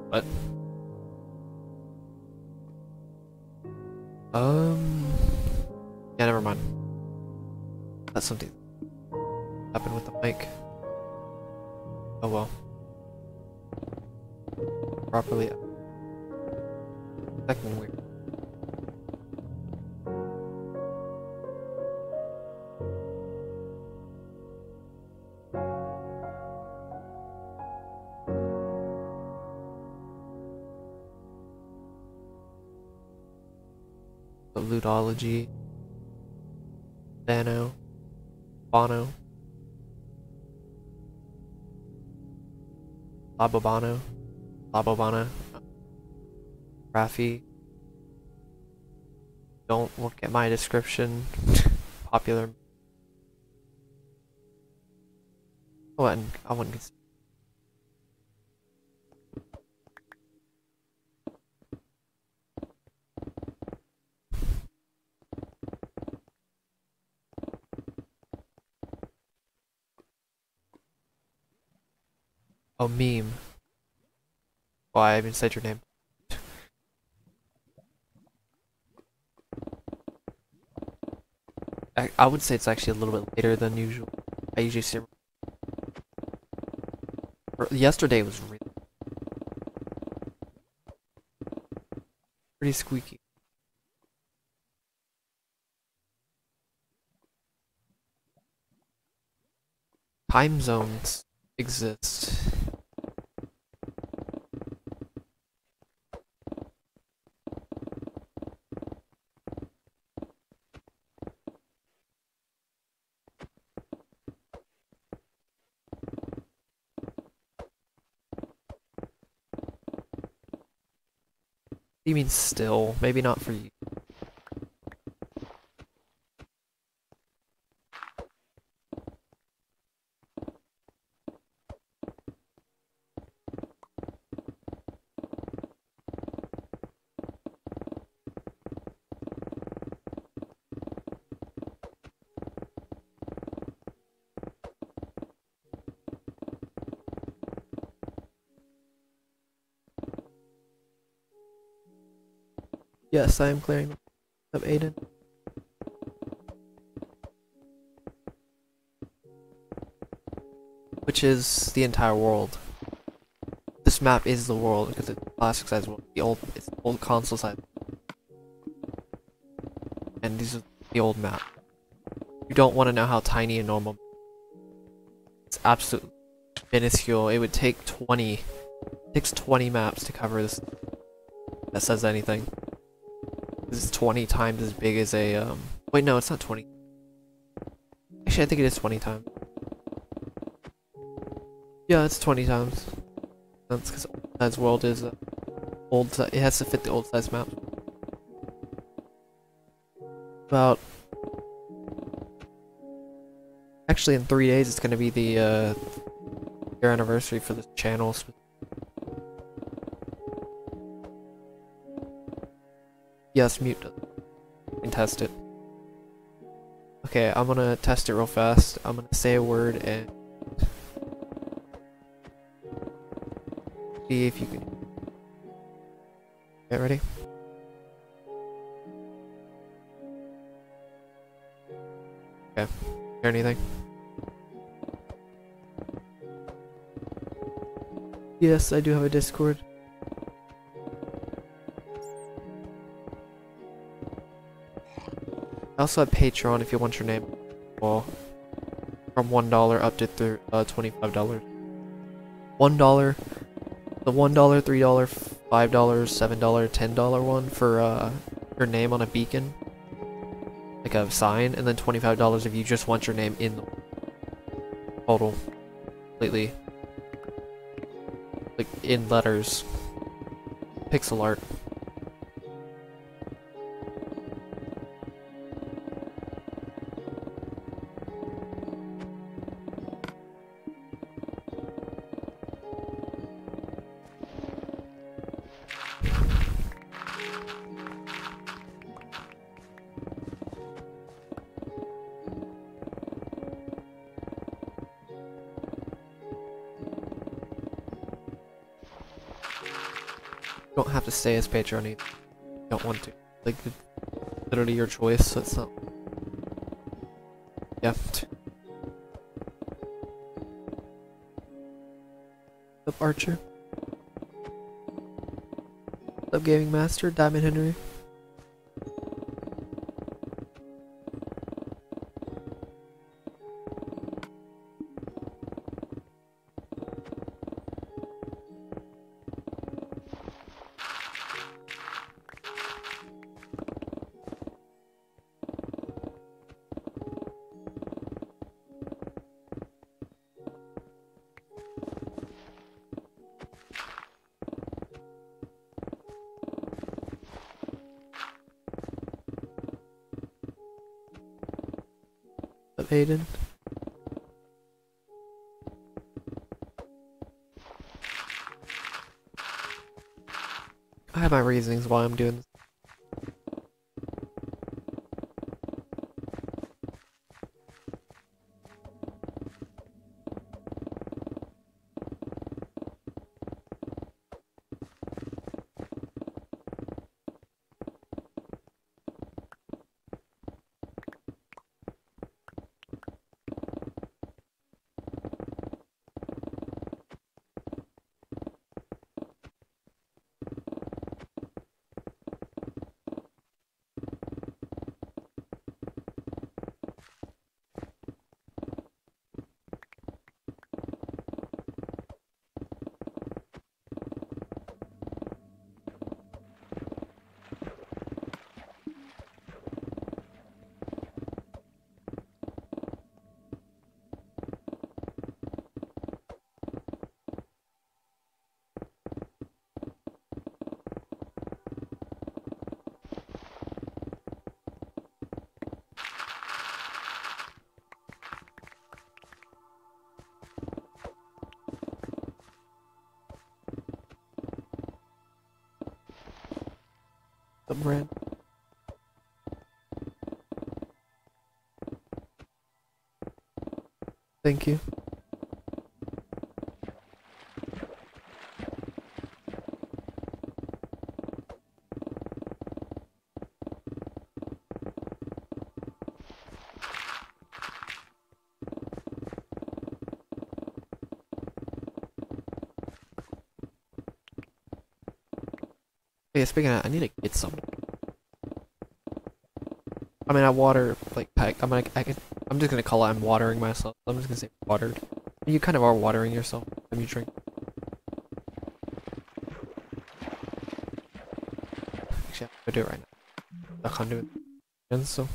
What? Yeah, never mind. That's something happened with the mic. Oh well. Properly. Second weird. The Ludology. Bono. Labobana. Rafi. Don't look at my description. Popular. I wouldn't consider. Oh, meme. Oh, I haven't said your name. I would say it's actually a little bit later than usual. I usually say yesterday was really pretty squeaky. Time zones exist. You mean still? Maybe not for you. Yes, I am clearing up Ayden. Which is the entire world. This map is the world because it's classic size world. It's the old console size. And these are the old map. You don't want to know how tiny a normal. It's absolutely minuscule. It would take 20. It takes 20 maps to cover this. That says anything. This is 20 times as big as a, wait, no, it's not 20. Actually, I think it is 20 times. Yeah, it's 20 times. That's because old size world is old. It has to fit the old size map. About. Actually, in 3 days, it's gonna be the year anniversary for this channel. Yes, mute it. And test it. Okay, I'm gonna test it real fast. I'm gonna say a word and see if you can. Get ready? Okay. Hear anything? Yes, I do have a Discord. I also have Patreon if you want your name. Well, from $1 up to $25. $1, the $1, $3, $5, $7, $10 one for your name on a beacon, like a sign, and then $25 if you just want your name in the total, completely, like in letters, pixel art. don't have to stay as patron either. You don't want to. Like, it's literally your choice, so it's not. Yeah. What's up, Archer? What's up, Gaming Master? Diamond Henry? What's up, Ayden? I have my reasonings why I'm doing this. What's up, Brad? Thank you. Yeah, speaking of, I need to get some. I mean, I water like I'm just gonna call it I'm watering myself. I'm just gonna say watered. You kind of are watering yourself when you drink. Actually, I'm gonna do it right now. I can't do it. And so.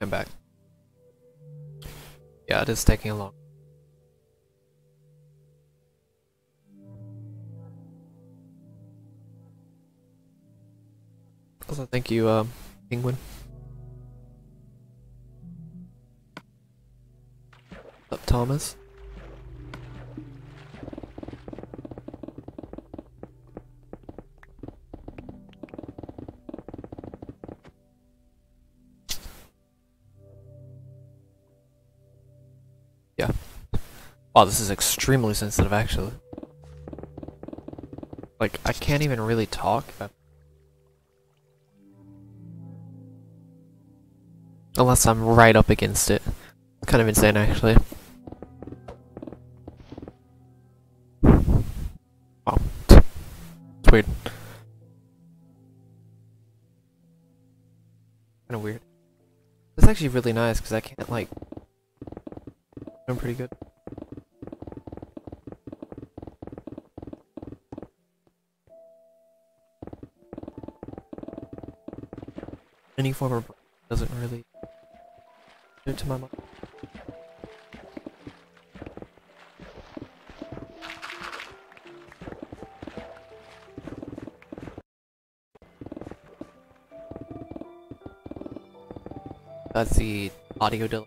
I'm back. Yeah, it is taking a long. Also, thank you, Penguin. What's up, Thomas? Yeah. Wow, this is extremely sensitive, actually. Like, I can't even really talk. Unless I'm right up against it. It's kind of insane, actually. Wow. It's weird. Kind of weird. It's actually really nice, because I can't, like... I'm pretty good. Any form of doesn't really do it to my mind. That's the audio delay.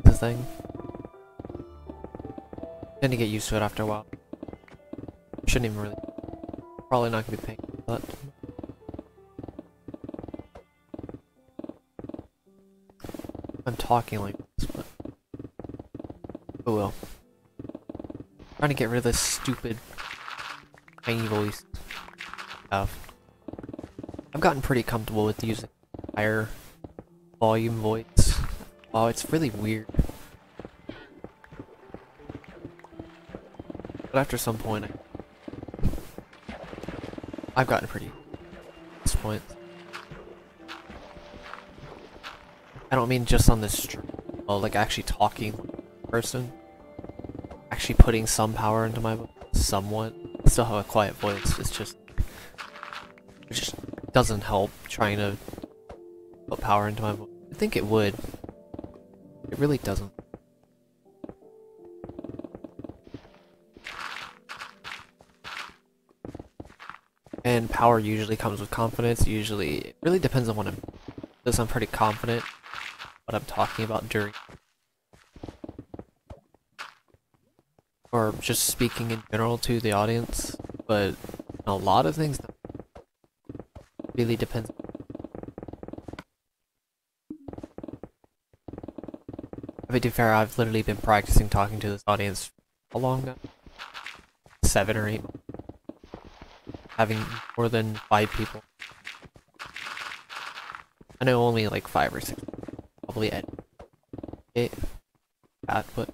The thing. Tend to get used to it after a while. Shouldn't even really. Probably not gonna be paying for that. I'm talking like this, but oh well. Trying to get rid of this stupid tiny voice I have. I've gotten pretty comfortable with using higher volume voice. Oh, it's really weird. But after some point, I've gotten pretty at this point. I don't mean just on this stream, well, like actually talking like a person. Actually putting some power into my voice, somewhat. I still have a quiet voice, it just doesn't help trying to put power into my voice. I think it would. It really doesn't. And power usually comes with confidence. Usually, it really depends on what I'm. Because I'm pretty confident what I'm talking about during, or just speaking in general to the audience. But a lot of things that really depends. To be fair, I've literally been practicing talking to this audience for how long now? 7 or 8. Having more than 5 people. I know only like 5 or 6. Probably at 8. But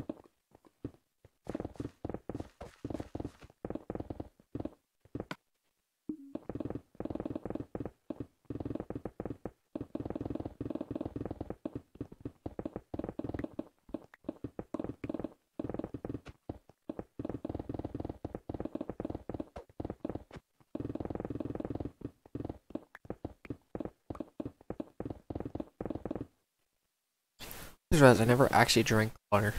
I just realized I never actually drank water.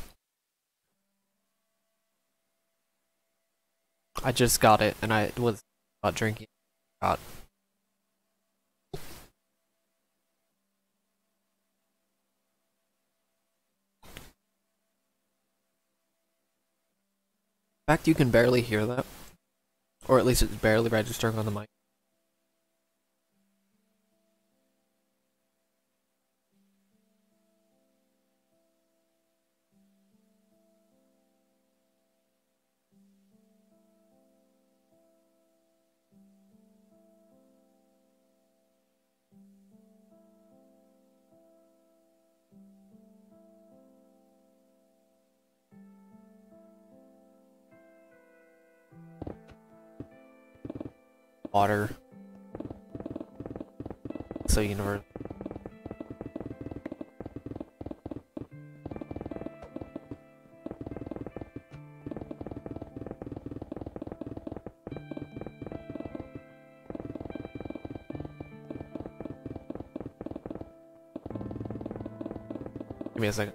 I just got it, and I was not drinking. God. In fact, you can barely hear that. Or at least it's barely registering on the mic. Water. So universal. Give me a second.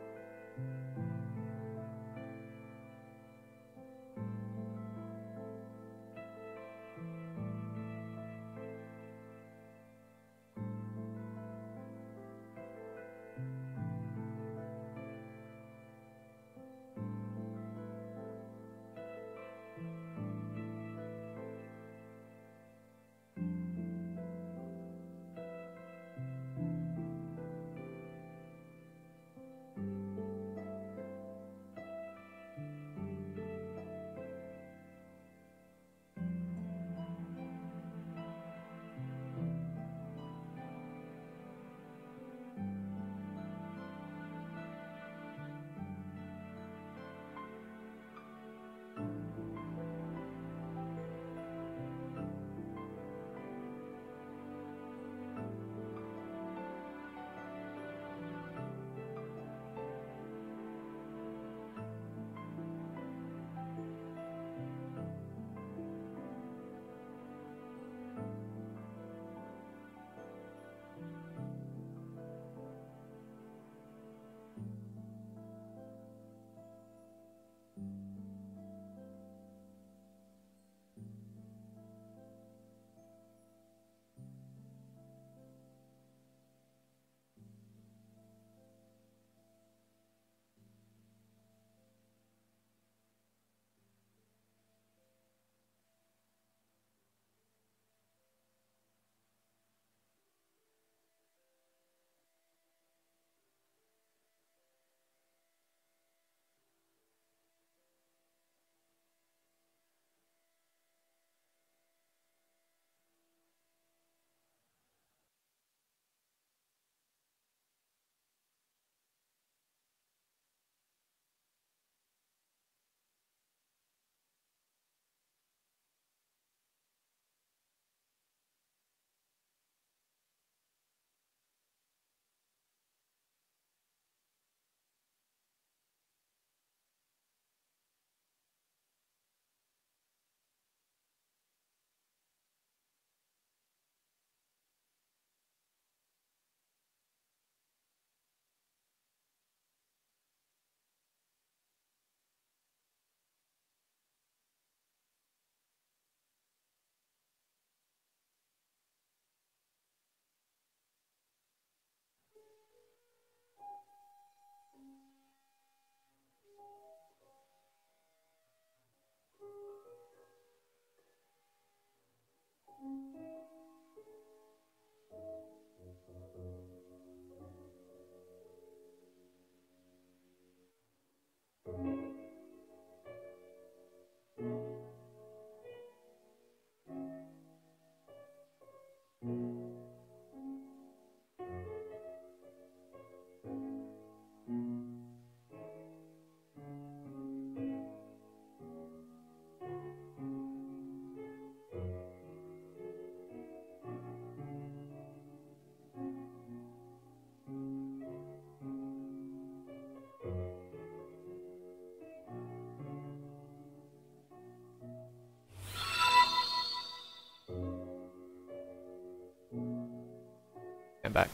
I'm back.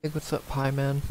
Hey, what's up, Pie Man?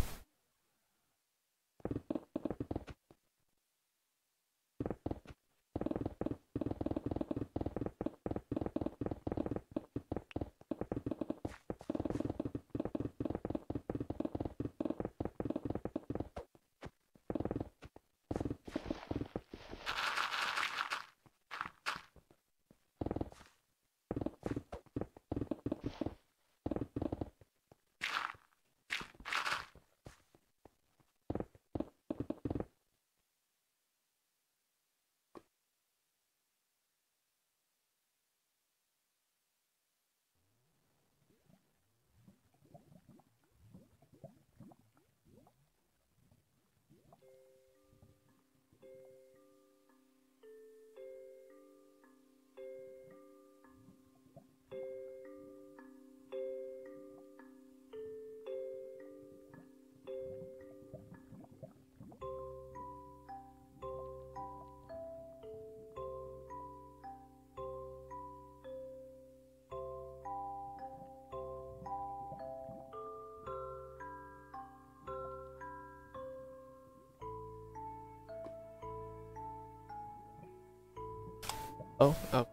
Oh, oh.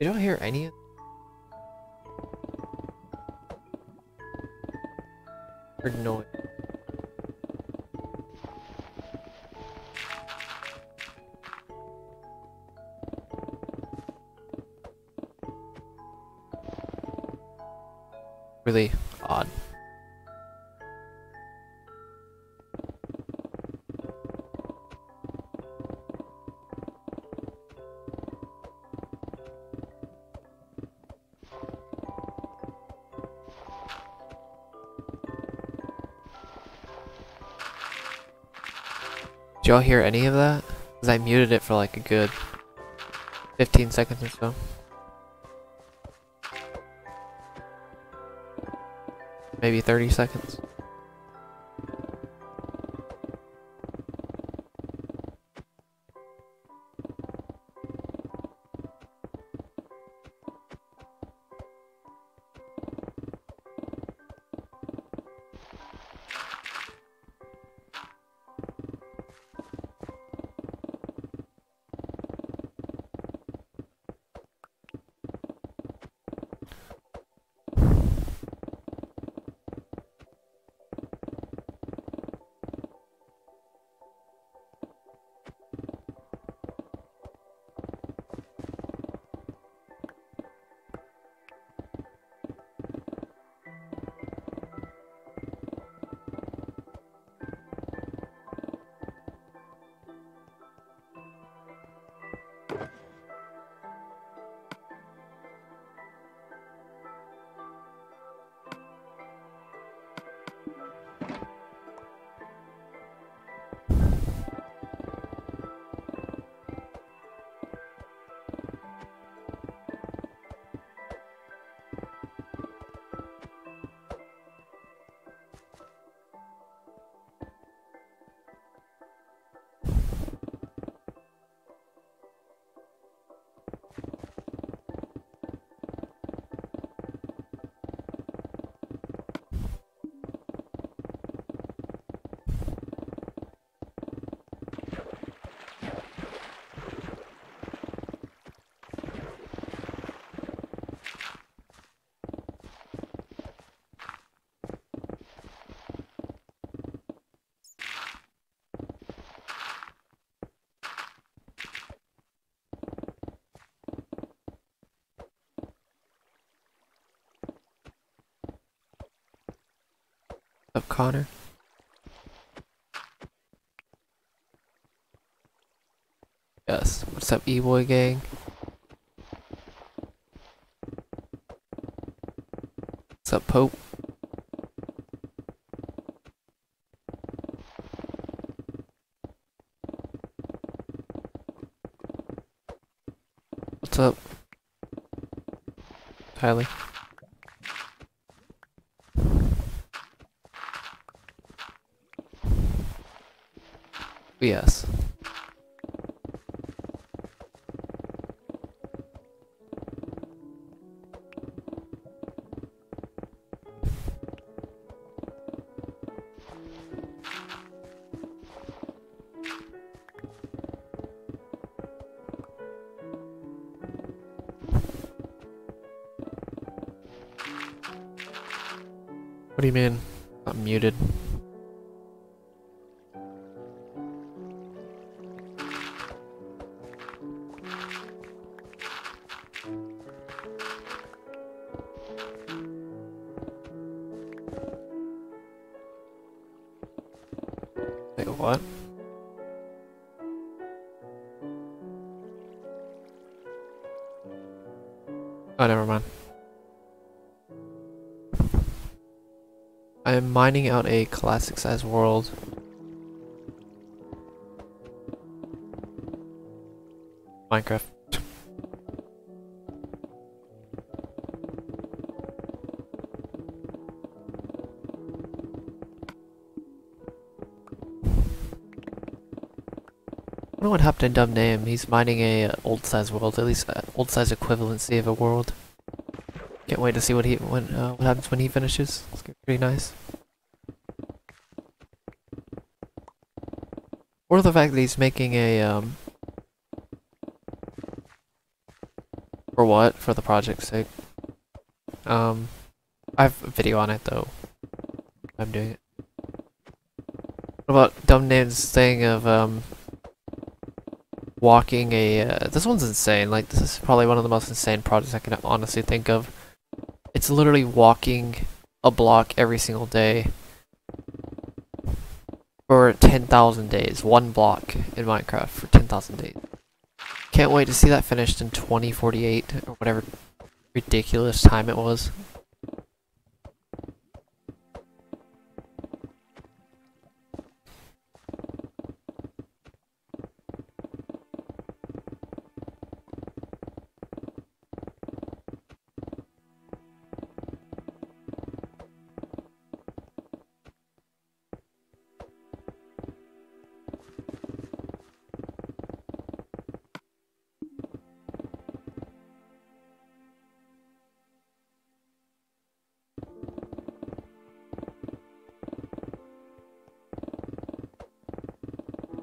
You don't hear any of or noise. Really odd. Did y'all hear any of that? Because I muted it for like a good 15 seconds or so. Maybe 30 seconds. What's up, Connor? Yes. What's up, E-Boy gang? What's up, Pope? What's up, Tyler? Yes. What do you mean? I'm muted. Wait, what? Oh, never mind. I am mining out a classic size world. Minecraft. I don't know what happened to dumb name. He's mining a old size world, at least old size equivalency of a world. Can't wait to see what happens when he finishes. It's gonna be pretty nice. Or the fact that he's making a For what? For the project's sake. I have a video on it though. I'm doing it. What about Dumb Name's thing of walking a this one's insane. Like this is probably one of the most insane projects I can honestly think of. It's literally walking a block every single day for 10,000 days. One block in Minecraft for 10,000 days. Can't wait to see that finished in 2048 or whatever ridiculous time it was.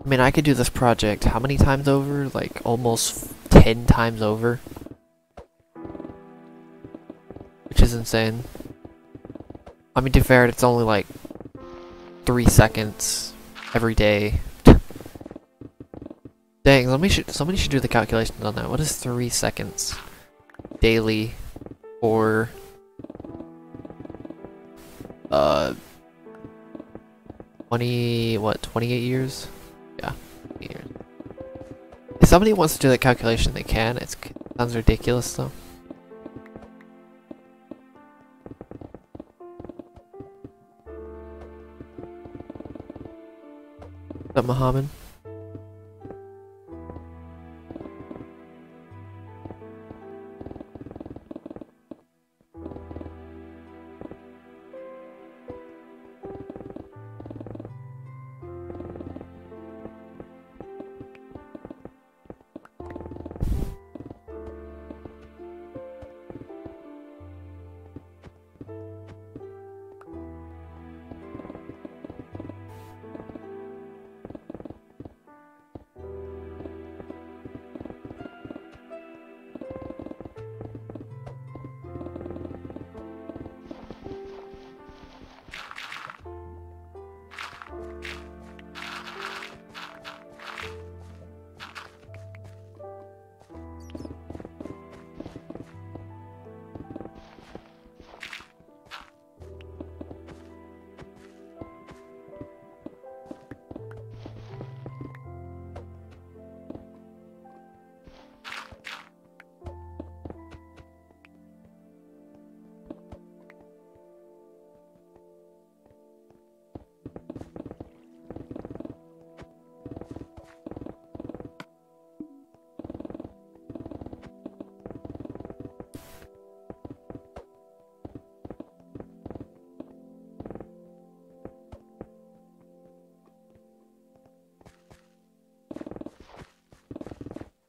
I mean, I could do this project how many times over? Like, almost 10 times over. Which is insane. I mean, to be fair, it's only like 3 seconds every day. Dang, somebody should do the calculations on that. What is 3 seconds daily for 28 years? Yeah, 28 years. If somebody wants to do that calculation, they can. It sounds ridiculous though. What's up, Muhammad?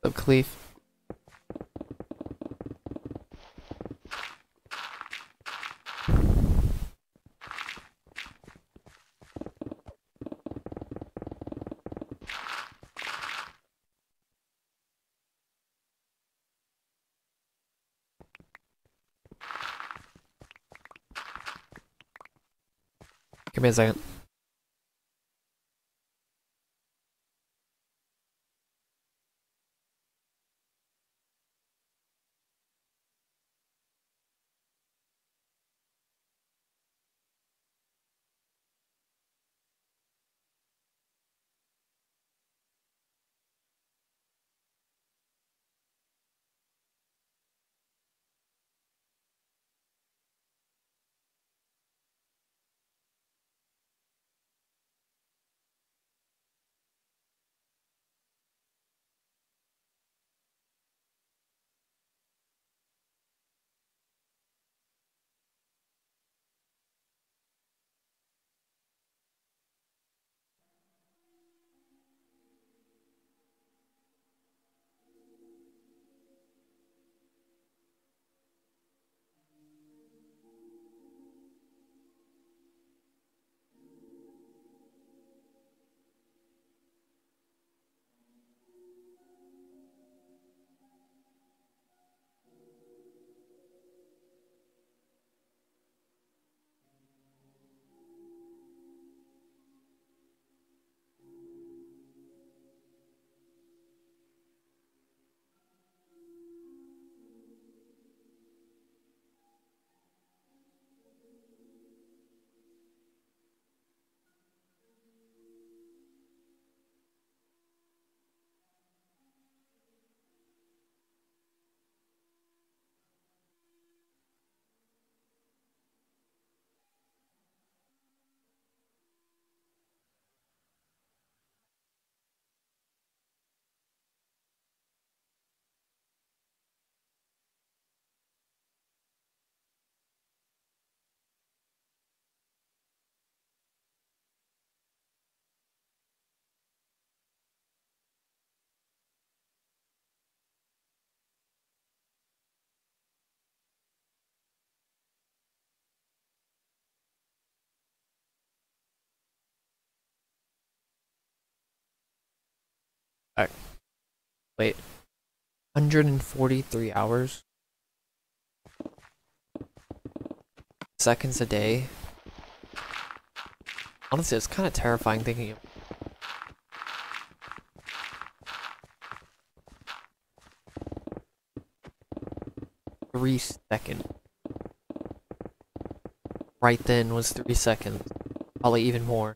What's up, Khalif? Give me a second. Wait. 143 hours? Seconds a day? Honestly, it's kind of terrifying thinking of 3 seconds. Right then was 3 seconds. Probably even more.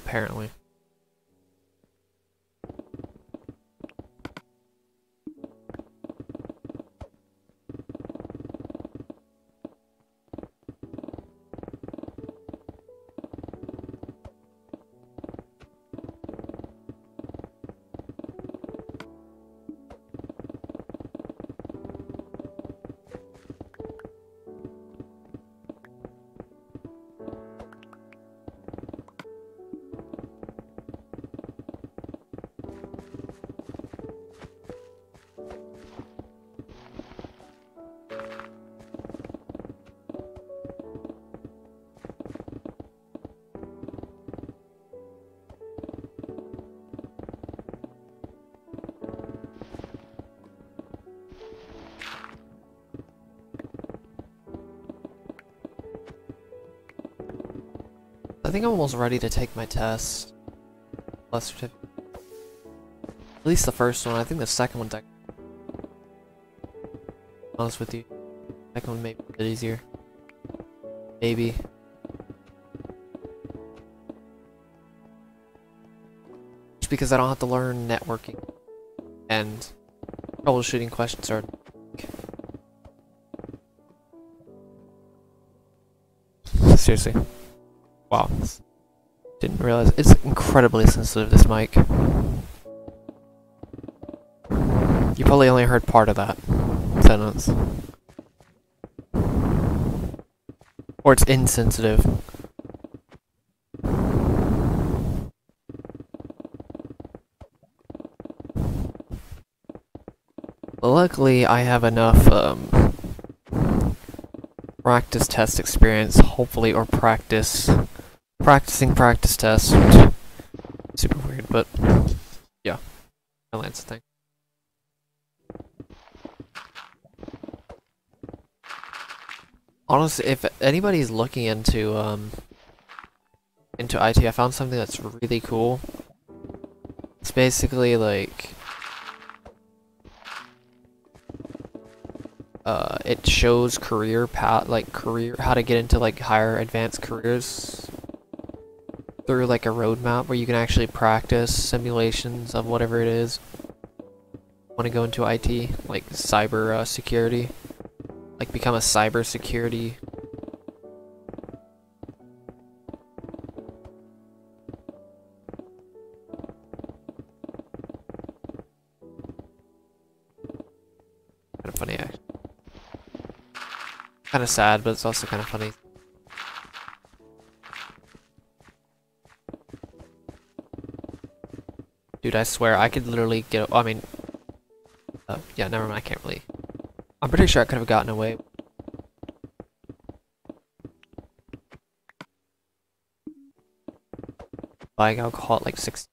Apparently. I think I'm almost ready to take my test. Plus certificate. At least the first one. I think the second one's actually, honest with you. The second one may be a bit easier. Maybe. Just because I don't have to learn networking and troubleshooting questions are seriously. Wow. Didn't realize it's incredibly sensitive, this mic. You probably only heard part of that sentence. Or it's insensitive. But luckily, I have enough practice test experience, hopefully, or practicing practice tests. Super weird, but yeah, I learned something. Honestly, if anybody's looking into IT, I found something that's really cool. It's basically like it shows career path, like how to get into like higher advanced careers through like a roadmap where you can actually practice simulations of whatever it is. Want to go into IT, like cyber security, like become a cyber security. Kind of funny, actually. Kind of sad, but it's also kind of funny. Dude, I swear, I could literally get. I mean, yeah, never mind. I can't really. I'm pretty sure I could have gotten away. Buying alcohol at like 16,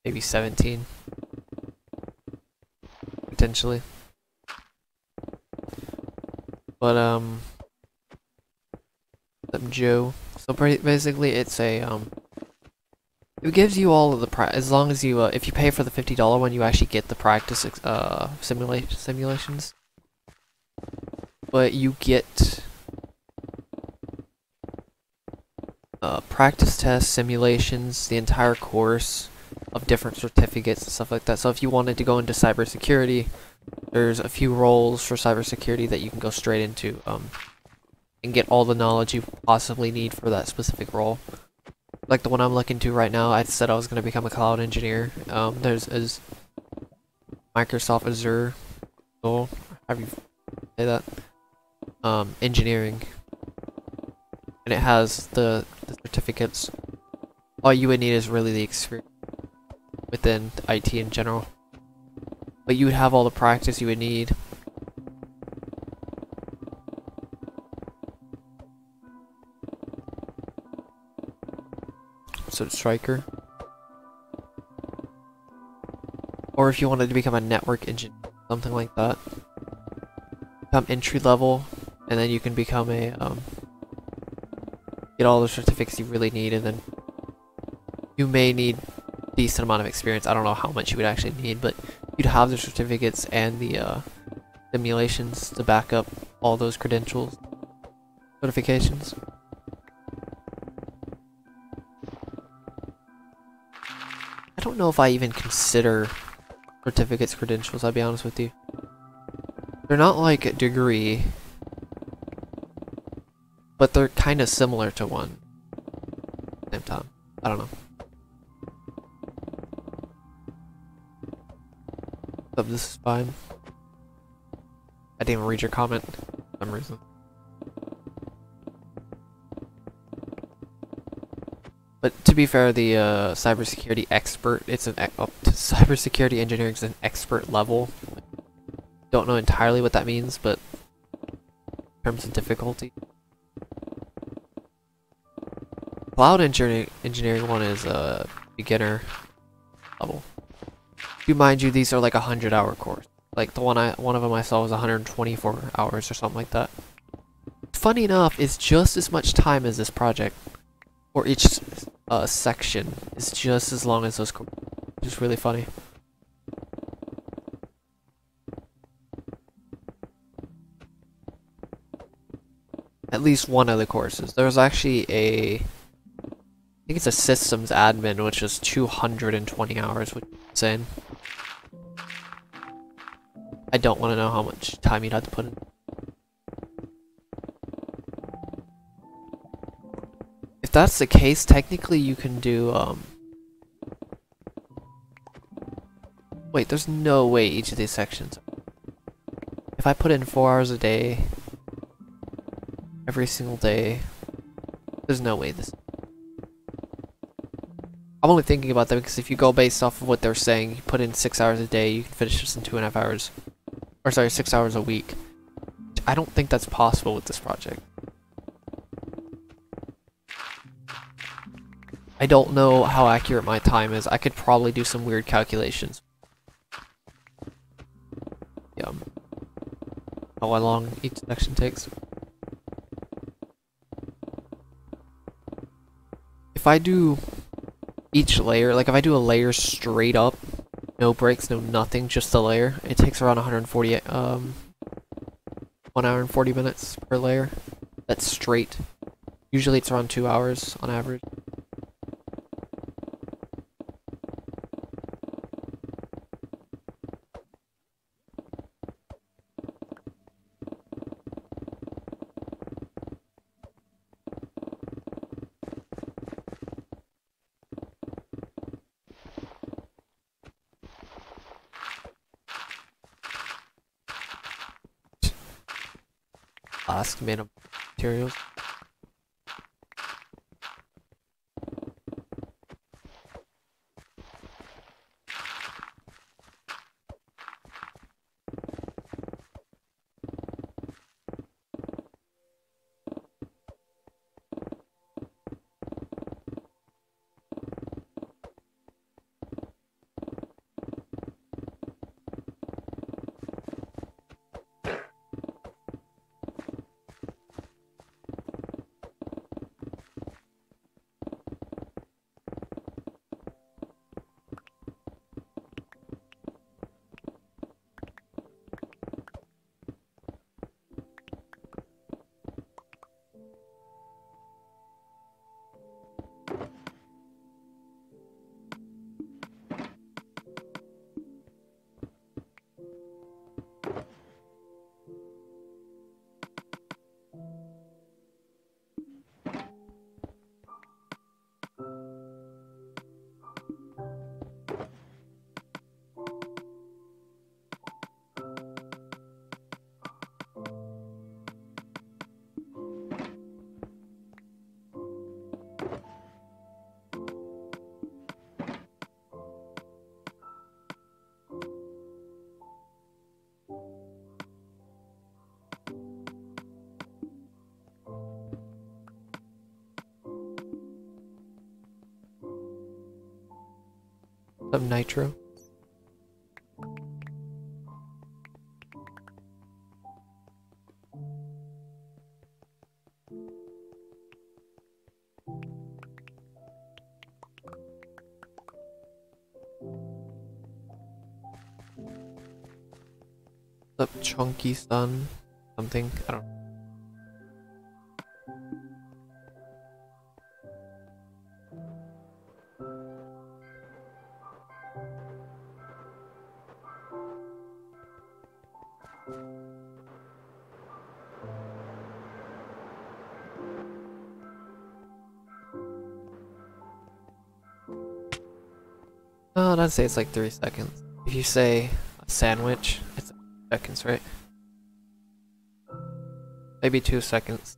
maybe 17, potentially. But Joe. So basically, it's a it gives you all of the as long as you if you pay for the $50 one, you actually get the practice simulations. But you get practice tests, simulations, the entire course of different certificates and stuff like that. So if you wanted to go into cybersecurity, there's a few roles for cybersecurity that you can go straight into and get all the knowledge you possibly need for that specific role. Like the one I'm looking to right now, I said I was going to become a cloud engineer. There's Microsoft Azure, oh, how do you say that? Engineering. And it has the certificates. All you would need is really the experience. within IT in general. But you would have all the practice you would need. So striker. Or if you wanted to become a network engineer, something like that. Become entry level, and then you can become a get all the certificates you really need, and then you may need a decent amount of experience. I don't know how much you would actually need, but you'd have the certificates and the simulations to back up all those credentials, certifications. I don't know if I even consider certificates credentials, I'll be honest with you. They're not like a degree, but they're kind of similar to one at the same time. I don't know. So this is fine. I didn't even read your comment for some reason. But to be fair, the cybersecurity expert, it's an cybersecurity engineering is an expert level. Don't know entirely what that means, but in terms of difficulty. Cloud engineering one is a beginner level. Do mind you, these are like 100-hour course. Like the one of them I saw was 124 hours or something like that. Funny enough, it's just as much time as this project, or each section is just as long as those courses, which is really funny. At least one of the courses. There's actually I think it's a systems admin, which is 220 hours, which is insane. I don't want to know how much time you'd have to put in. If that's the case, technically you can do, wait, there's no way each of these sections. If I put in 4 hours a day, every single day, there's no way this. I'm only thinking about that because if you go based off of what they're saying, you put in 6 hours a day, you can finish this in 2.5 hours. Or sorry, 6 hours a week. I don't think that's possible with this project. I don't know how accurate my time is. I could probably do some weird calculations. Yeah. How long each section takes. If I do each layer, like if I do a layer straight up, no breaks, no nothing, just a layer, it takes around 1 hour and 40 minutes per layer. That's straight. Usually it's around 2 hours on average. Flask made of materials. Some nitro. What's up, Chunky Sun? Something? I don't know. Oh, I'd say it's like 3 seconds. If you say a sandwich, it's seconds, right? Maybe 2 seconds.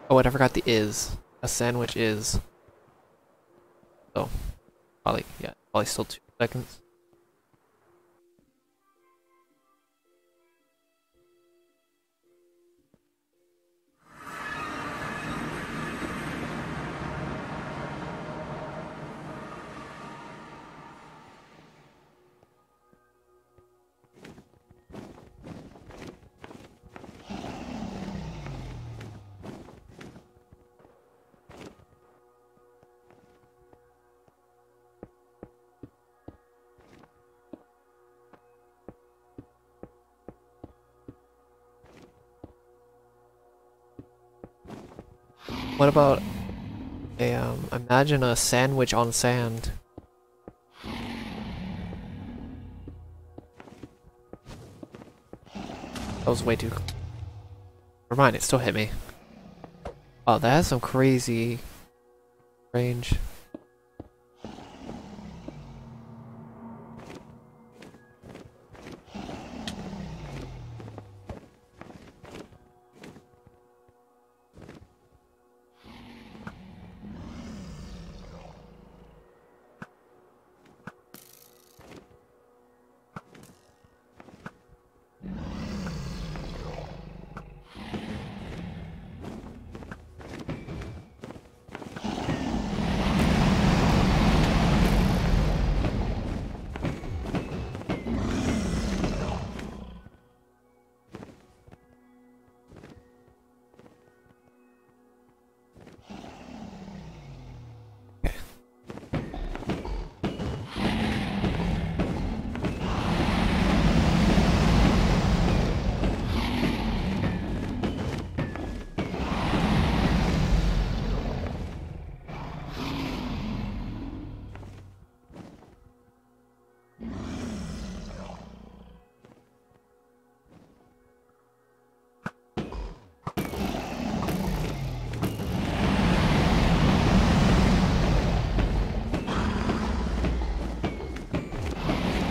Oh, I forgot the is. A sandwich is. So, probably, yeah, probably still 2 seconds. What about a, imagine a sandwich on sand? That was way too... Never mind, it still hit me. Oh, that has some crazy range.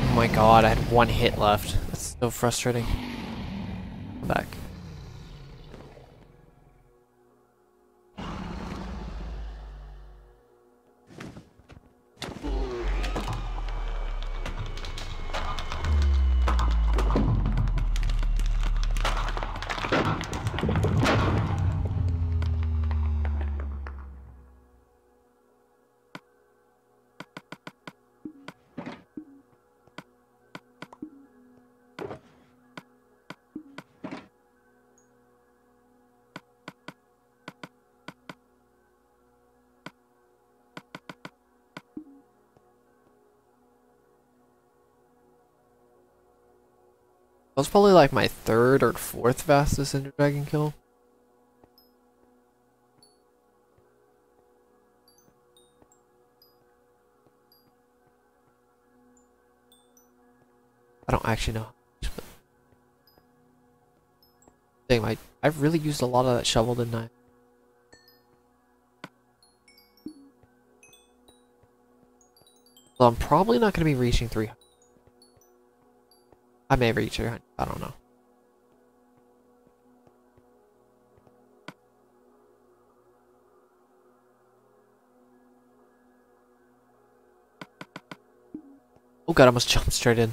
Oh my god, I had 1 hit left. That's so frustrating. I'm back. That was probably like my 3rd or 4th fastest Ender Dragon kill. I don't actually know how much, but dang, I've really used a lot of that shovel, didn't I? So I'm probably not going to be reaching 300. I may reach 300, I don't know. Oh god, I almost jumped straight in.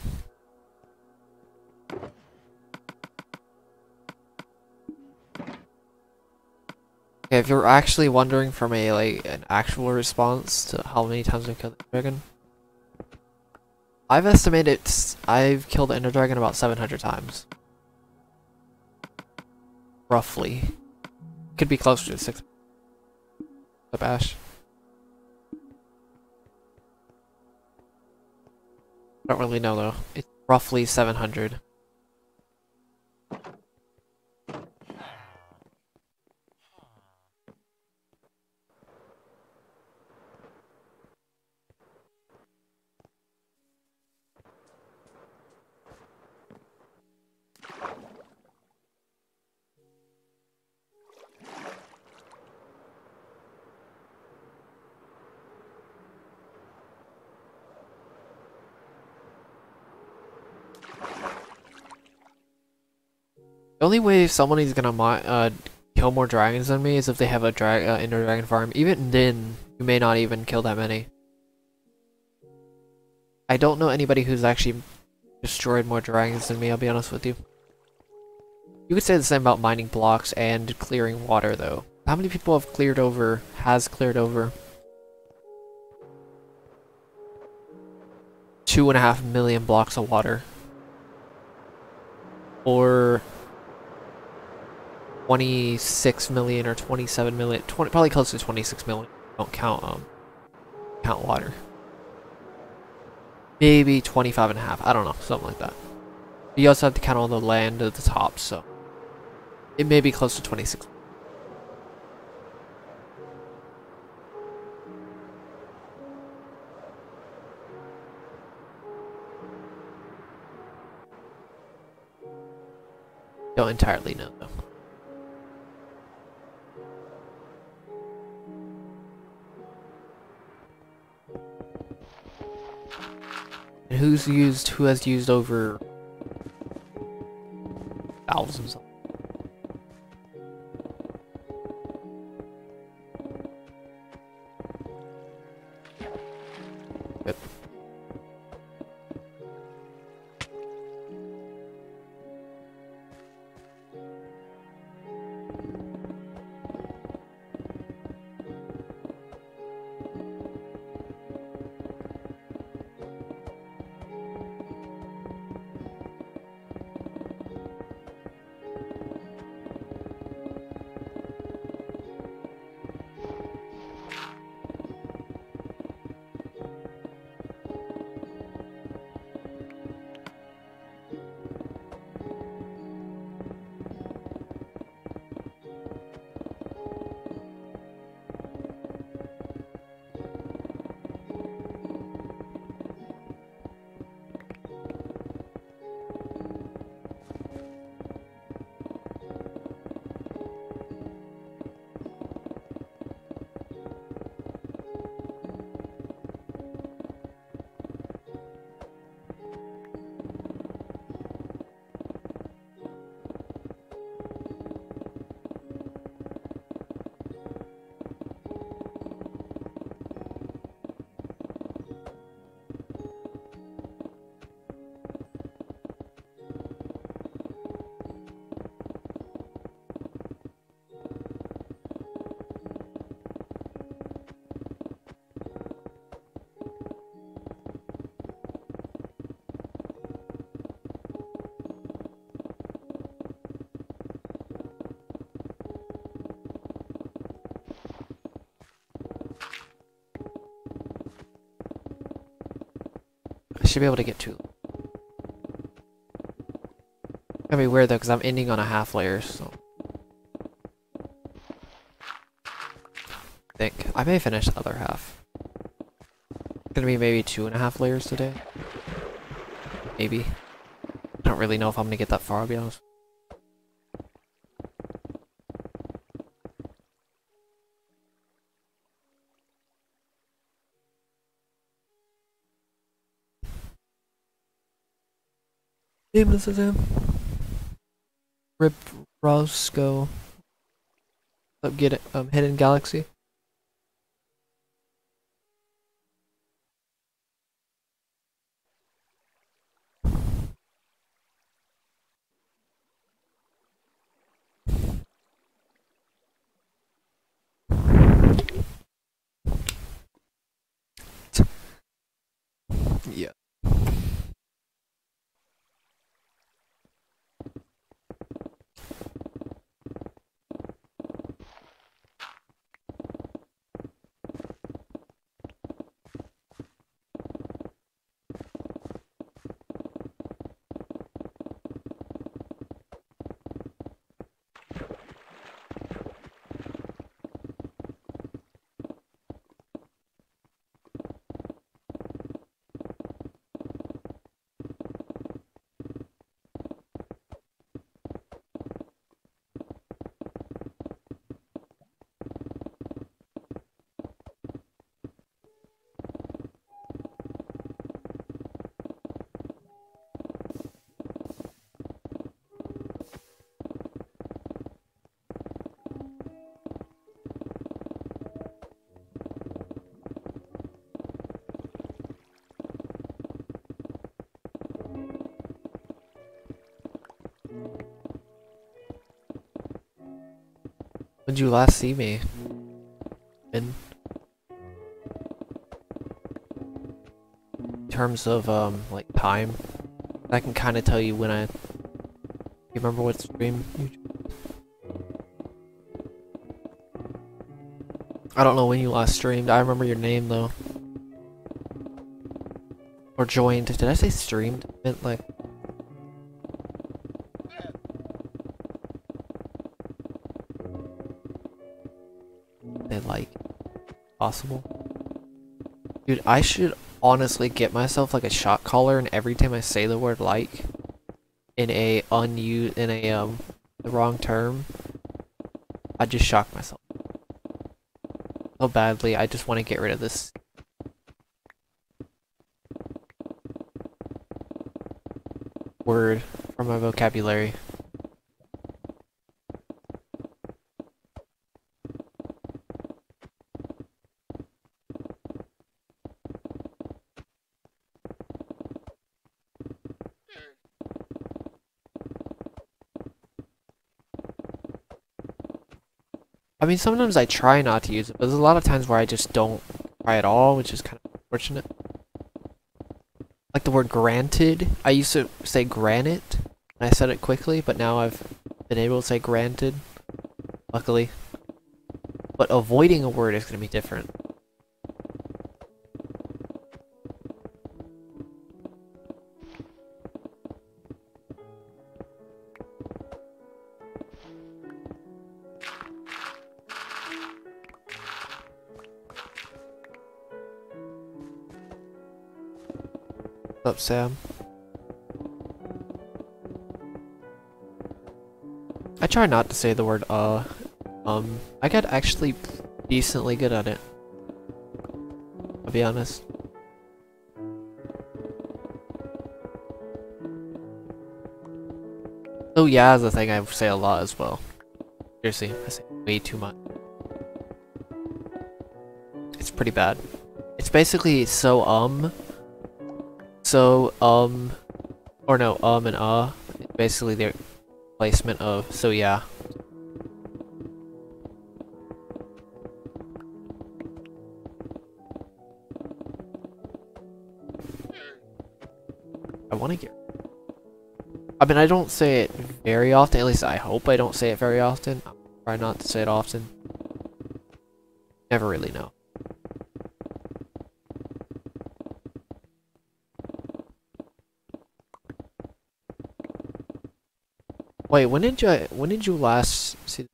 Okay, if you're actually wondering from a an actual response to how many times I've killed the dragon, I've estimated I've killed the Ender Dragon about 700 times. Roughly. Could be closer to 6. The bash. I don't really know though. It's roughly 700. The only way somebody's gonna kill more dragons than me is if they have a Ender Dragon farm. Even then, you may not even kill that many. I don't know anybody who's actually destroyed more dragons than me, I'll be honest with you. You could say the same about mining blocks and clearing water, though. How many people have cleared over, has cleared over 2.5 million blocks of water? Or 26 million or 27 million, probably close to 26 million. Don't count water. Maybe 25.5. I don't know, something like that. You also have to count all the land at the top, so it may be close to 26. Don't entirely know though. And who has used over thousands of Good. I should be able to get two. It's gonna be weird though, because I'm ending on a half layer, so. I think I may finish the other half. It's gonna be maybe 2.5 layers today. Maybe. I don't really know if I'm gonna get that far, I'll be honest. Name this is him. Rip Roscoe. Get it. Hidden Galaxy. When did you last see me? In terms of like time, I can kind of tell you when I. You remember what stream? I don't know when you last streamed. I remember your name though. Or joined. Did I say streamed? I meant like. Like possible. Dude, I should honestly get myself like a shot collar, and every time I say the word like in a the wrong term, I just shock myself so badly. I just want to get rid of this word from my vocabulary. I mean, sometimes I try not to use it, but there's a lot of times where I just don't try at all, which is kind of unfortunate. Like the word granted, I used to say granite, and I said it quickly, but now I've been able to say granted, luckily. But avoiding a word is going to be different. What's up, Sam? I try not to say the word I got actually decently good at it. I'll be honest. Oh yeah, is a thing I say a lot as well. Seriously, I say way too much. It's pretty bad. It's basically so or no, and it's basically the replacement of so yeah. I want to get. I mean, I don't say it very often. At least I hope I don't say it very often. I try not to say it often. Never really know. Wait, when did you last see?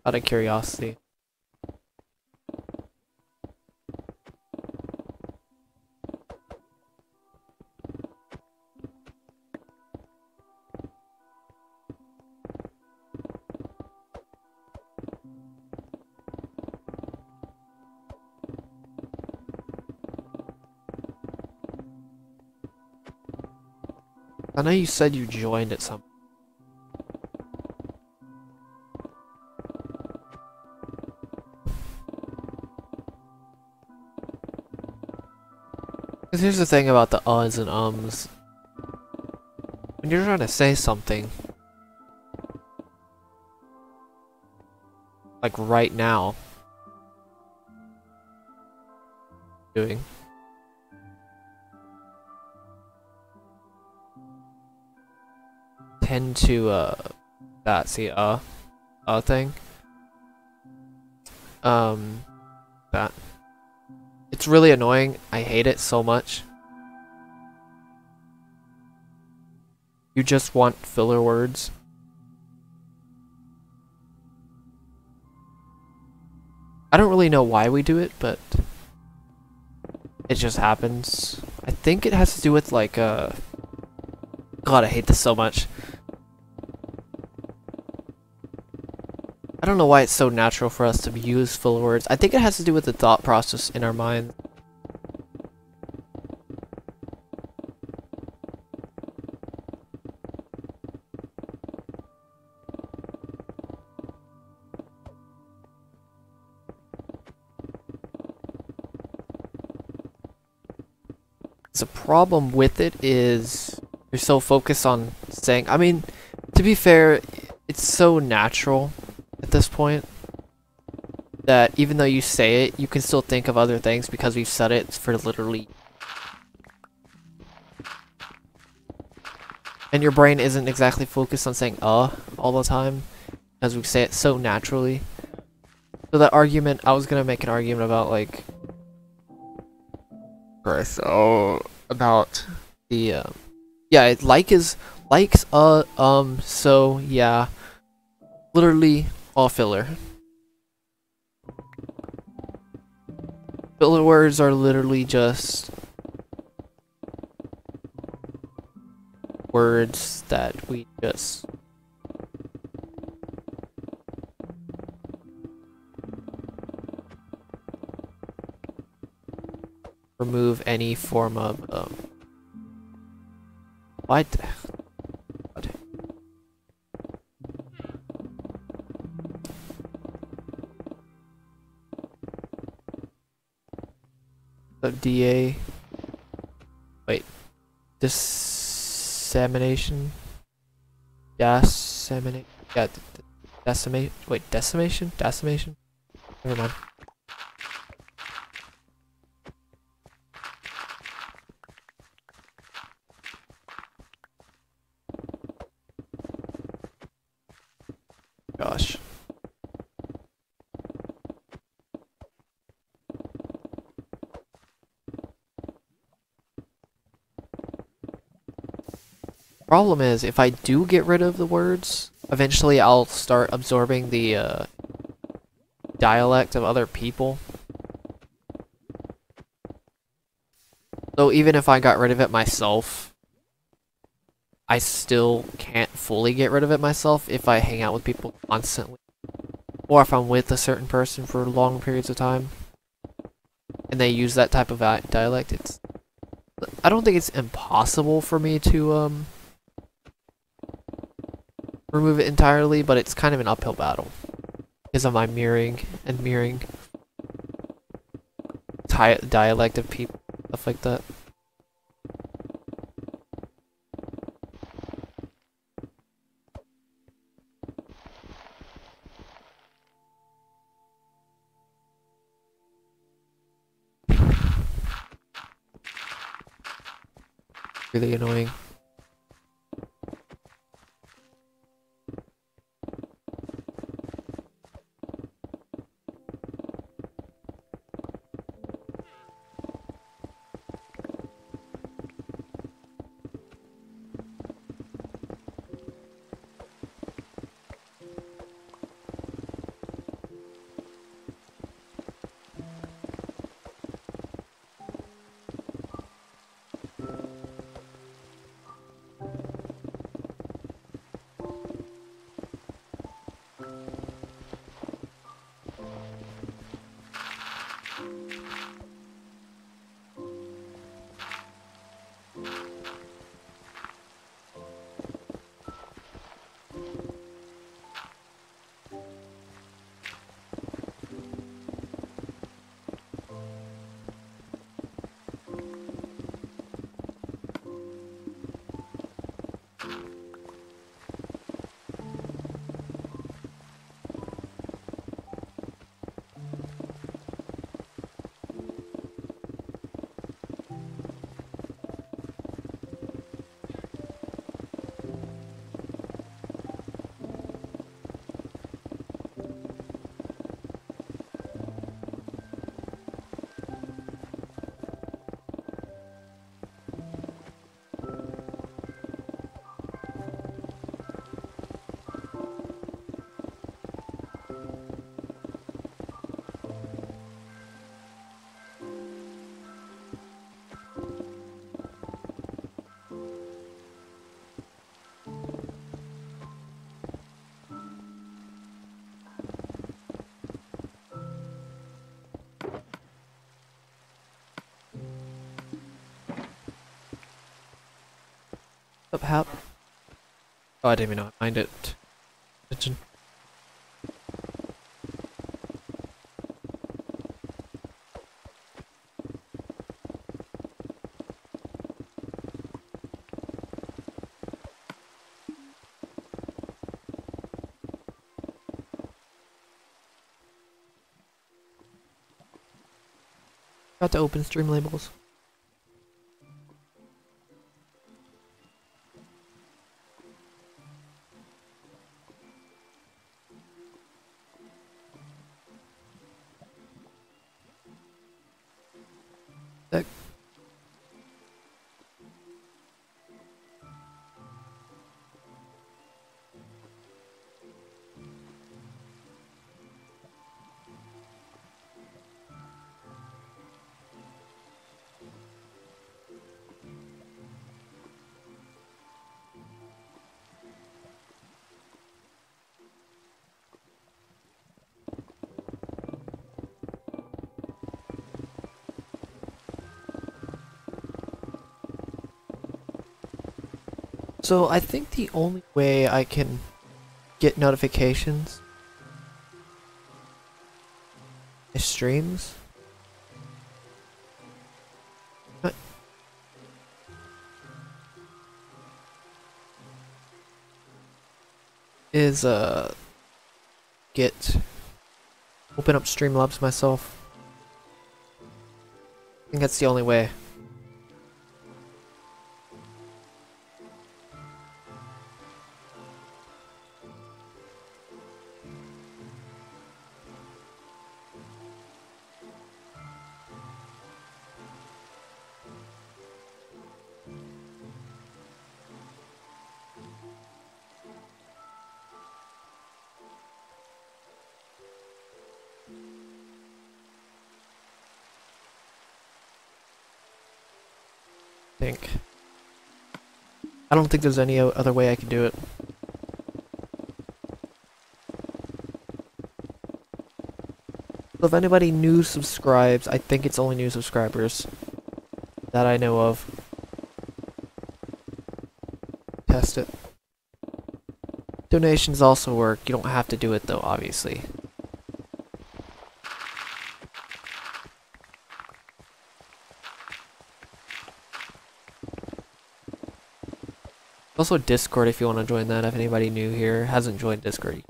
Out of curiosity. I know you said you joined at some. Because here's the thing about the uhs and ums. When you're trying to say something, like right now, doing. Tend to that see thing. That. It's really annoying. I hate it so much. You just want filler words. I don't really know why we do it, but it just happens. I think it has to do with like God, I hate this so much. I don't know why it's so natural for us to use filler words. I think it has to do with the thought process in our mind. The problem with it is you're so focused on saying, I mean, to be fair, it's so natural at this point that even though you say it, you can still think of other things because we've said it for literally. And your brain isn't exactly focused on saying all the time as we say it so naturally. So that argument, I was gonna make an argument about like about the yeah, likes so yeah, literally all filler. Filler words are literally just words that we just remove any form of what? So DA, wait, dissemination, decimate, yeah, decimate, wait, decimation, never mind. Gosh. Problem is, if I do get rid of the words, eventually I'll start absorbing the dialect of other people. So even if I got rid of it myself, I still can't fully get rid of it myself if I hang out with people constantly. Or if I'm with a certain person for long periods of time and they use that type of dialect, I don't think it's impossible for me to remove it entirely, but it's kind of an uphill battle because of my mirroring dialect of people, stuff like that. Really annoying. Up, hap. Oh, I didn't even know I find it. Attention. Got to open stream labels. That So I think the only way I can get notifications is streams. What? Is get open up Streamlabs myself. I think that's the only way. I don't think there's any other way I can do it. So if anybody new subscribes, I think it's only new subscribers that I know of. Test it. Donations also work. You don't have to do it though, obviously. Also Discord if you want to join that, if anybody new here hasn't joined Discord.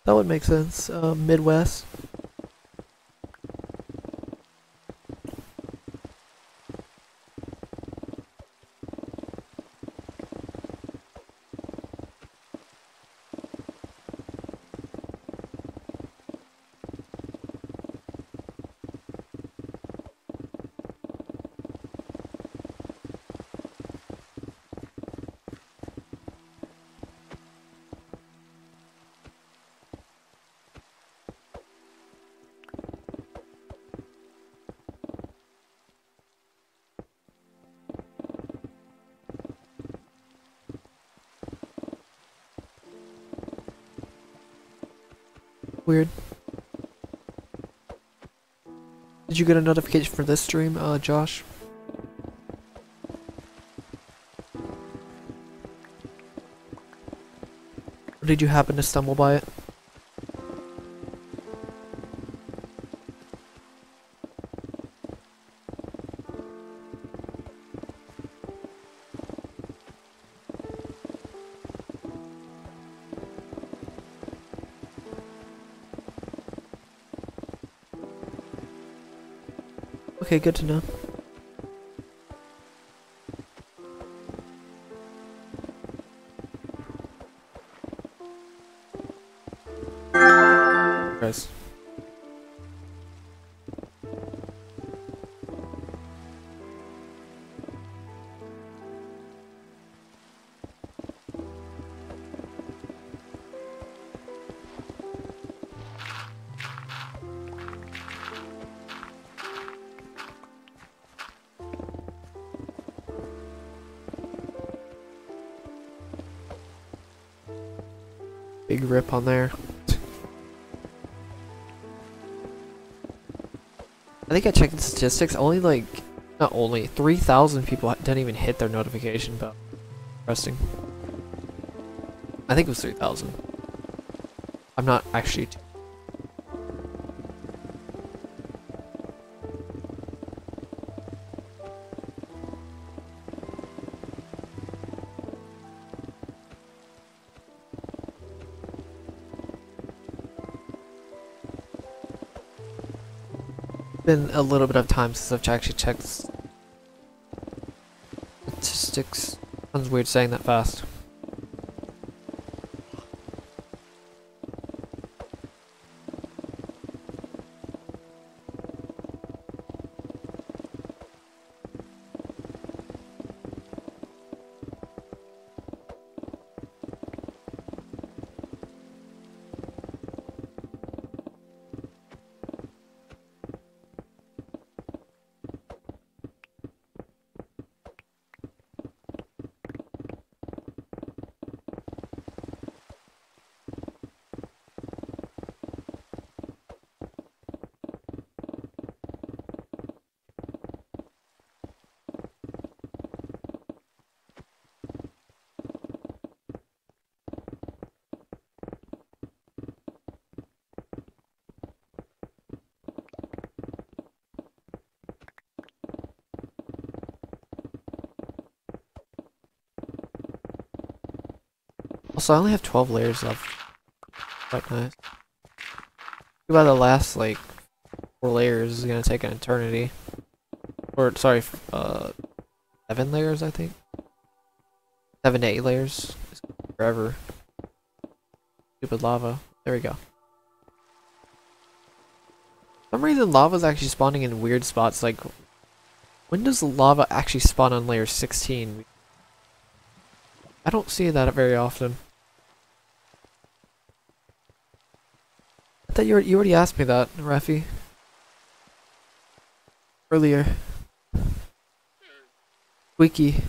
That would make sense. Midwest. Weird. Did you get a notification for this stream, Josh? Or did you happen to stumble by it? Okay, good to know. Guys. Big rip on there. I think I checked the statistics, not only, 3,000 people didn't even hit their notification bell. Interesting. I think it was 3,000. I'm not actually Been a little bit of time since I've actually checked statistics. Sounds weird saying that fast. Also, I only have 12 layers left. Quite nice. Too bad the last, like, 4 layers is gonna take an eternity. Or, sorry, 7 layers, I think? 7 to 8 layers. It's forever. Stupid lava. There we go. For some reason, lava's actually spawning in weird spots. Like, when does lava actually spawn on layer 16? I don't see that very often. I thought you already asked me that, Rafi. Earlier. Wiki.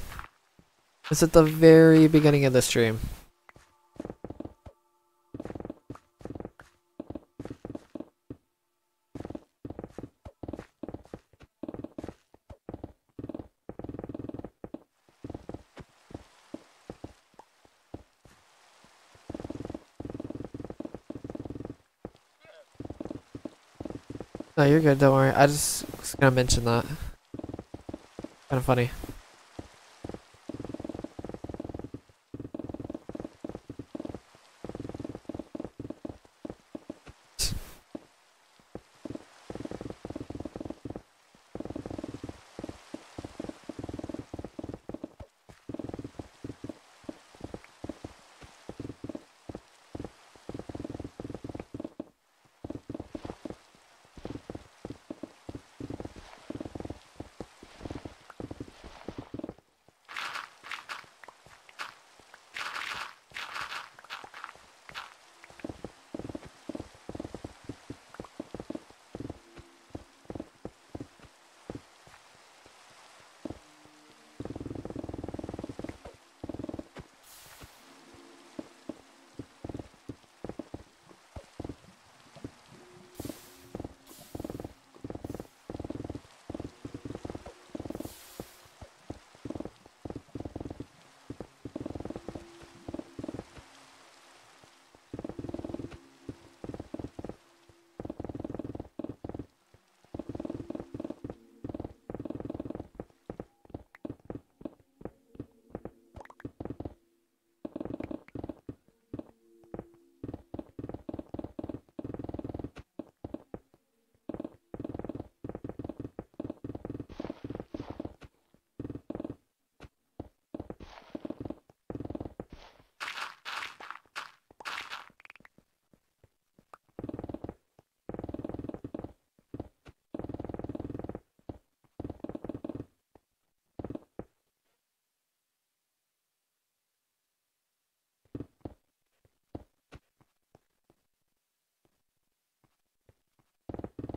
It's at the very beginning of the stream. No, you're good, don't worry. I just was gonna mention that. Kinda funny.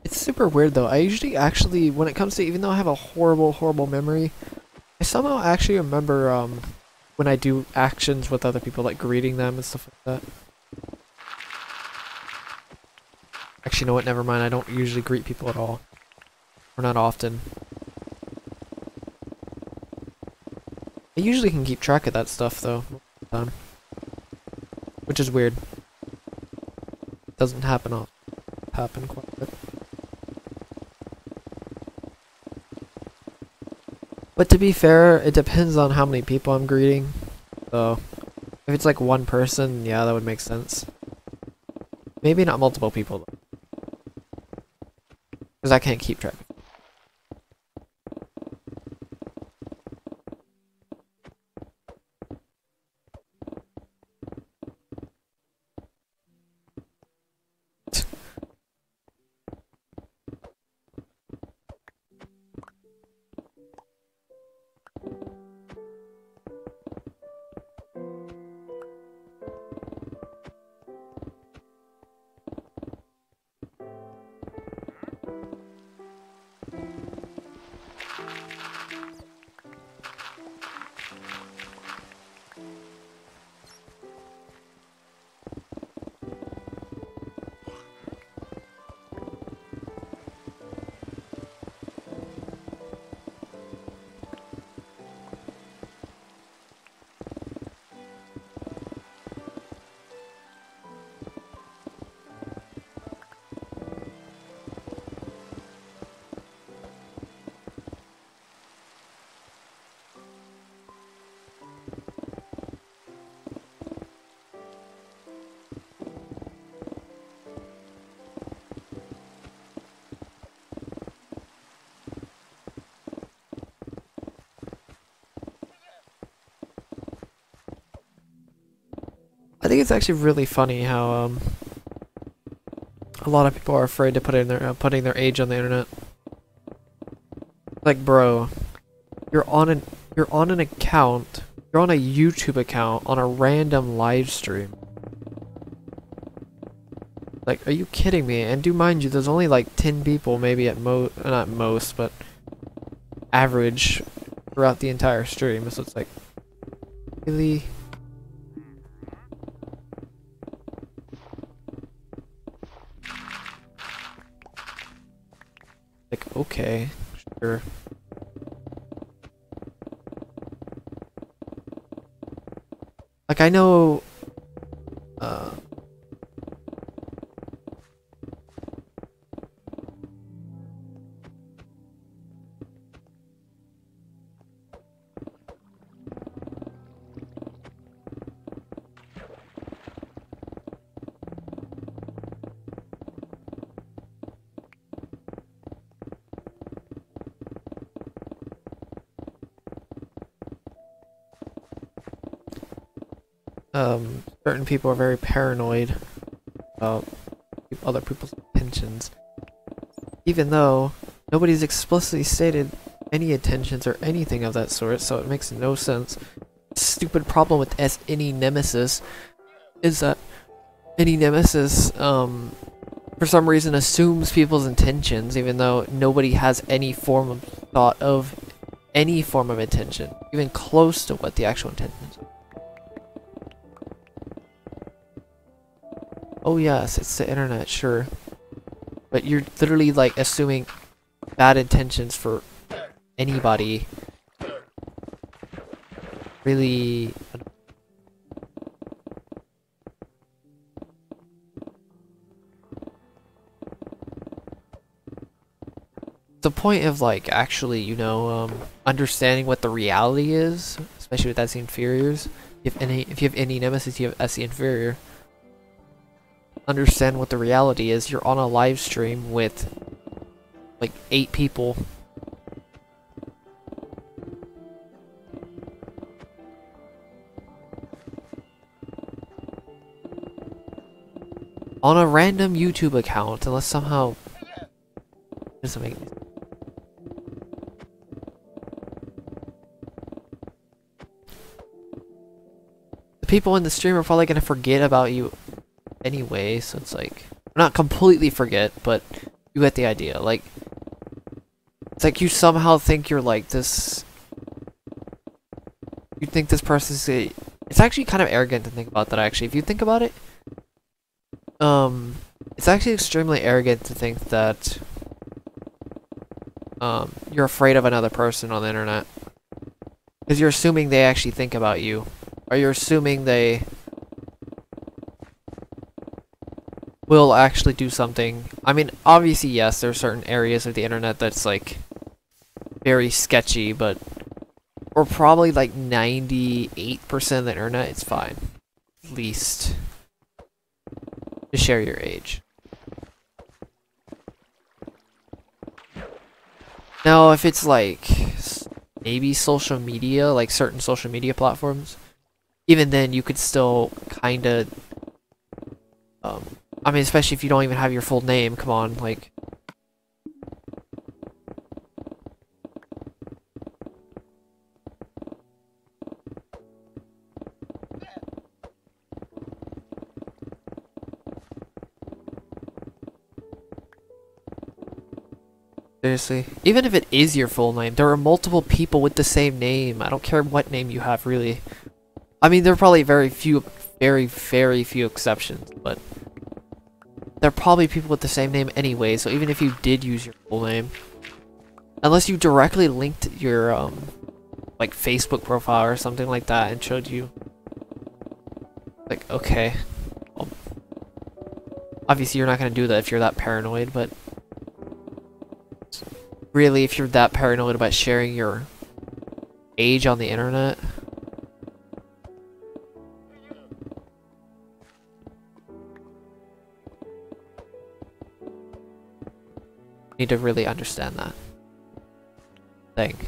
It's super weird though. I usually actually, when it comes to, even though I have a horrible memory, I somehow actually remember when I do actions with other people, like greeting them and stuff like that. Actually, you know what? Never mind. I don't usually greet people at all. Or not often. I usually can keep track of that stuff though, most of the time. Which is weird. Doesn't happen often. Happen quite a bit. But to be fair, it depends on how many people I'm greeting. So, if it's like one person, yeah, that would make sense. Maybe not multiple people though. Because I can't keep track. I think it's actually really funny how a lot of people are afraid to put in their putting their age on the internet. Like, bro, you're on an account, you're on a YouTube account on a random live stream. Like, are you kidding me? And do mind you, there's only like 10 people, maybe at not most, but average throughout the entire stream. So it's like, really? Like, okay, sure. Like, I know, certain people are very paranoid about other people's intentions, even though nobody's explicitly stated any intentions or anything of that sort, so it makes no sense. Stupid problem with any nemesis is that any nemesis, for some reason assumes people's intentions, even though nobody has any form of thought of any form of intention, even close to what the actual intentions are. Oh yes, it's the internet, sure. But you're literally like assuming bad intentions for anybody. Really. The point of like actually, you know, understanding what the reality is, especially with SE inferiors. If you have any nemesis, you have SE inferior. Understand what the reality is. You're on a live stream with like 8 people. On a random YouTube account, unless somehow doesn't make any sense. The people in the stream are probably gonna forget about you anyway, so it's like, not completely forget, but you get the idea. Like, it's like you somehow think you're like this, you think this person's it's actually kind of arrogant to think about that, actually. If you think about it, it's actually extremely arrogant to think that you're afraid of another person on the internet, because you're assuming they actually think about you, or you're assuming they will actually do something. I mean, obviously, yes, there are certain areas of the internet that's like very sketchy, but for probably like 98% of the internet, it's fine. At least to share your age. Now, if it's like maybe social media, like certain social media platforms, even then you could still kind of, I mean, especially if you don't even have your full name, come on, like. Seriously. Even if it is your full name, there are multiple people with the same name. I don't care what name you have, really. I mean, there are probably very few exceptions, but there are probably people with the same name anyway, so even if you did use your full name, unless you directly linked your, like, Facebook profile or something like that and showed you, like, okay. Well, obviously, you're not gonna do that if you're that paranoid, but really, if you're that paranoid about sharing your age on the internet, you need to really understand that thing.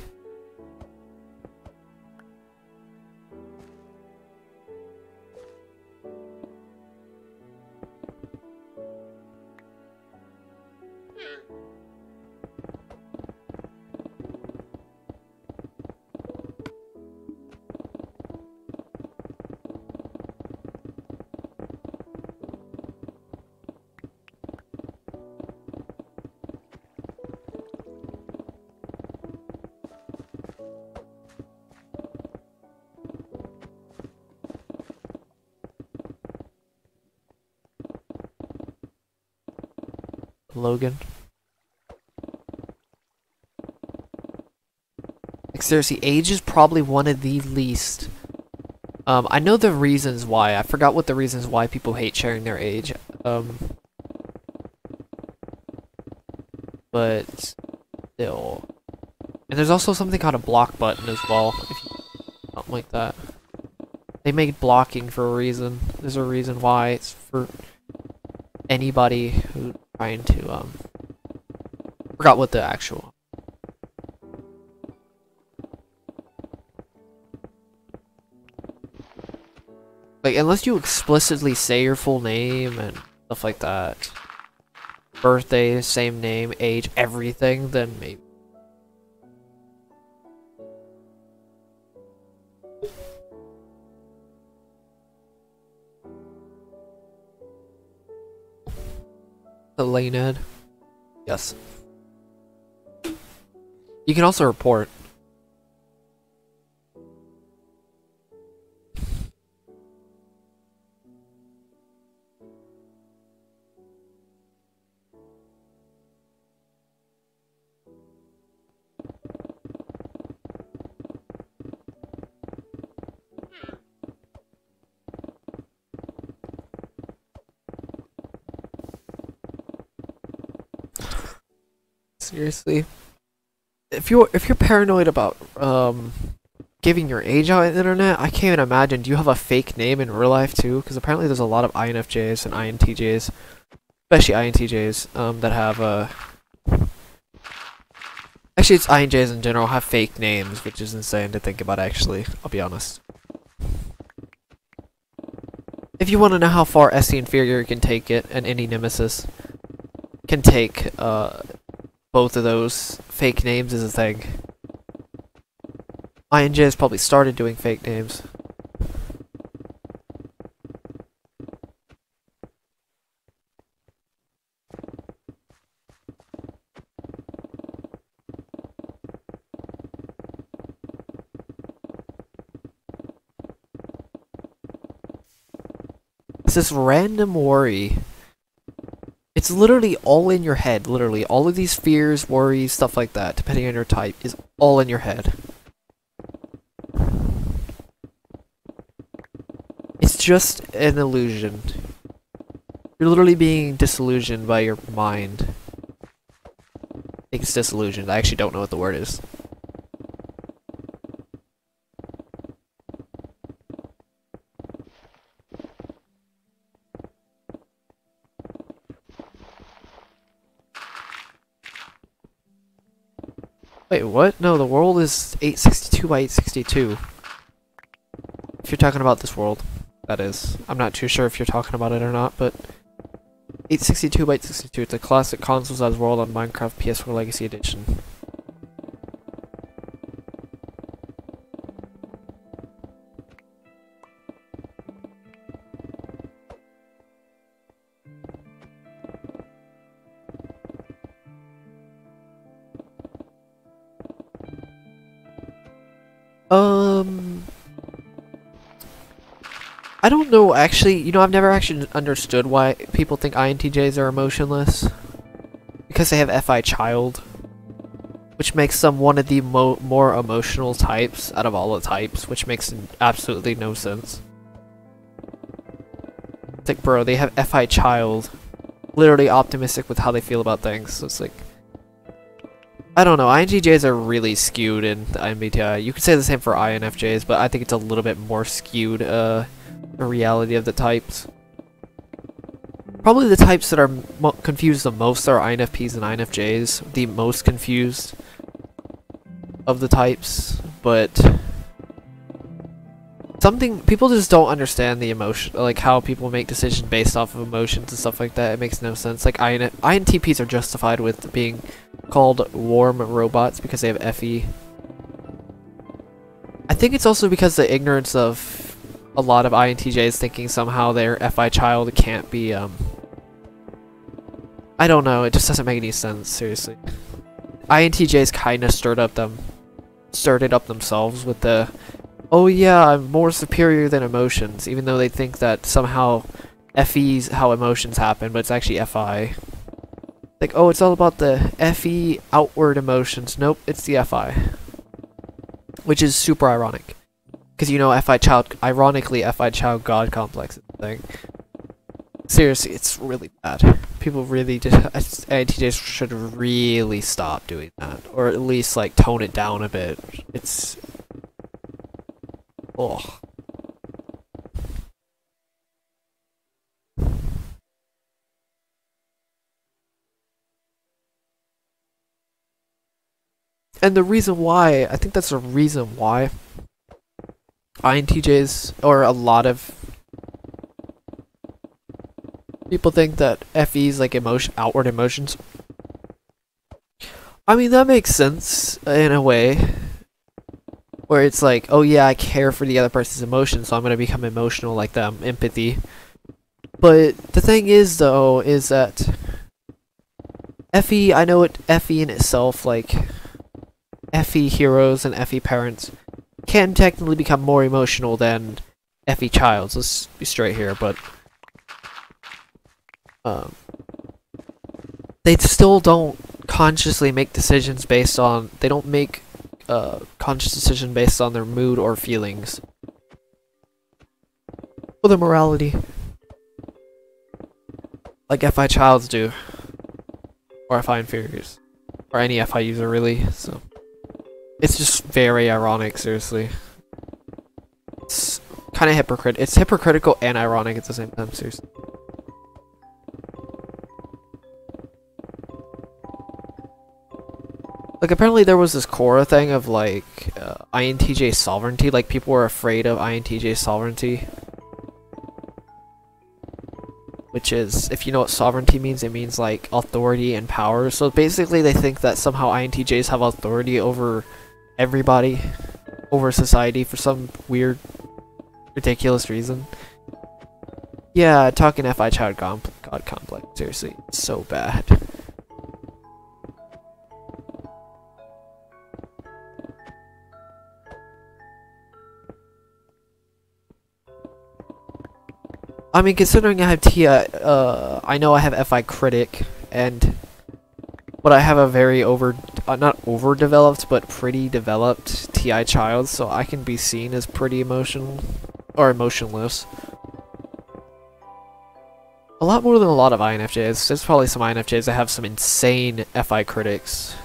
Logan. Like, seriously, age is probably one of the least. I know the reasons why. I forgot what the reasons why people hate sharing their age. But still. And there's also something called a block button as well, if you something like that. They make blocking for a reason. There's a reason why. It's for anybody who's trying to, forgot what the actual. Like, unless you explicitly say your full name and stuff like that. Birthday, same name, age, everything, then maybe. The lane head. Yes. You can also report. Seriously, if you're paranoid about giving your age out on the internet, I can't even imagine. Do you have a fake name in real life too? Because apparently there's a lot of INFJs and INTJs, especially INTJs, that have actually it's INJs in general have fake names, which is insane to think about. Actually, I'll be honest. If you want to know how far SC Inferior can take it, and any Nemesis can take both of those fake names is a thing. INJ has probably started doing fake names. It's this random worry. It's literally all in your head, literally. All of these fears, worries, stuff like that, depending on your type, is all in your head. It's just an illusion. You're literally being disillusioned by your mind. I think it's disillusioned. I actually don't know what the word is. Wait, what? No, the world is 862 by 862. If you're talking about this world, that is. I'm not too sure if you're talking about it or not, but 862 by 862. It's a classic console-sized world on Minecraft PS4 Legacy Edition. I don't know, actually, you know, I've never actually understood why people think INTJs are emotionless. Because they have FI child. Which makes them one of the more emotional types out of all the types, which makes absolutely no sense. It's like, bro, they have FI child. Literally optimistic with how they feel about things, so it's like... I don't know, INTJs are really skewed in the MBTI. You could say the same for INFJs, but I think it's a little bit more skewed, the reality of the types. Probably the types that are confused the most are INFPs and INFJs, the most confused of the types, but people just don't understand the emotion, like how people make decisions based off of emotions and stuff like that. It makes no sense. Like INTPs are justified with being called warm robots because they have FE. I think it's also because the ignorance of a lot of INTJs thinking somehow their FI child can't be, I don't know, it just doesn't make any sense, seriously. INTJs kinda stirred it up themselves with the, oh yeah, I'm more superior than emotions, even though they think that somehow FE's how emotions happen, but it's actually FI. Like, oh, it's all about the FE outward emotions. Nope, it's the FI. Which is super ironic. Because, you know, FI child, ironically, FI child god complex is the thing. Seriously, it's really bad. People really just, INTJs should really stop doing that. Or at least, like, tone it down a bit. It's... ugh. And the reason why, I think that's the reason why INTJs, or a lot of people think that FE's like outward emotions. I mean, that makes sense in a way. Where it's like, oh yeah, I care for the other person's emotions, so I'm gonna become emotional like them, empathy. But the thing is, though, is that FE, I know it, FE in itself, like, FE heroes and FE parents can technically become more emotional than FE childs. Let's be straight here, but they still don't consciously make decisions based on, they don't make conscious decision based on their mood or feelings or their morality like FI childs do, or FI inferiors, or any FI user really. So it's just very ironic, seriously. It's kind of it's hypocritical and ironic at the same time, seriously. Like, apparently there was this Quora thing of, like, INTJ sovereignty, like, people were afraid of INTJ sovereignty. Which is, if you know what sovereignty means, it means, like, authority and power. So basically they think that somehow INTJs have authority over everybody, over society, for some weird, ridiculous reason. Yeah, talking FI child god complex, seriously, it's so bad. I mean, considering I have I know I have FI critic, but I have a very not overdeveloped, but pretty developed TI child, so I can be seen as pretty emotional, or emotionless. A lot more than a lot of INFJs. There's probably some INFJs that have some insane FI critics.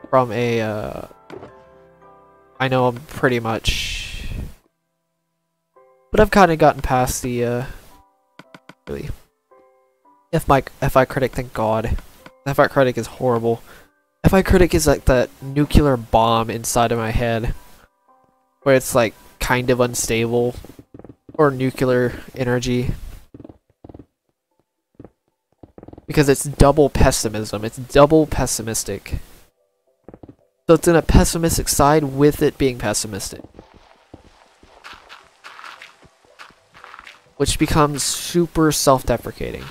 From a, I know I'm pretty much... But I've kind of gotten past the, really... FI critic, thank God. FI Critic is horrible. FI Critic is like that nuclear bomb inside of my head, where it's like kind of unstable, or nuclear energy. Because it's double pessimism, it's double pessimistic. So it's in a pessimistic side with it being pessimistic. Which becomes super self-deprecating.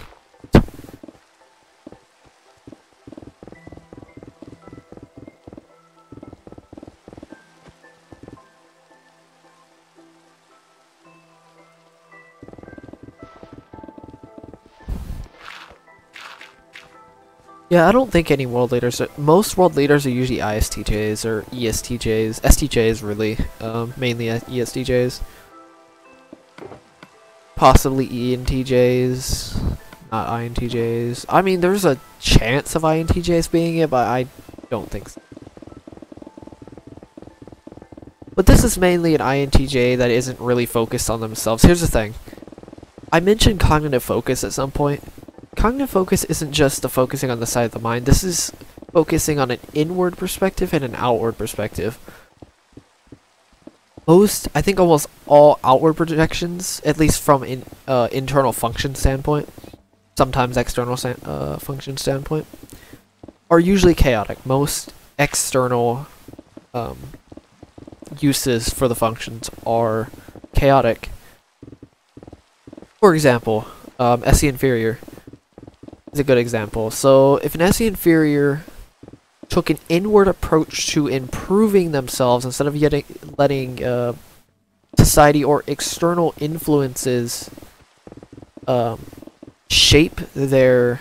Yeah, I don't think any world leaders most world leaders are usually ISTJs or ESTJs. STJs really, mainly ESTJs. Possibly ENTJs, not INTJs. I mean, there's a chance of INTJs being it, but I don't think so. But this is mainly an INTJ that isn't really focused on themselves. Here's the thing. I mentioned cognitive focus at some point. Cognitive focus isn't just the focusing on the side of the mind. This is focusing on an inward perspective and an outward perspective. I think almost all outward projections, at least from internal function standpoint, sometimes external function standpoint, are usually chaotic. Most external uses for the functions are chaotic. For example, SE inferior is a good example. So if an SE inferior took an inward approach to improving themselves instead of letting society or external influences shape their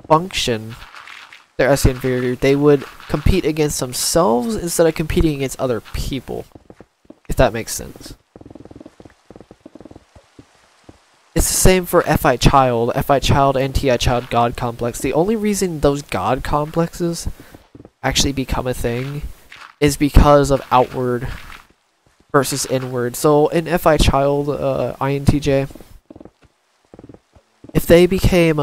function, their SE inferior, they would compete against themselves instead of competing against other people, if that makes sense. It's the same for FI child and TI child god complex. The only reason those god complexes actually become a thing is because of outward versus inward. So in FI child INTJ, if they became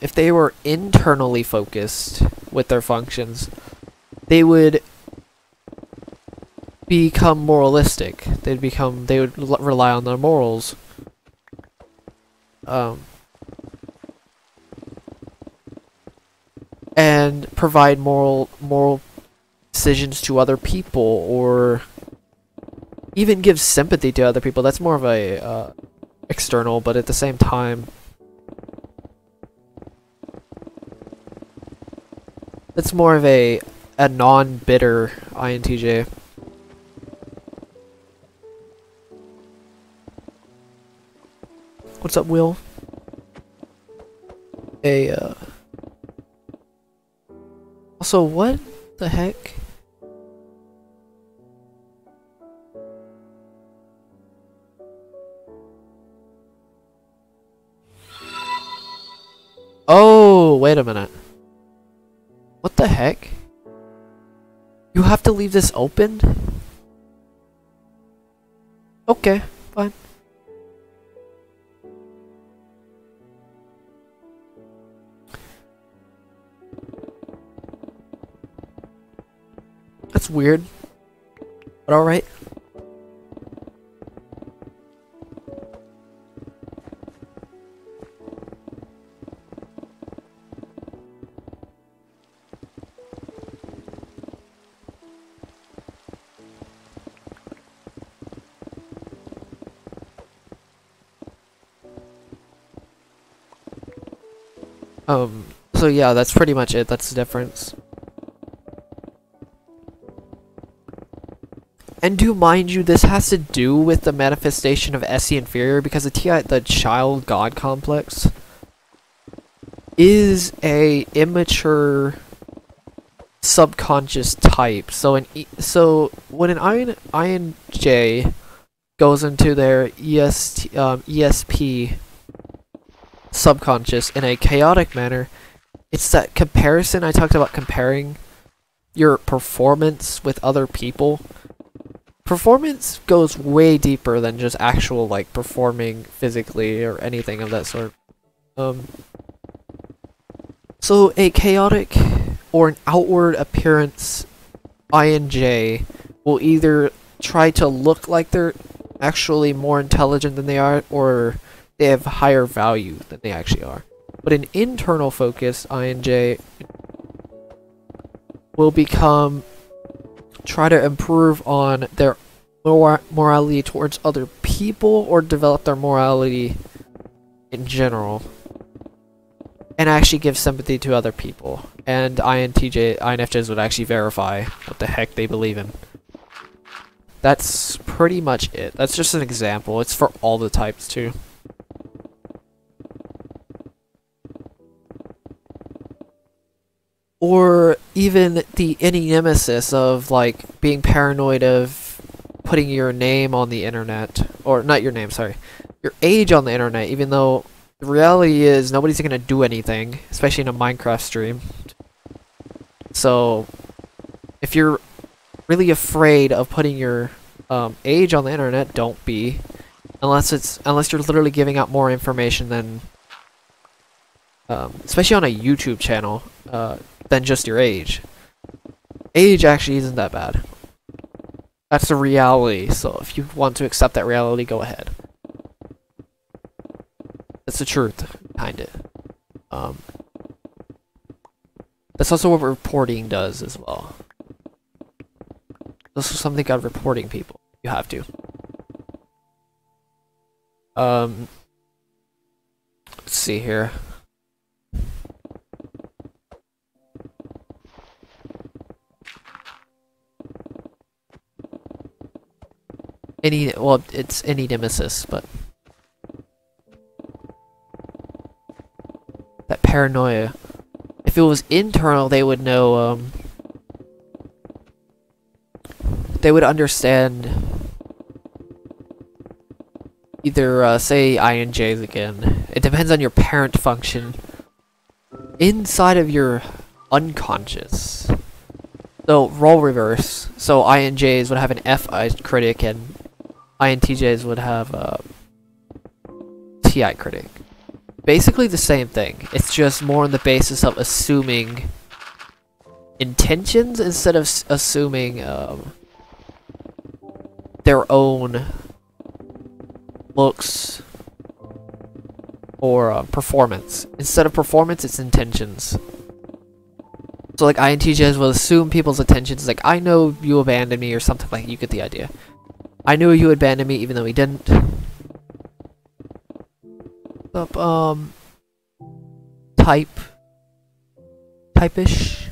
if they were internally focused with their functions, they would become moralistic. They would rely on their morals. And provide moral decisions to other people, or even give sympathy to other people. That's more of a external, but at the same time, it's more of a non-bitter INTJ. What's up, Will? Also, what the heck? Oh, wait a minute. What the heck? You have to leave this open? Okay, fine. That's weird, but alright. So yeah, that's pretty much it. That's the difference. And do mind you, this has to do with the manifestation of SE inferior, because the child god complex is a immature subconscious type. So when an INJ goes into their ESP subconscious in a chaotic manner, it's that comparison. I talked about comparing your performance with other people. Performance goes way deeper than just actual, like, performing physically or anything of that sort. So a chaotic or an outward appearance INJ will either try to look like they're actually more intelligent than they are, or they have higher value than they actually are. But an internal focus INJ will try to improve on their morality towards other people, or develop their morality in general, and actually give sympathy to other people. And INFJs would actually verify what the heck they believe in. That's pretty much it. That's just an example. It's for all the types too. Or even any nemesis of like being paranoid of putting your name on the internet, or not your name, sorry, your age on the internet, even though the reality is nobody's gonna do anything, especially in a Minecraft stream. So if you're really afraid of putting your age on the internet, don't be, unless you're literally giving out more information than especially on a YouTube channel, than just your age. Age actually isn't that bad. That's the reality, so if you want to accept that reality, go ahead. That's the truth behind it. That's also what reporting does as well. This is something about reporting people. You have to. Let's see here. Well, it's any nemesis, but that paranoia. If it was internal, they would know, they would understand either, say INJs again. It depends on your parent function inside of your unconscious. So, role reverse. So, INJs would have an FI critic, and INTJs would have a TI critic. Basically the same thing. It's just more on the basis of assuming intentions instead of assuming their own looks or performance. Instead of performance, it's intentions. So like INTJs will assume people's intentions, like, I know you abandoned me, or something like that. You get the idea. I knew you abandoned me even though he didn't. Type-ish.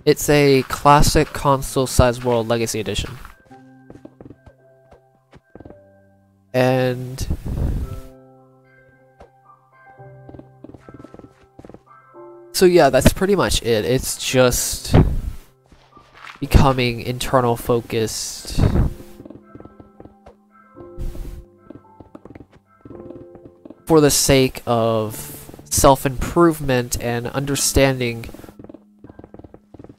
It's a classic console-sized world Legacy Edition. And so yeah, that's pretty much it. It's just becoming internal focused. For the sake of self-improvement and understanding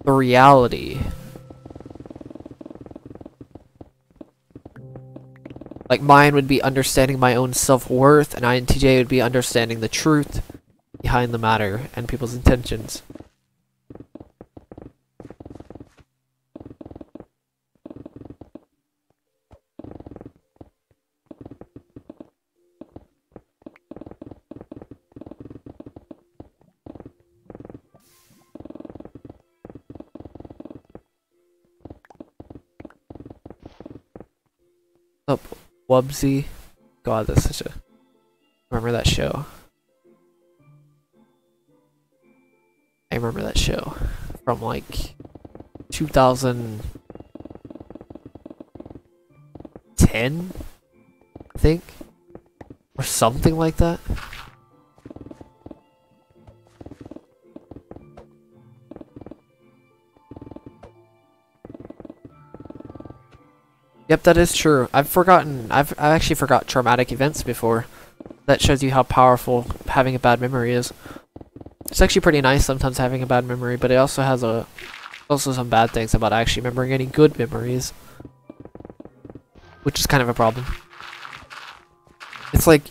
the reality. Like mine would be understanding my own self-worth, and INTJ would be understanding the truth behind the matter and people's intentions. Oh, Wubsy. God, that's such a... Remember that show? I remember that show from like 2010, I think, or something like that. Yep, that is true. I've actually forgot traumatic events before. That shows you how powerful having a bad memory is. It's actually pretty nice sometimes having a bad memory, but it also has also some bad things about actually remembering any good memories, which is kind of a problem. It's like,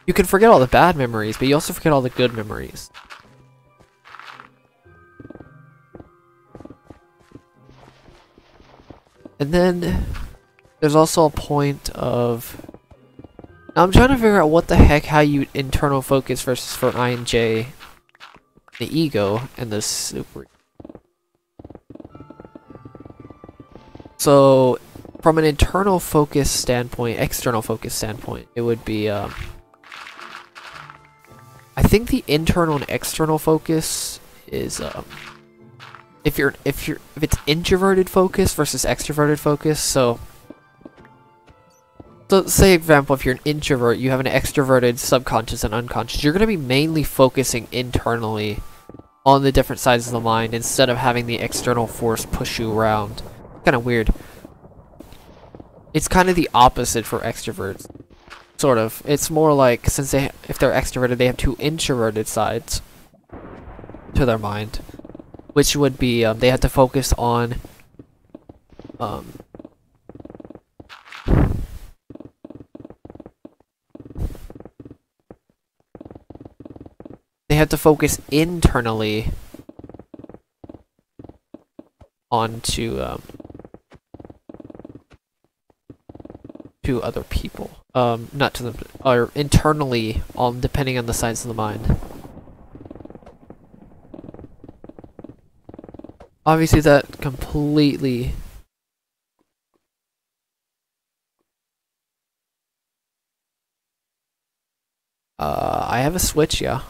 you can forget all the bad memories, but you also forget all the good memories. And then, there's also a point of... Now I'm trying to figure out what the heck, how you internal focus versus for INJ, the ego, and the super. So, from an internal focus standpoint, external focus standpoint, it would be, I think the internal and external focus is, if it's introverted focus versus extroverted focus, so say example, if you're an introvert, you have an extroverted subconscious and unconscious, you're going to be mainly focusing internally on the different sides of the mind instead of having the external force push you around. Kind of weird. It's kind of the opposite for extroverts. Sort of. It's more like, since if they're extroverted, they have two introverted sides to their mind. Which would be, they have to focus on, they have to focus internally onto, to other people. Not to them, or internally, depending on the sides of the mind. Obviously that completely... I have a Switch, yeah.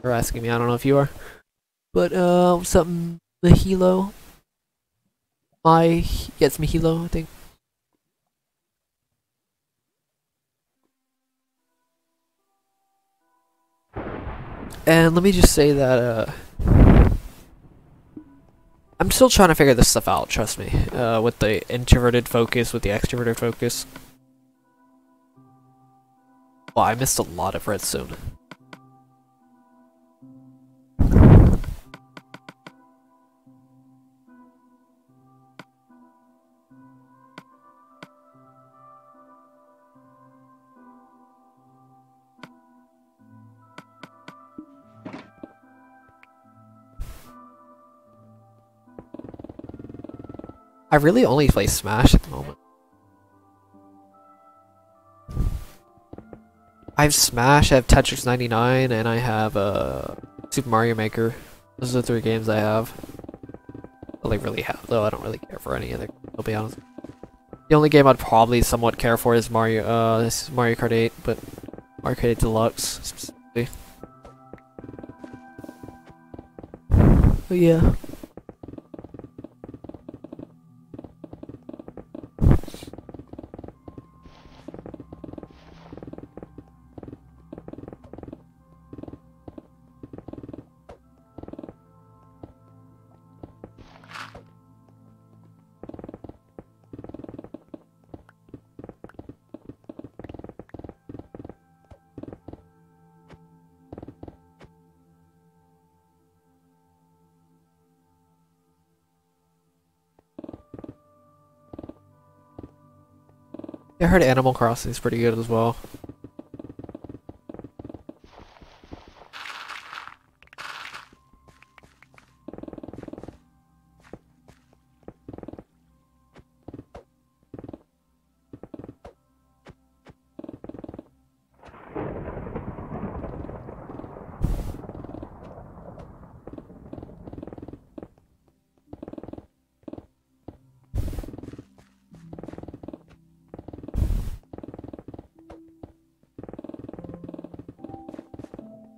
You're asking me, I don't know if you are. But, what's up, Mahilo? It's Mahilo, I think. And let me just say that, I'm still trying to figure this stuff out, trust me. With the introverted focus, with the extroverted focus. Wow, I missed a lot of redstone. I really only play Smash at the moment. I have Smash, I have Tetris 99, and I have Super Mario Maker. Those are the 3 games I have. Well, I really have, though I don't really care for any other, I'll be honest. The only game I'd probably somewhat care for is Mario Kart 8, but Mario Kart 8 Deluxe, specifically. But yeah. I heard Animal Crossing is pretty good as well.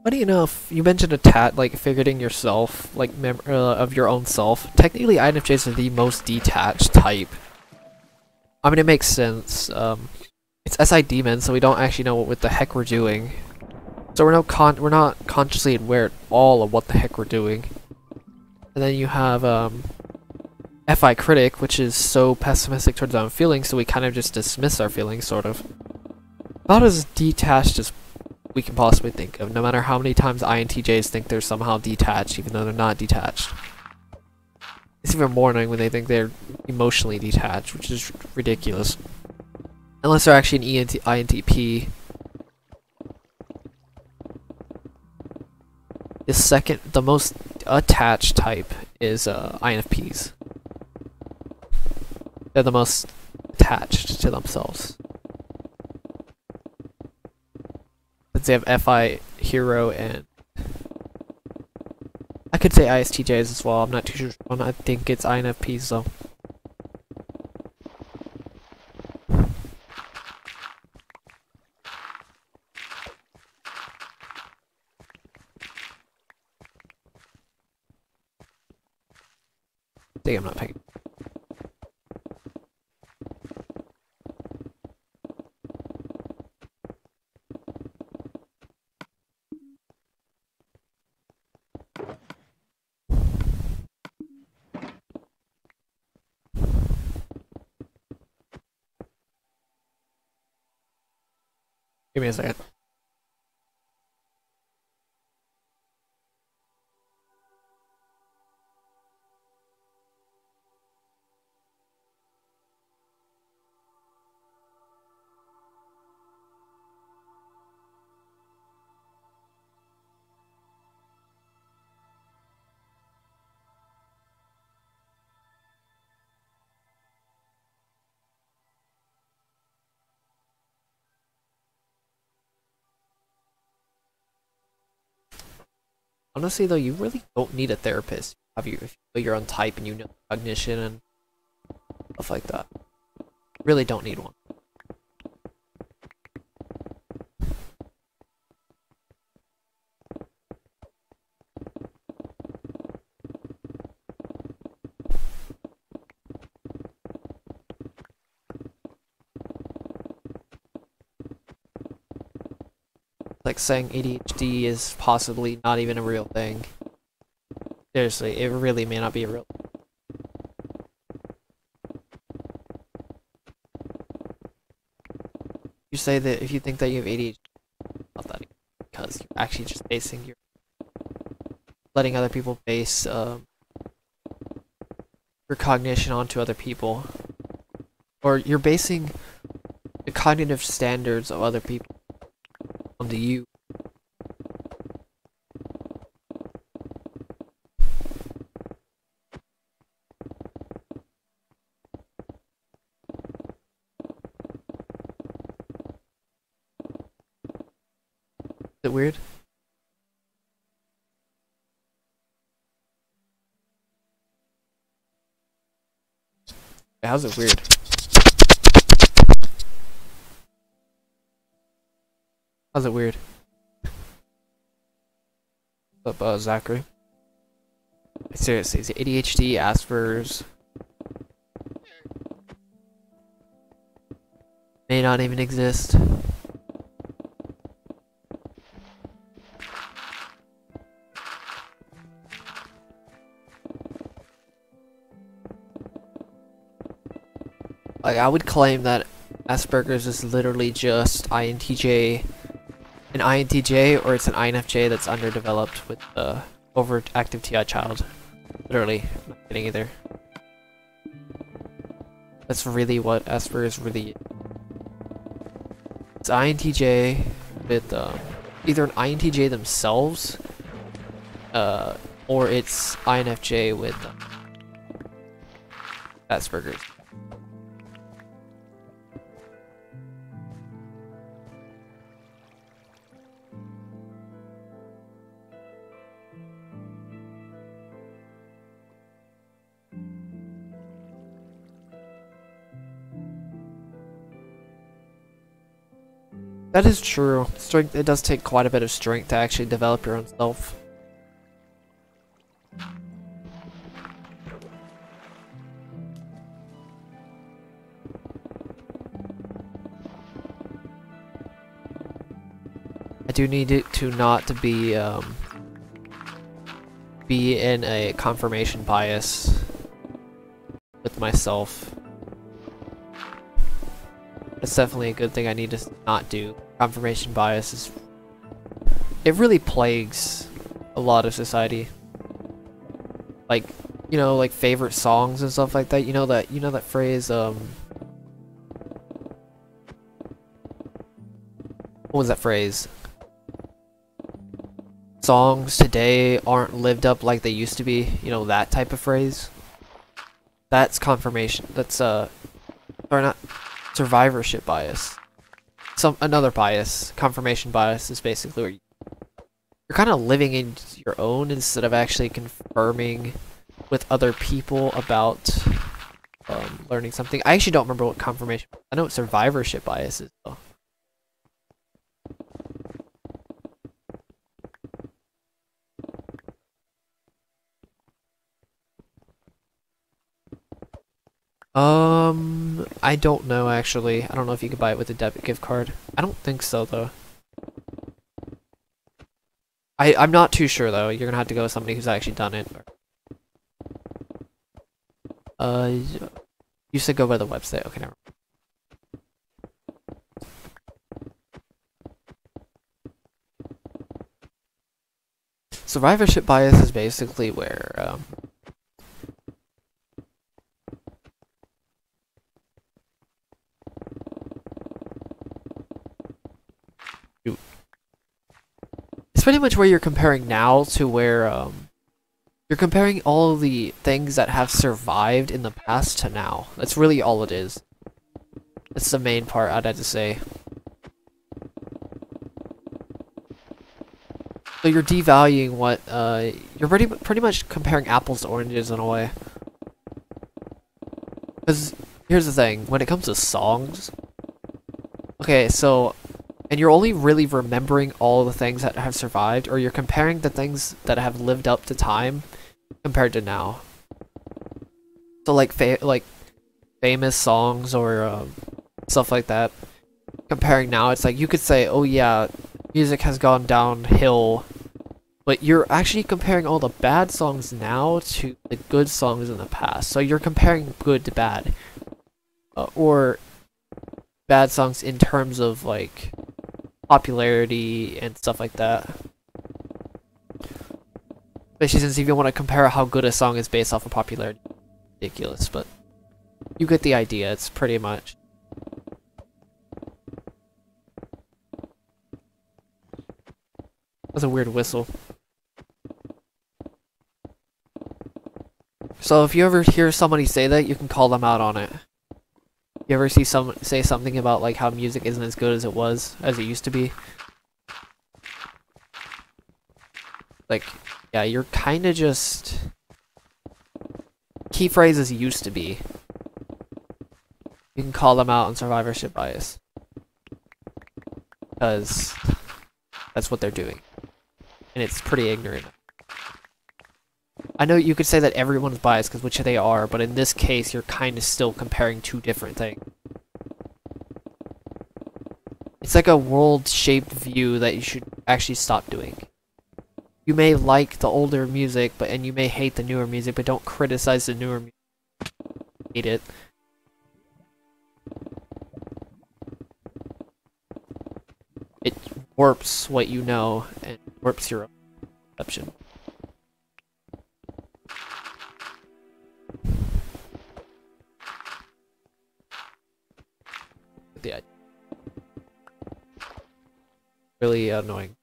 Funny enough, you mentioned like figuring yourself, like of your own self. Technically, INFJs are the most detached type. I mean, it makes sense. It's SID men, so we don't actually know what the heck we're doing. So we're not consciously aware at all of what the heck we're doing. And then you have FI critic, which is so pessimistic towards our own feelings, so we kind of just dismiss our feelings, sort of. About as detached as we can possibly think of, no matter how many times INTJs think they're somehow detached, even though they're not detached. It's even more annoying when they think they're emotionally detached, which is ridiculous. Unless they're actually an INTP, The most attached type is INFPs. They're the most attached to themselves. Since they have FI, Hero, and I could say ISTJs as well. I'm not too sure. I think it's INFPs though. I think I'm not picking. Give me a second. Honestly though, you really don't need a therapist. If you know your own type and you know cognition and stuff like that. Really don't need one. Like saying ADHD is possibly not even a real thing. Seriously, it really may not be a real thing. You say that if you think that you have ADHD, not that because you're actually just basing your letting other people base your cognition onto other people, or you're basing the cognitive standards of other people onto you. Is it weird? How's it weird? How's it weird? What's up, Zachary? Seriously, is it ADHD, Asperger's? May not even exist. Like, I would claim that Asperger's is literally just INTJ, an INTJ, or it's an INFJ that's underdeveloped with the overactive TI child. Literally, I'm not kidding either. That's really what Asperger's really is. It's INTJ with either an INTJ themselves, or it's INFJ with Asperger's. That is true. Strength, it does take quite a bit of strength to actually develop your own self. I do need it to not to be in a confirmation bias with myself. It's definitely a good thing I need to not do. Confirmation bias is... it really plagues a lot of society. Like, you know, like favorite songs and stuff like that. You know that phrase, what was that phrase? songs today aren't lived up like they used to be, you know, that type of phrase. That's confirmation. That's or not survivorship bias. Another bias, confirmation bias, is basically where you're kind of living in your own instead of actually confirming with other people about learning something. I actually don't remember what confirmation. I know what survivorship bias is though. I don't know actually. I don't know if you can buy it with a debit gift card. I don't think so though. I'm not too sure though. You're gonna have to go with somebody who's actually done it. You said go by the website. Okay, never mind. Survivorship bias is basically where it's pretty much where you're comparing now to where you're comparing all the things that have survived in the past to now. That's really all it is. That's the main part I'd have to say. So you're devaluing what you're pretty much comparing apples to oranges in a way. Because here's the thing, when it comes to songs, okay, so and you're only really remembering all the things that have survived, or you're comparing the things that have lived up to time compared to now. So like famous songs or stuff like that. Comparing now, it's like you could say, oh yeah, music has gone downhill, but you're actually comparing all the bad songs now to the good songs in the past. So you're comparing good to bad, or bad songs in terms of like popularity and stuff like that. Especially since if you want to compare how good a song is based off of popularity, it's ridiculous, but you get the idea. It's pretty much. That's a weird whistle. So if you ever hear somebody say that, you can call them out on it. You ever see someone say something about like how music isn't as good as it used to be? Like, yeah, you're kind of just key phrases used to be. You can call them out on survivorship bias, because that's what they're doing, and it's pretty ignorant. I know you could say that everyone's biased, because which they are, but in this case, you're kind of still comparing two different things. It's like a world-shaped view that you should actually stop doing. You may like the older music, and you may hate the newer music, but don't criticize the newer music. Hate it. It warps what you know, and warps your own perception. The idea. Really annoying.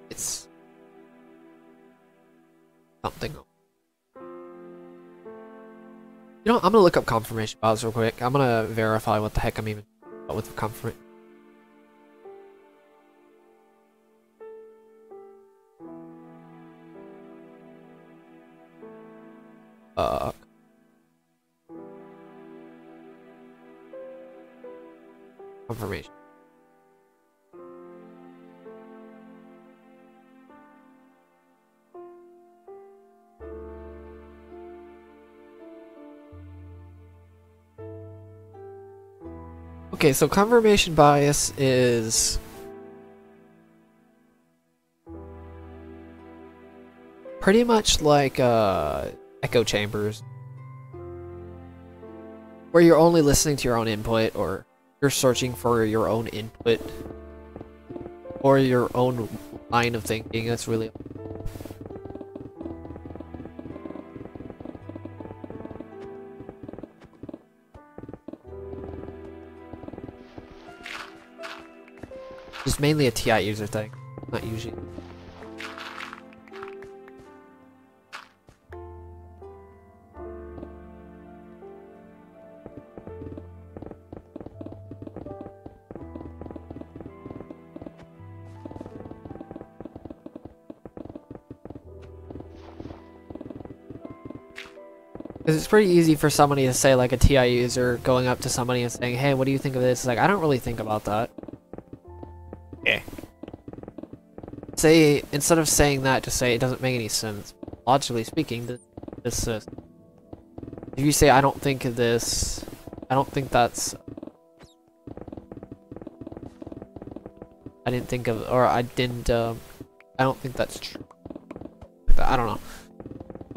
It's something. You know, I'm gonna look up confirmation bias real quick. I'm gonna verify what the heck I'm even about with the confirmation. Confirmation. Okay, so confirmation bias is pretty much like echo chambers, where you're only listening to your own input, or you're searching for your own input, or your own line of thinking. That's really it's mainly a TI user thing, not usually. It's pretty easy for somebody to say, like a TI user going up to somebody and saying, hey, what do you think of this? It's like, I don't really think about that. Okay. Say, instead of saying that, just say it doesn't make any sense. Logically speaking, this if you say, I don't think of this, I don't think that's... I didn't think of, or I didn't, I don't think that's true. I don't know.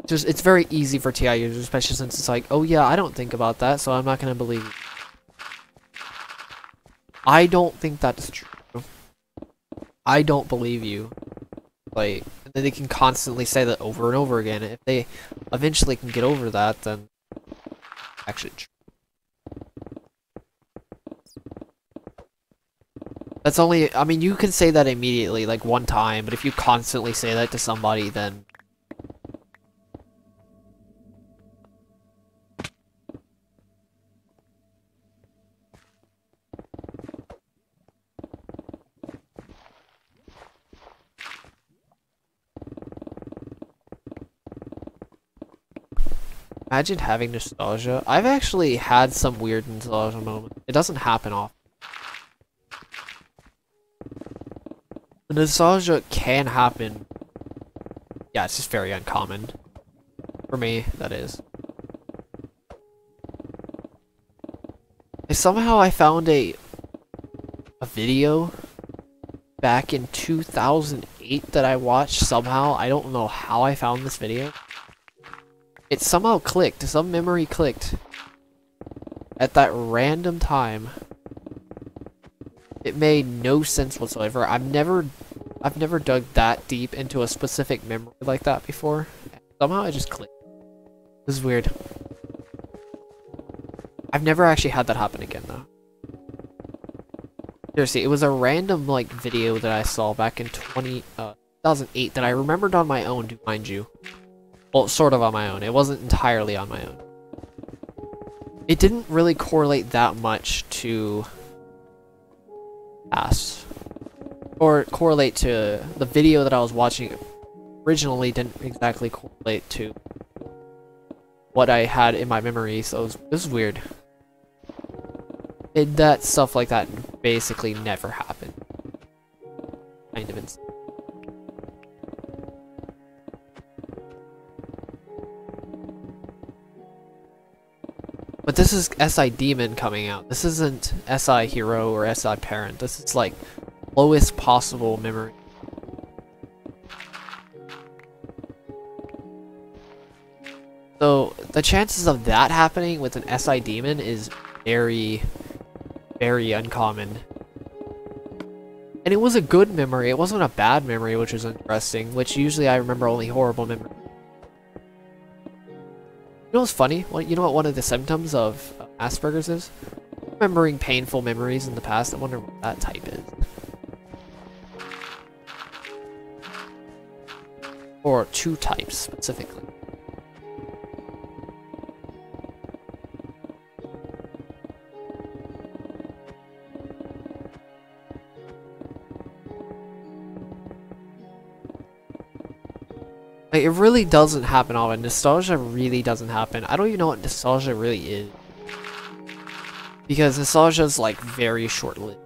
Just, it's very easy for TI users, especially since it's like, oh yeah, I don't think about that, so I'm not gonna believe you. I don't think that's true. I don't believe you. Like, and then they can constantly say that over and over again. If they eventually can get over that, then actually true. That's only, I mean, you can say that immediately, like one time, but if you constantly say that to somebody, then imagine having nostalgia. I've actually had some weird nostalgia moments. It doesn't happen often. The nostalgia can happen. Yeah, it's just very uncommon. For me, that is. Somehow I found a video back in 2008 that I watched somehow. I don't know how I found this video. It somehow clicked. Some memory clicked at that random time. It made no sense whatsoever. I've never dug that deep into a specific memory like that before. Somehow it just clicked. This is weird. I've never actually had that happen again though. Seriously, it was a random like video that I saw back in 2008 that I remembered on my own, mind you. Well, sort of on my own. It wasn't entirely on my own. It didn't really correlate that much to past. Or correlate to the video that I was watching originally didn't exactly correlate to what I had in my memory, so this is weird. That stuff like that basically never happened. Kind of insane. But this is SI Demon coming out. This isn't SI Hero or SI Parent. This is like lowest possible memory. So the chances of that happening with an SI Demon is very, very uncommon. And it was a good memory. It wasn't a bad memory, which was interesting. Which usually I remember only horrible memories. You know what's funny? Well, you know what one of the symptoms of Asperger's is? Remembering painful memories in the past. I wonder what that type is. Or two types, specifically. Like, it really doesn't happen often. Nostalgia really doesn't happen. I don't even know what nostalgia really is. Because nostalgia is like very short-lived.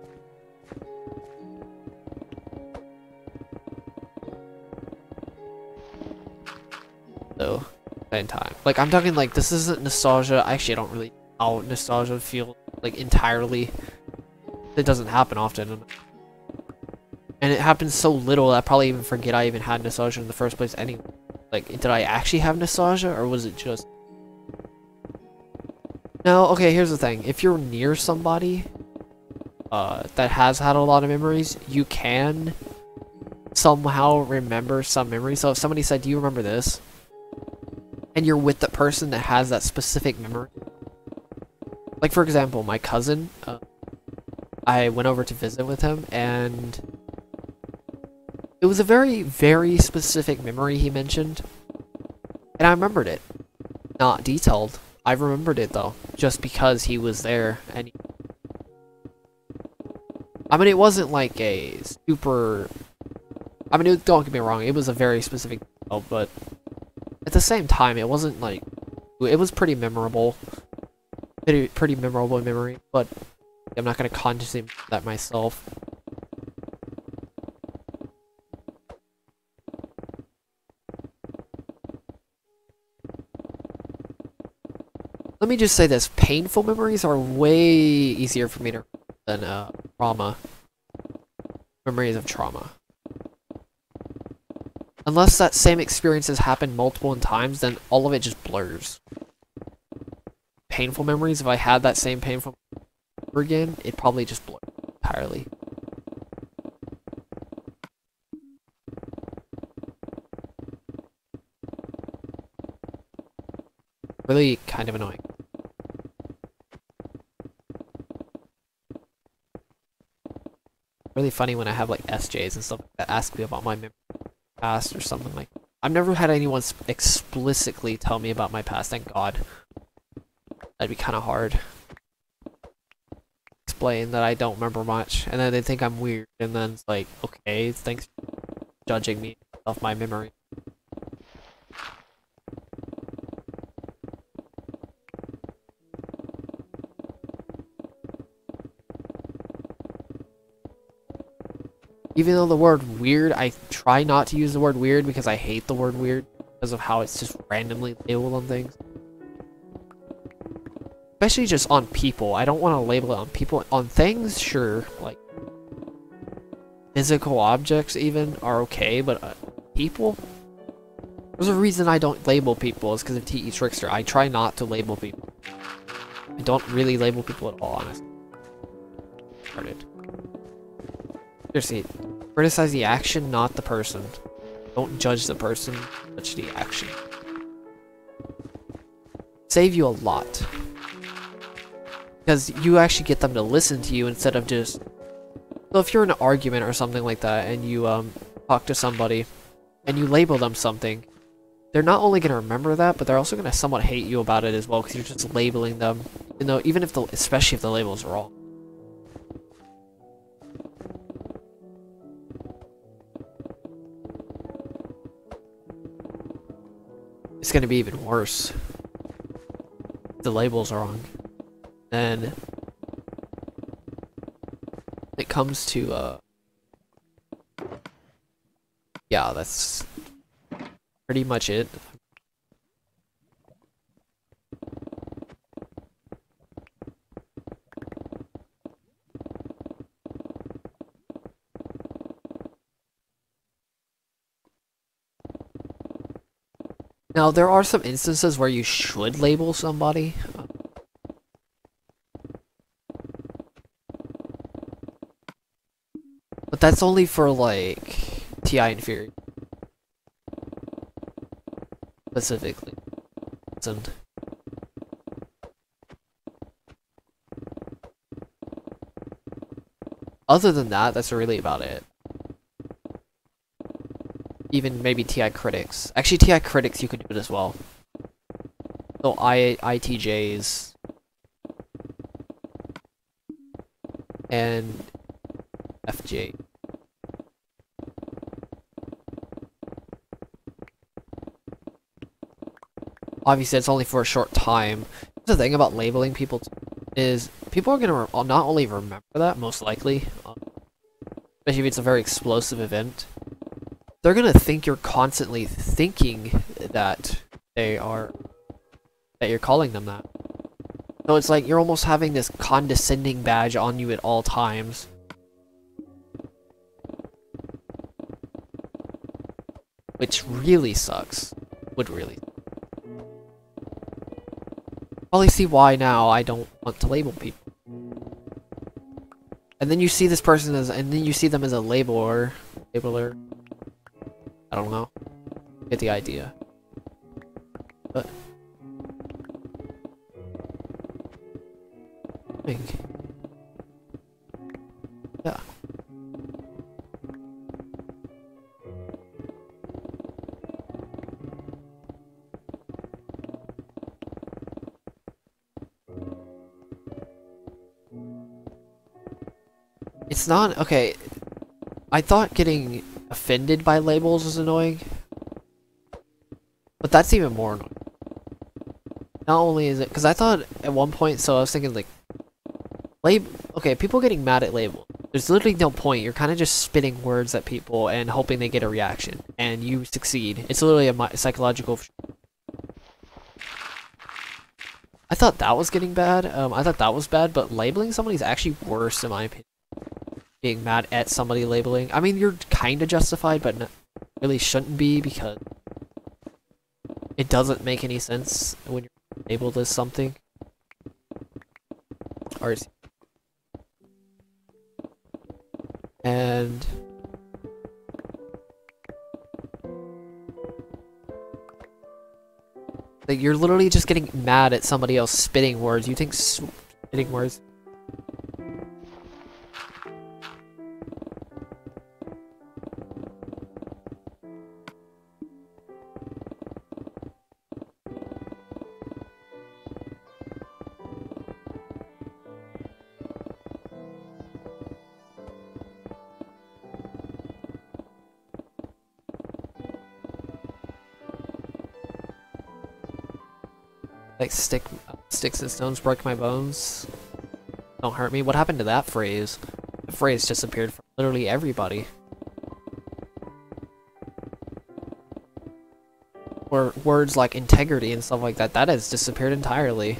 So, same time. Like, I'm talking like, this isn't nostalgia. Actually, I don't really know how nostalgia feels like entirely. It doesn't happen often. And it happens so little that I probably even forget I even had nostalgia in the first place anyway. Like, did I actually have nostalgia, or was it just... No, okay, here's the thing. If you're near somebody that has had a lot of memories, you can somehow remember some memories. So if somebody said, do you remember this? And you're with the person that has that specific memory. Like, for example, my cousin, I went over to visit with him, and it was a very, very specific memory he mentioned, and I remembered it. Not detailed. I remembered it though, just because he was there, and I mean, it wasn't like a super. I mean, don't get me wrong, it was a very specific detail, but at the same time, it wasn't like. It was pretty memorable. Pretty memorable memory, but I'm not gonna consciously make that myself. Let me just say this, painful memories are way easier for me to than trauma. Memories of trauma. Unless that same experience has happened multiple times, then all of it just blurs. Painful memories, if I had that same painful memory again, it probably just blurs entirely. Really kind of annoying. Really funny when I have like SJs and stuff that ask me about my memory past or something like that. I've never had anyone explicitly tell me about my past, thank God. That'd be kind of hard. Explain that I don't remember much, and then they think I'm weird, and then it's like, okay, thanks for judging me off my memory. Even though the word weird, I try not to use the word weird because I hate the word weird because of how it's just randomly labeled on things. Especially just on people. I don't want to label it on people. On things, sure. Like, physical objects even are okay, but people? There's a reason I don't label people, is because of TE Trickster. I try not to label people. I don't really label people at all, honestly. Started. Seriously, criticize the action, not the person. Don't judge the person, judge the action. Save you a lot. Because you actually get them to listen to you instead of just... So if you're in an argument or something like that, and you talk to somebody, and you label them something, they're not only going to remember that, but they're also going to somewhat hate you about it as well, because you're just labeling them. You know, even if especially if the label is wrong. It's going to be even worse. The label's wrong. And it comes to yeah, that's pretty much it. Now, there are some instances where you should label somebody. But that's only for, like, TI Inferior. Specifically. And other than that, that's really about it. Even maybe TI Critics. Actually, TI Critics, you could do it as well. So, ITJs. And FJ. Obviously, it's only for a short time. The thing about labeling people is people are going to not only remember that, most likely, especially if it's a very explosive event, they're going to think you're constantly thinking that that you're calling them that. So it's like you're almost having this condescending badge on you at all times. Which really sucks. Would really. Probably see why now I don't want to label people. And then you see this person and then you see them as a labeler. I don't know. Get the idea. But It's not okay. I thought getting offended by labels was annoying, but that's even more annoying. Not only is it because I thought at one point, so I was thinking like, okay, people getting mad at labels. There's literally no point. You're kind of just spitting words at people and hoping they get a reaction, and you succeed. It's literally a psychological. I thought that was getting bad. I thought that was bad, but labeling somebody is actually worse in my opinion. Being mad at somebody labeling. I mean, you're kind of justified, but really shouldn't be because it doesn't make any sense when you're labeled as something. And like you're literally just getting mad at somebody else spitting words. You think spitting words? Like sticks and stones break my bones. Don't hurt me. What happened to that phrase? The phrase disappeared from literally everybody. Or words like integrity and stuff like that, that has disappeared entirely.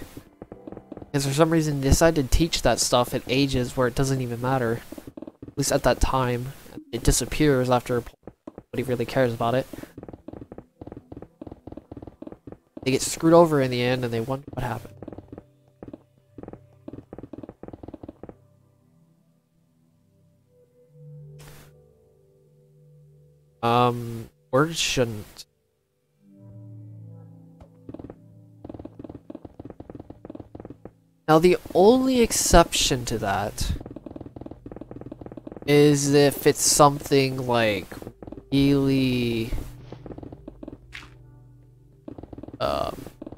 Because for some reason they decided to teach that stuff at ages where it doesn't even matter. At least at that time. It disappears after nobody really cares about it. They get screwed over in the end and they wonder what happened. Words shouldn't. Now the only exception to that is if it's something like really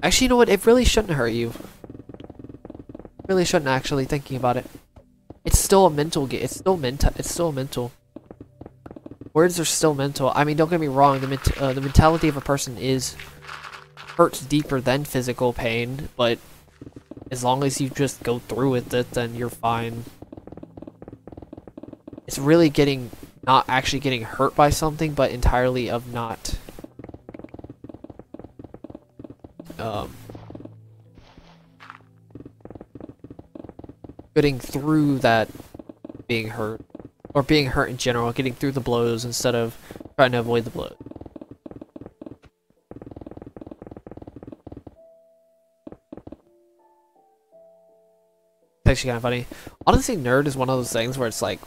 actually, you know what? It really shouldn't hurt you. It really shouldn't, actually, thinking about it. It's still a mental game. It's still mental. Words are still mental. I mean, don't get me wrong. The mentality of a person hurts deeper than physical pain, but as long as you just go through with it, then you're fine. It's really not actually getting hurt by something, but entirely of not. Getting through that being hurt, or being hurt in general, getting through the blows instead of trying to avoid the blows. It's actually kind of funny. Honestly, nerd is one of those things where it's like,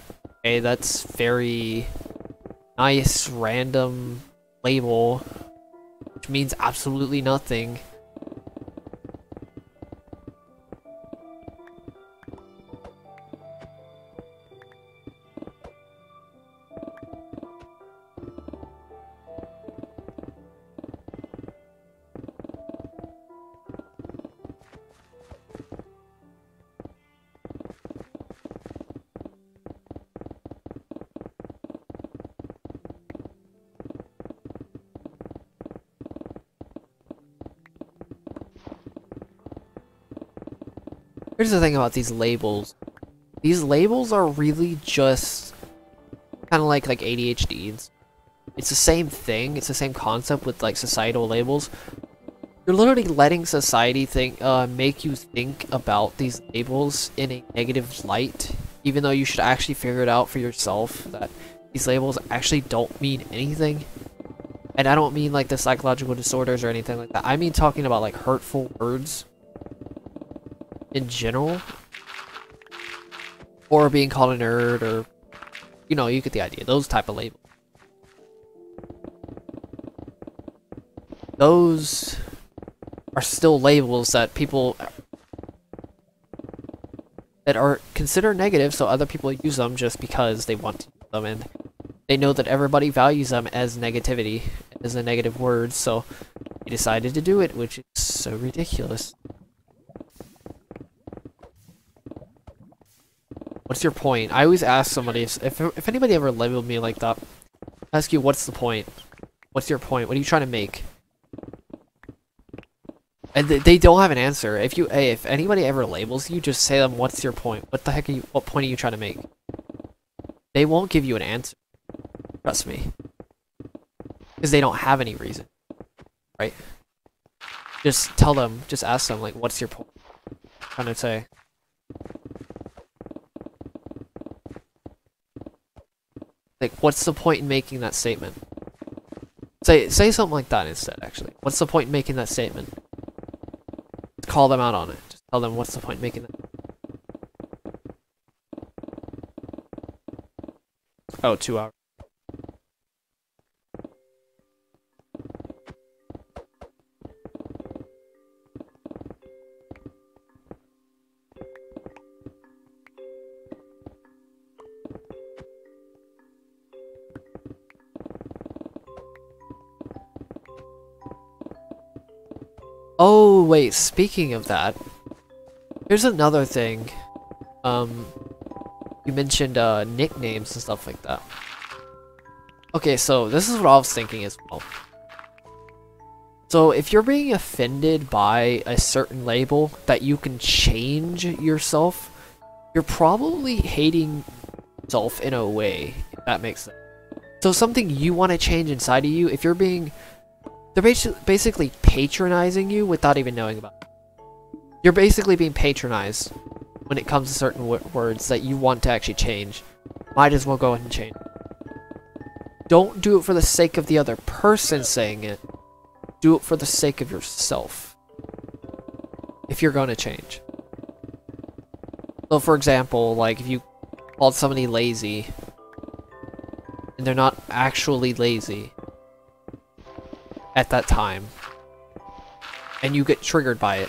hey, that's very nice, random label, which means absolutely nothing. Here's the thing about these labels. These labels are really just kind of like ADHD. It's the same thing. It's the same concept with like societal labels. You're literally letting society make you think about these labels in a negative light, even though you should actually figure it out for yourself that these labels actually don't mean anything. And I don't mean like the psychological disorders or anything like that. I mean talking about like hurtful words in general, or being called a nerd, or you know, you get the idea. Those type of labels. Those are still labels that people that are considered negative, so other people use them just because they want to use them, and they know that everybody values them as negativity, as a negative word, so they decided to do it, which is so ridiculous. what's your point? I always ask somebody, if anybody ever labeled me like that, I ask you, what's the point? What's your point? What are you trying to make? And they don't have an answer. If anybody ever labels you, just say them, what's your point? What the heck are you, what point are you trying to make? They won't give you an answer. Trust me. Because they don't have any reason. Right? Just tell them, just ask them, like, what's your point? Trying to say. Like, what's the point in making that statement? Say something like that instead, actually. What's the point in making that statement? Call them out on it. Just tell them what's the point in making that. Oh, 2 hours. Oh, wait, speaking of that, here's another thing. You mentioned, nicknames and stuff like that. Okay, so this is what I was thinking as well. So if you're being offended by a certain label that you can change yourself, you're probably hating yourself in a way, if that makes sense. So something you want to change inside of you, if you're being... They're basically patronizing you without even knowing about it. You're basically being patronized when it comes to certain words that you want to actually change. Might as well go ahead and change. Don't do it for the sake of the other person saying it. Do it for the sake of yourself. If you're going to change. So for example, like if you called somebody lazy and they're not actually lazy at that time, and you get triggered by it,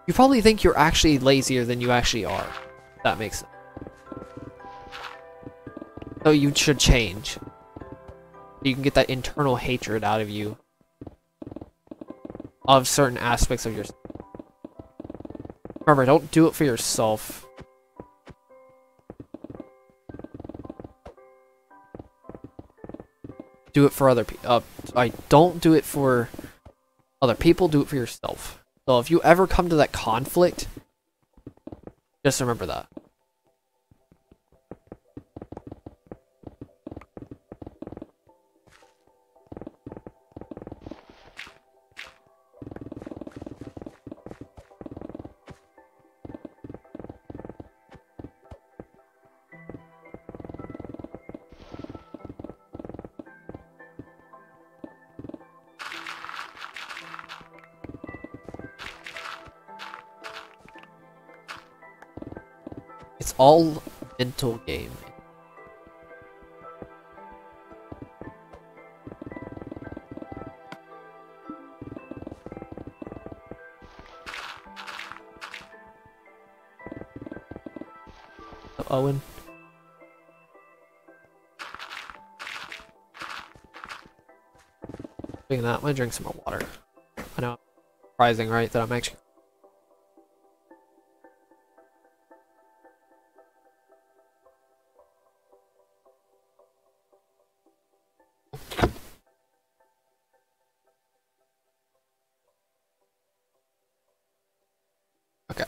you probably think you're actually lazier than you actually are. If that makes sense. So you should change. You can get that internal hatred out of you of certain aspects of yourself. Remember, don't do it for yourself. Do it for other people. Don't do it for other people, do it for yourself. So if you ever come to that conflict, just remember that. It's all mental game. Owen. Speaking of that, I'm gonna drink some more water. I know, surprising, right? That I'm actually. Okay.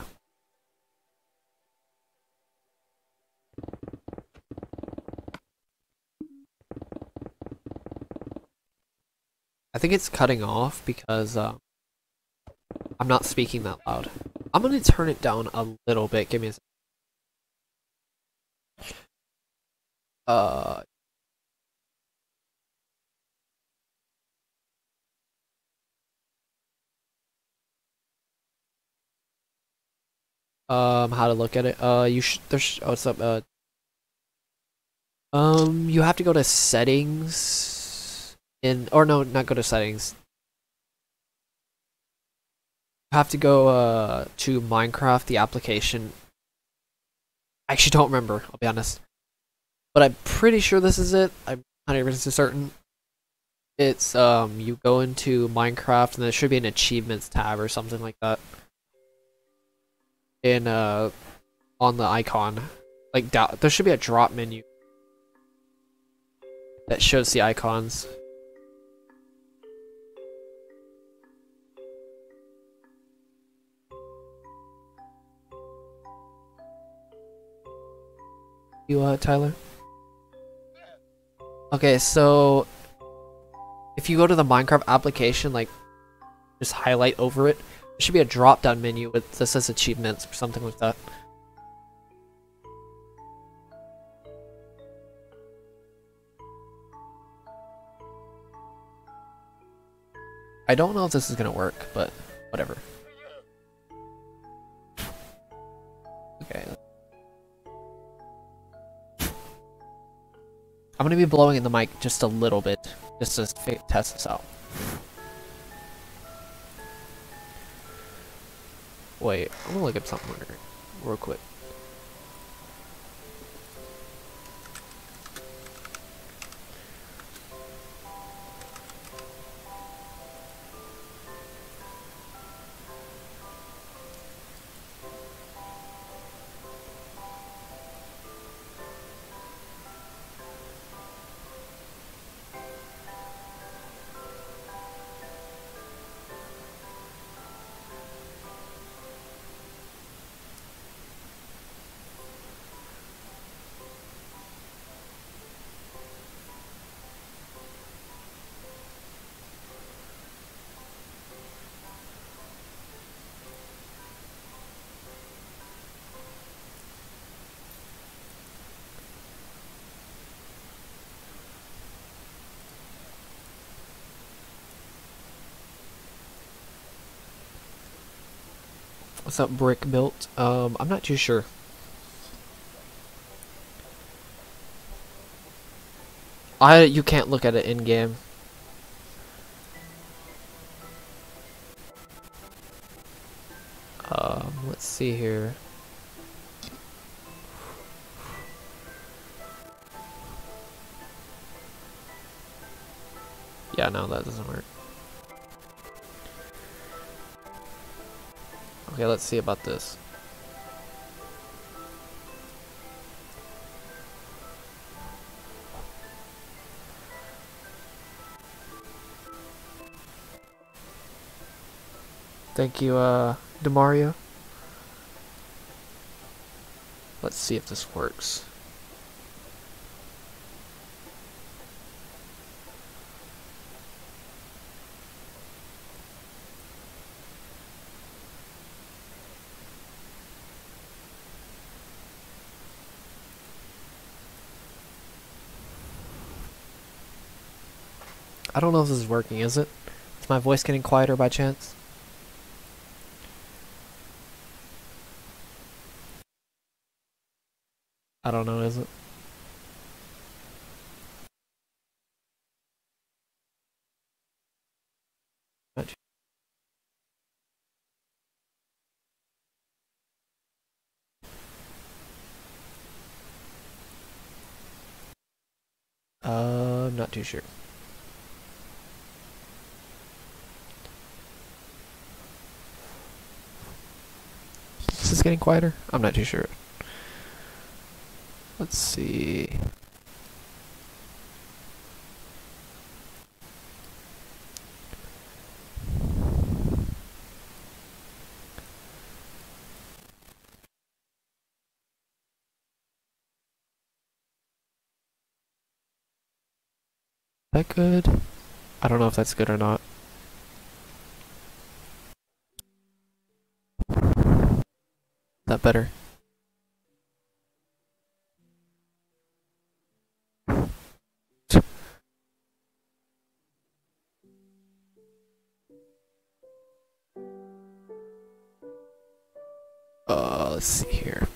I think it's cutting off because I'm not speaking that loud. I'm gonna turn it down a little bit. Give me a second. How to look at it? You should. There's. Oh, what's up? You have to go to settings. Or no, not go to settings. You have to go to Minecraft, the application. I actually don't remember. I'll be honest, but I'm pretty sure this is it. I'm 100% certain. It's you go into Minecraft and there should be an achievements tab or something like that. In on the icon, Like, there should be a drop menu that shows the icons. You, Tyler? Okay, so if you go to the Minecraft application, like, just highlight over it, there should be a drop-down menu with that says achievements or something like that. I don't know if this is gonna work, but whatever. Okay. I'm gonna be blowing in the mic just a little bit, just to test this out. Wait, I'm gonna look up something real quick. What's up, Brick Built? I'm not too sure. You can't look at it in game. Let's see here. Yeah, no, that doesn't work. Okay, let's see about this. Thank you, Demario. Let's see if this works. I don't know if this is working, is it? Is my voice getting quieter by chance? I don't know, is it? I'm not too sure. Is this getting quieter? I'm not too sure. Let's see. Is that good? I don't know if that's good or not. Is that better? Let's see here.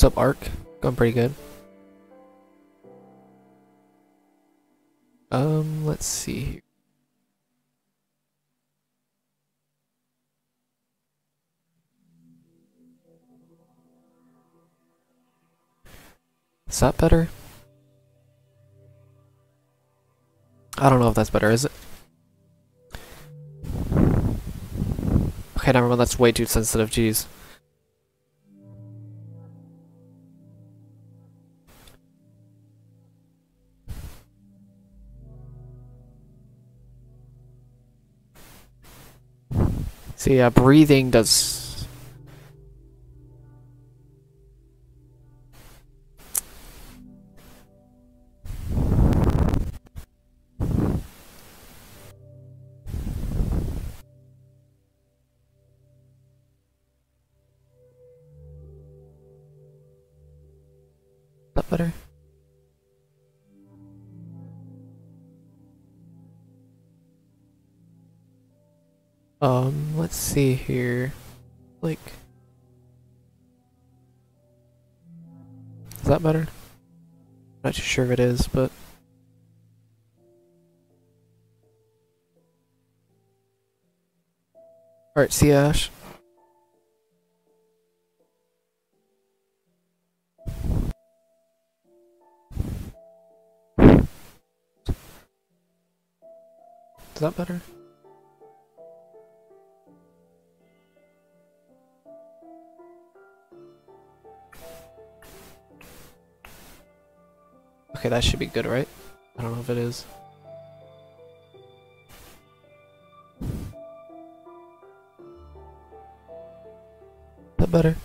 What's up, Ark? Going pretty good. Let's see here. Is that better? I don't know if that's better, is it? Okay, never mind, that's way too sensitive, jeez. See, breathing does... Is that better? Let's see here. Like... Is that better? Not too sure if it is, but... Alright, see ya, Ash. Is that better? Okay, that should be good, right? I don't know if it is. Is that better?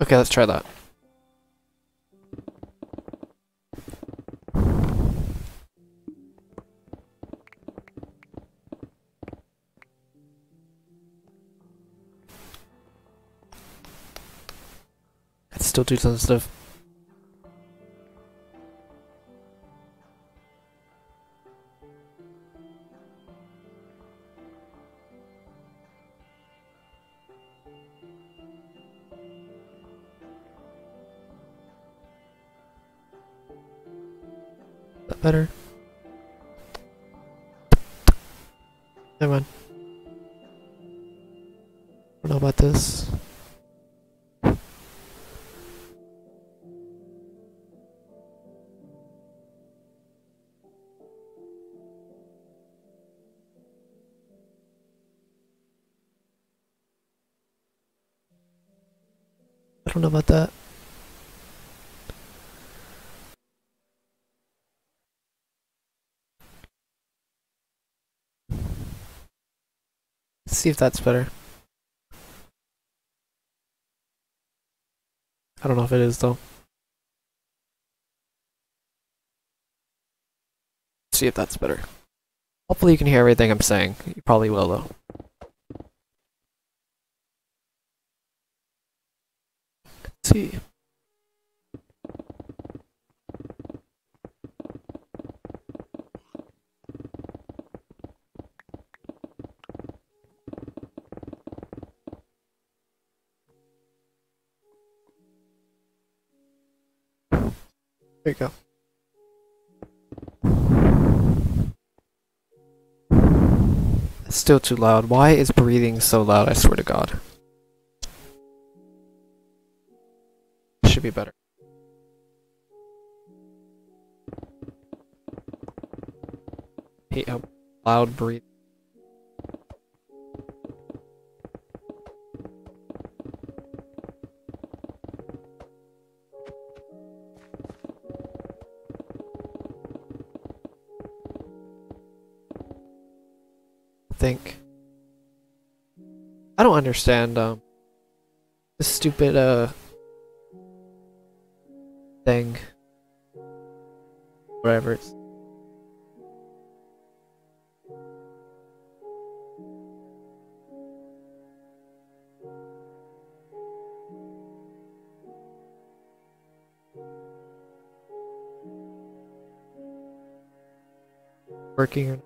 Okay, let's try that. It's still too sensitive. Is that better? Never mind. I don't know about this. I don't know about that. Let's see if that's better. I don't know if it is though. Let's see if that's better. Hopefully you can hear everything I'm saying. You probably will though. Let's see. There you go. It's still too loud. Why is breathing so loud? I swear to God. Should be better. Hate how loud breathing. Think. I don't understand this stupid thing. Whatever it's working or not.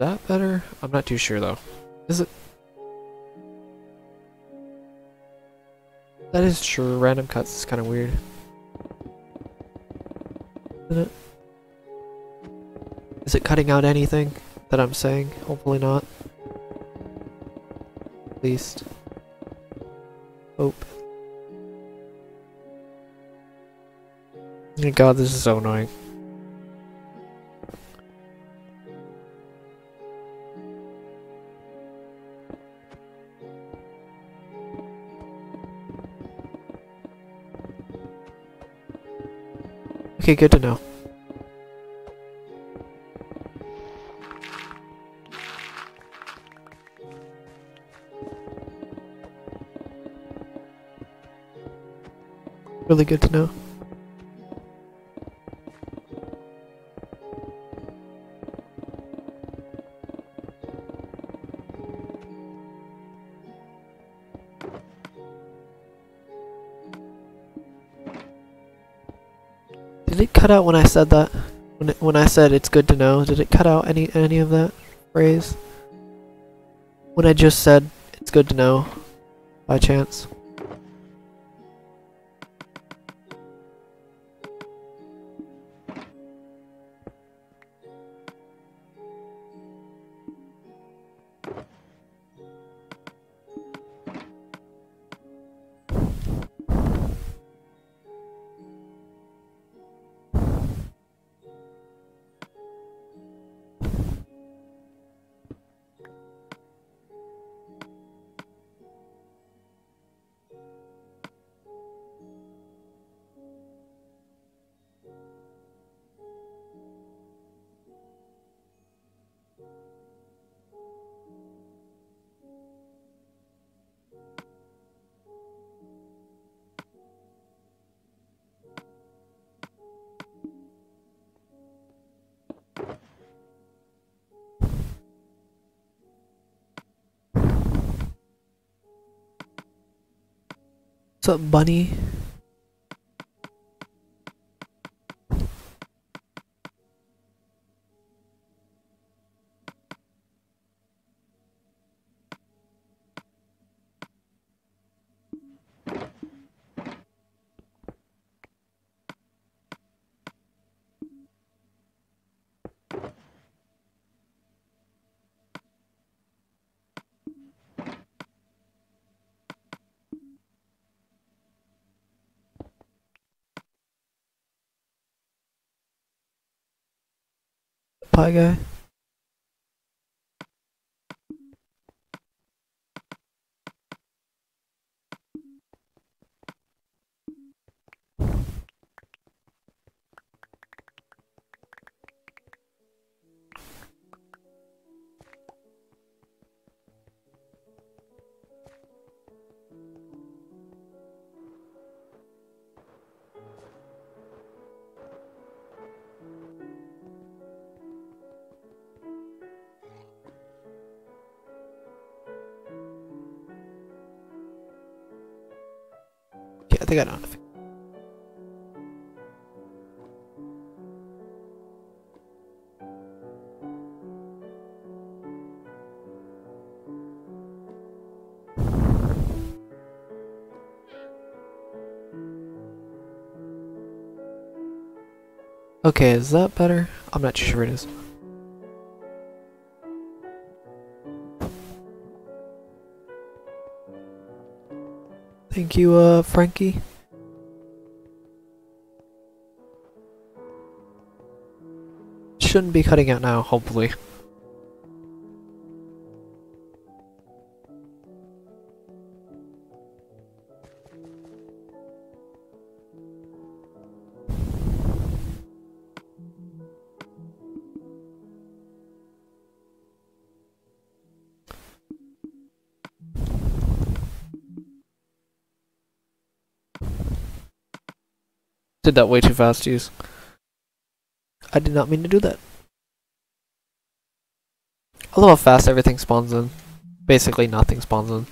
that better? I'm not too sure though. Is it? That is true. Random cuts is kind of weird. Isn't it? Is it cutting out anything that I'm saying? Hopefully not. At least. Hope. Oh god, this is so annoying. Okay, good to know. Really good to know. Did it cut out when I said that? When I said it's good to know, did it cut out any of that phrase? When I just said it's good to know, by chance? What's up, bunny? Pie guy? Yeah, I think I know. Okay, is that better? I'm not sure it is. Thank you, Frankie. Shouldn't be cutting out now, hopefully. Did that way too fast, use. I did not mean to do that. I love how fast everything spawns in. Basically nothing spawns in.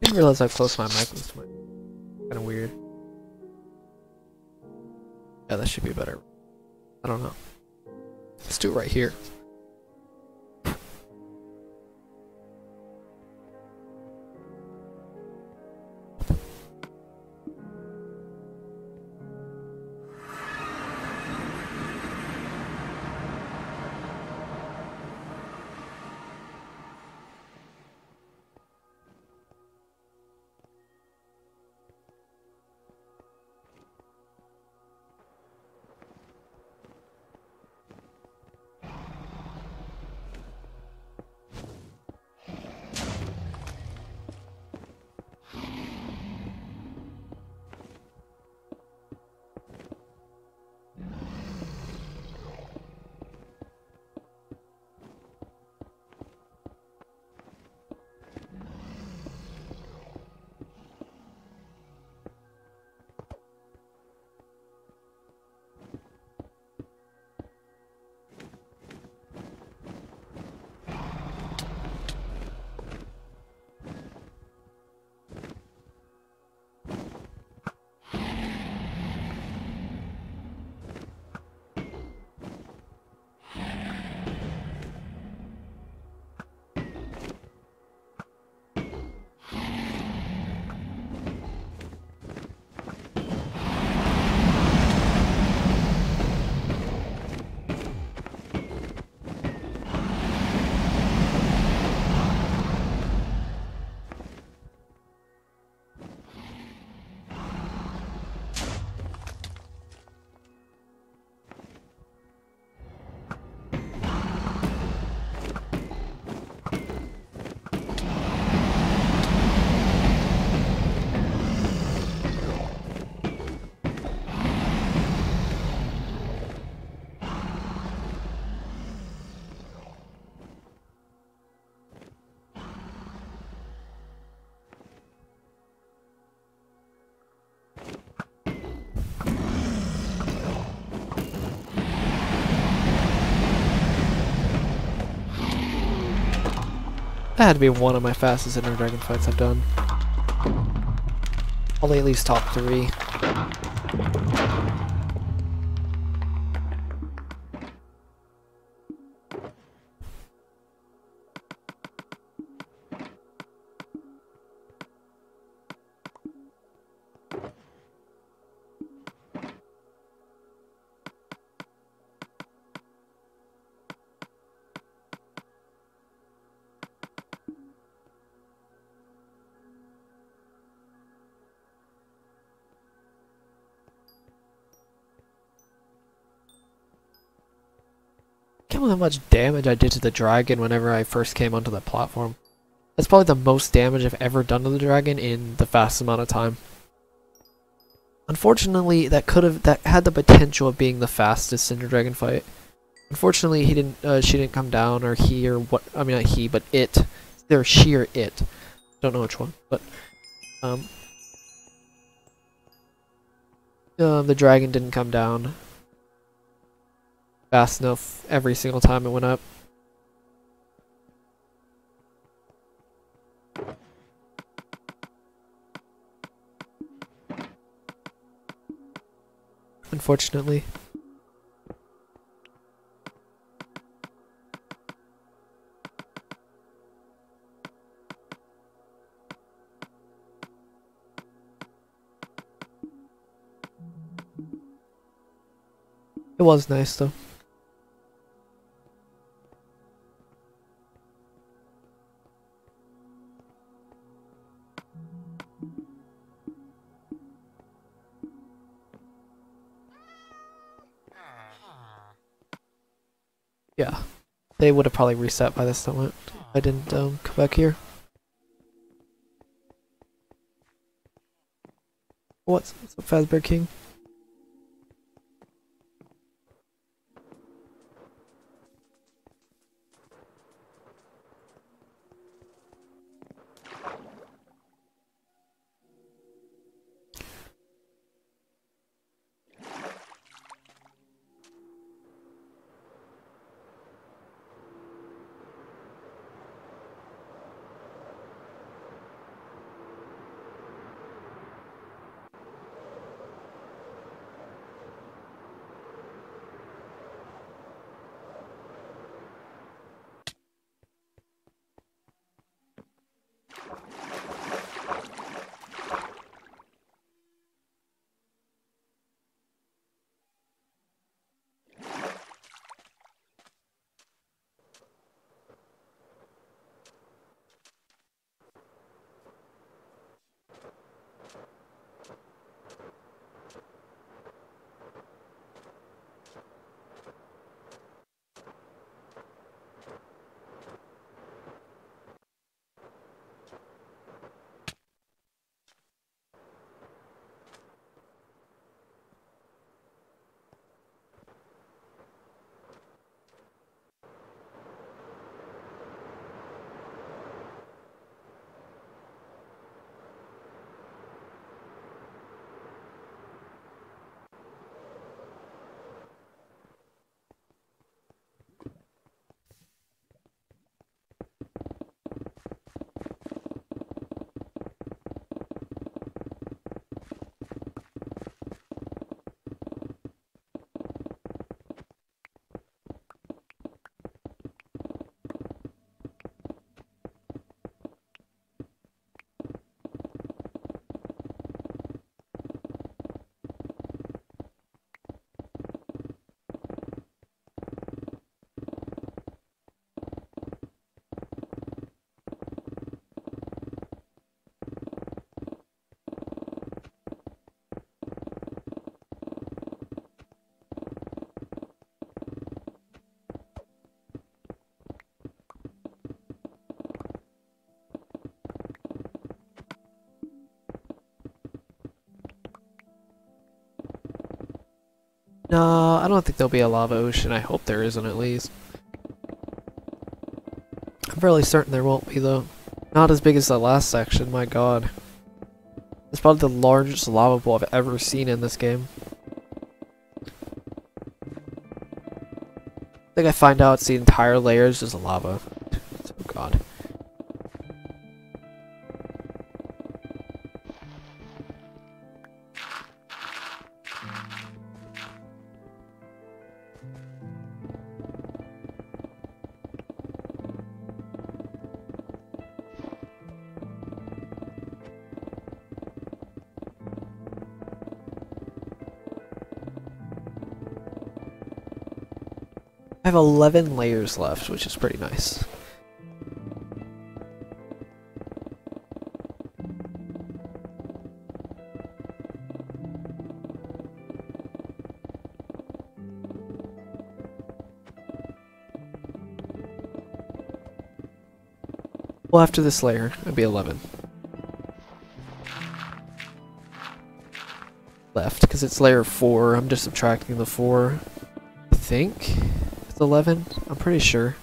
Didn't realize how close my mic was to my. Kind of weird. Yeah, that should be better. I don't know. Let's do it right here. That had to be one of my fastest Ender Dragon fights I've done. Probably at least top 3. Can't believe how much damage I did to the dragon whenever I first came onto the platform. That's probably the most damage I've ever done to the dragon in the fastest amount of time. Unfortunately, that had the potential of being the fastest Ender Dragon fight. Unfortunately, she didn't come down, or he, or what, I mean not he, but it. They're she or it. Don't know which one, but, the dragon didn't come down fast enough every single time it went up. Unfortunately. It was nice though. Yeah, they would have probably reset by this time if I didn't come back here. What's up, Fazbear King? No, I don't think there'll be a lava ocean. I hope there isn't, at least. I'm fairly certain there won't be, though. Not as big as the last section, my god. It's probably the largest lava pool I've ever seen in this game. I think I find out it's the entire layer is just lava. Oh god. I have 11 layers left, which is pretty nice. Well, after this layer, it'll be 11. Left, because it's layer 4. I'm just subtracting the 4. I think it's 11. I'm pretty sure.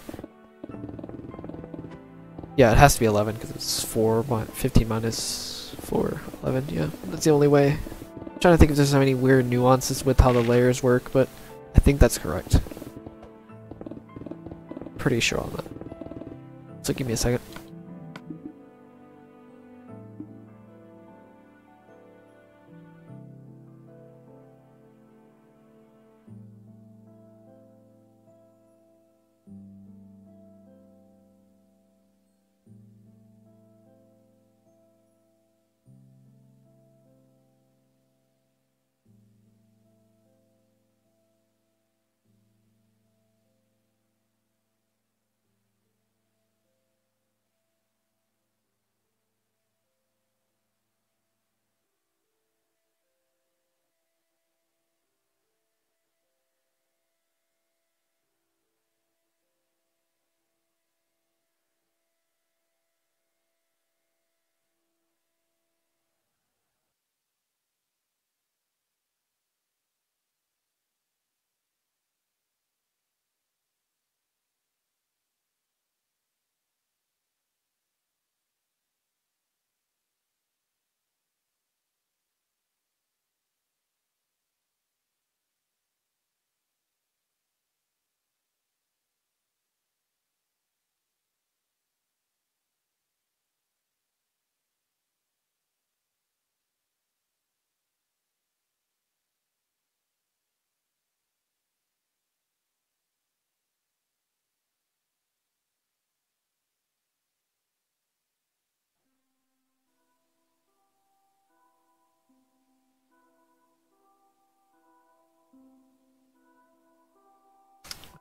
Yeah, it has to be 11 because it's 15 minus 4, 11. Yeah, that's the only way. I'm trying to think if there's any weird nuances with how the layers work, but I think that's correct. Pretty sure on that. So give me a second.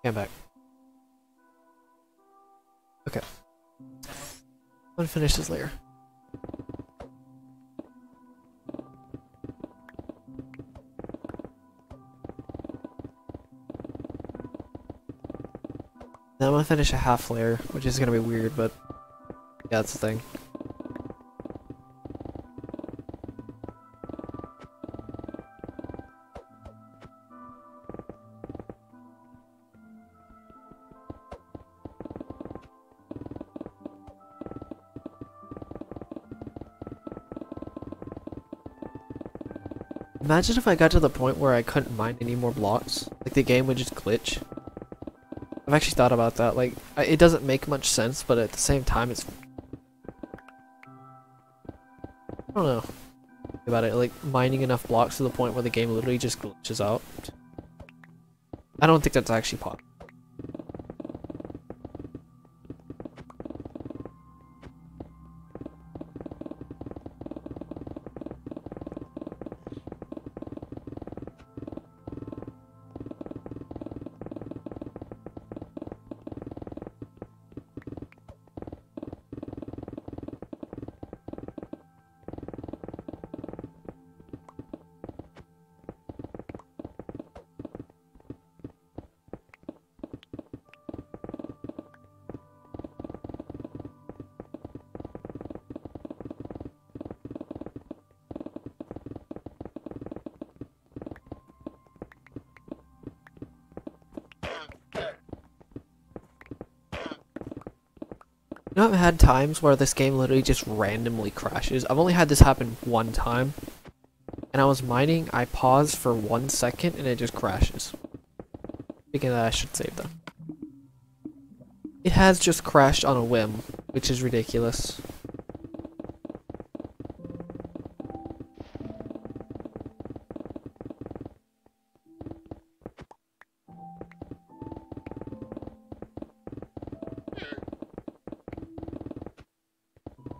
Okay, I'm back. Okay. I'm gonna finish this layer. Then I'm gonna finish a half layer, which is gonna be weird, but yeah, that's the thing. Imagine if I got to the point where I couldn't mine any more blocks. Like the game would just glitch. I've actually thought about that. Like, it doesn't make much sense, but at the same time, it's... I don't know about it. Like, mining enough blocks to the point where the game literally just glitches out. I don't think that's actually possible. You know, I've had times where this game literally just randomly crashes. I've only had this happen one time. And I was mining, I paused for 1 second, and it just crashes. Thinking that I should save them. It has just crashed on a whim, which is ridiculous.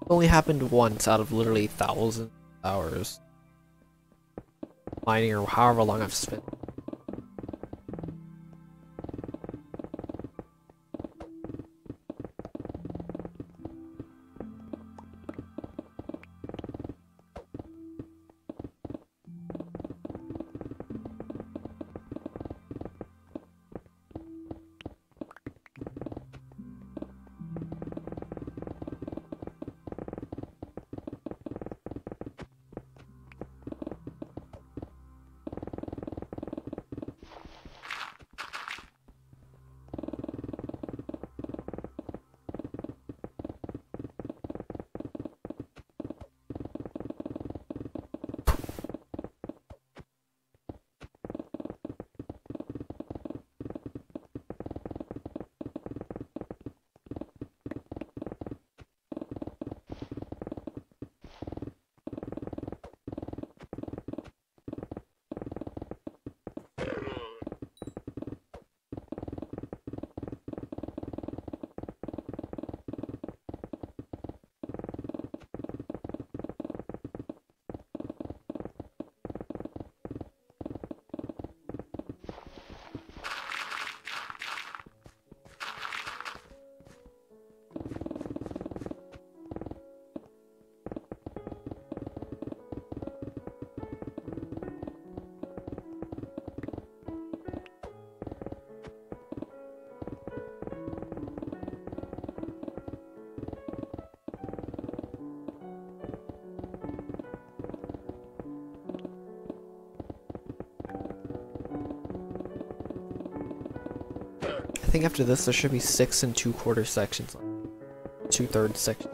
It only happened once out of literally thousands of hours mining, or however long I've spent. I think after this there should be 6 2/4 sections, 2/3 sections.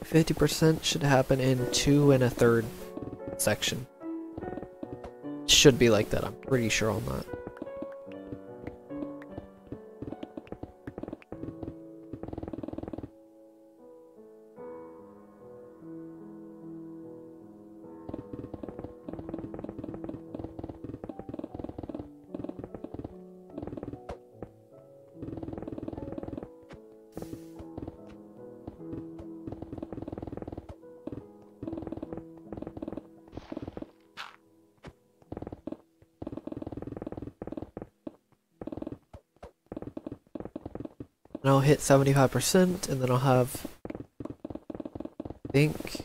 50% should happen in 2 1/3 section. Should be like that, I'm pretty sure on that. And I'll hit 75%, and then I'll have, I think,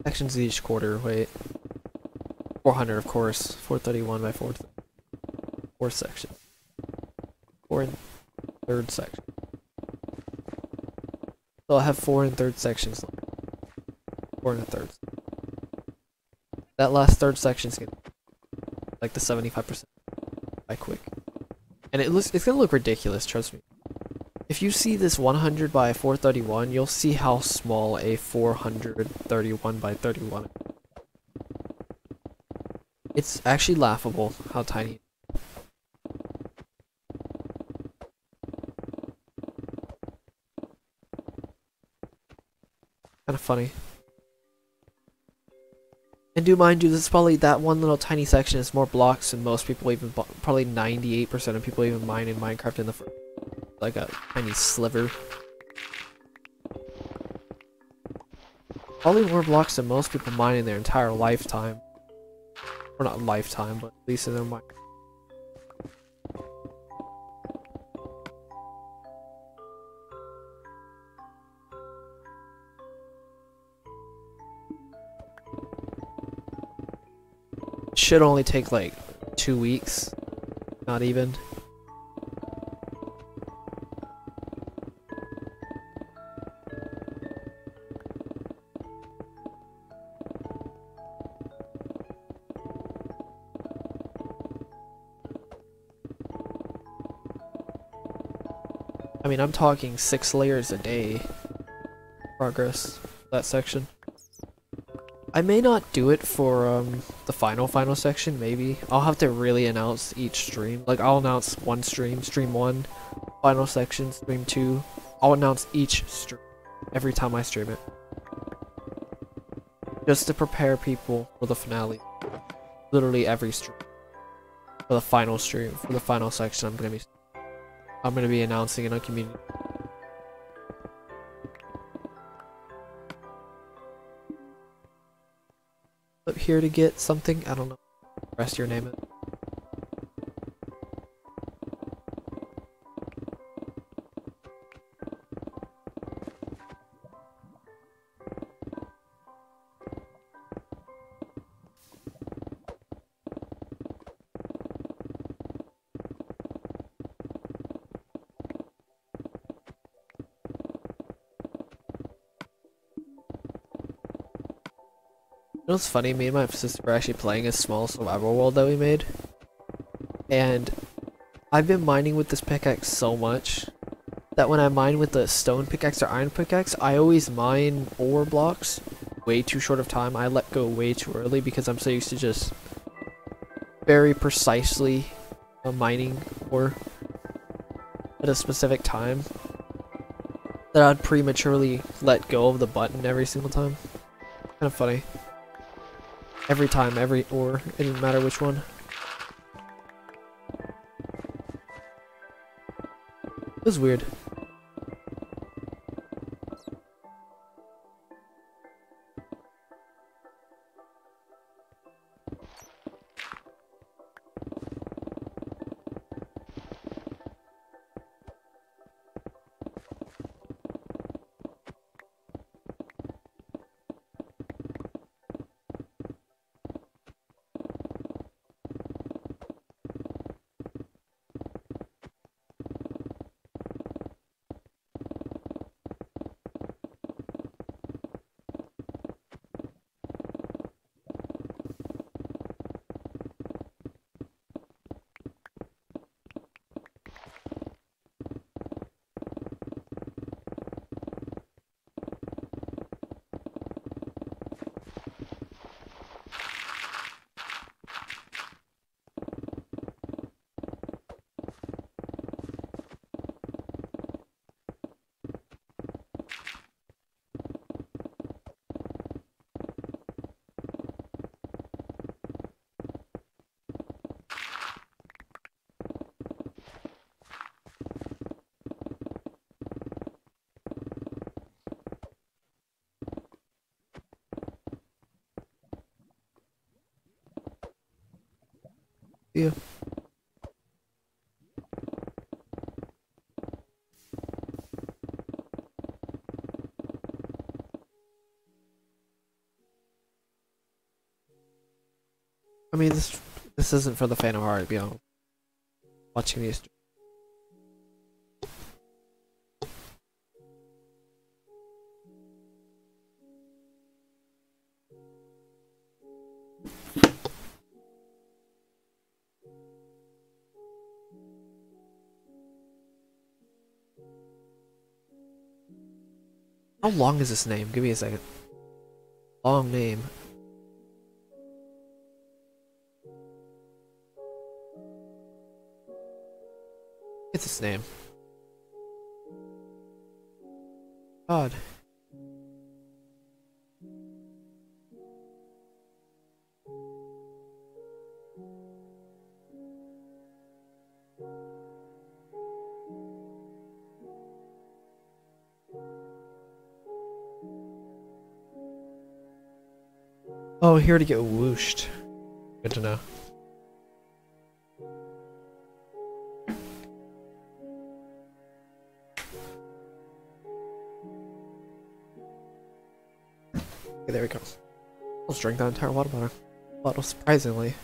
sections each quarter. Wait, 400 of course, 431 by 4 section, 4 1/3 section. So I'll have 4 1/3 sections, 4 1/3. That last third section's gonna like the 75% by quick, and it's gonna look ridiculous, trust me. If you see this 100 by 431, you'll see how small a 431 by 31 is. It's actually laughable how tiny it is. Kinda funny. And do mind you, this is probably that one little tiny section is more blocks than most people even, probably 98% of people even mine in Minecraft in the first, like a tiny sliver. Probably more blocks than most people mine in their entire lifetime. Or not lifetime, but at least in their mind. Should only take like 2 weeks, not even. I mean, I'm talking 6 layers a day progress, that section. I may not do it for the final section, maybe. I'll have to really announce each stream. Like, I'll announce one stream, stream 1, final section, stream 2. I'll announce each stream every time I stream it. Just to prepare people for the finale. Literally every stream. For the final stream, for the final section, I'm gonna be announcing in a community. Up here to get something, I don't know. Rest your name it. You know what's funny? Me and my sister were actually playing a small survival world that we made. And I've been mining with this pickaxe so much that when I mine with the stone pickaxe or iron pickaxe, I always mine ore blocks way too short of time. I let go way too early because I'm so used to just very precisely mining ore at a specific time that I'd prematurely let go of the button every single time. Kind of funny. Every time, every ore, it didn't matter which one. It was weird. Yeah. I mean, this isn't for the fan of art, you know. Watching these. How long is this name? Give me a second. Long name. It's his name. God. Oh, here to get whooshed. Good to know. Okay, there we go. Let's drink that entire water bottle, surprisingly.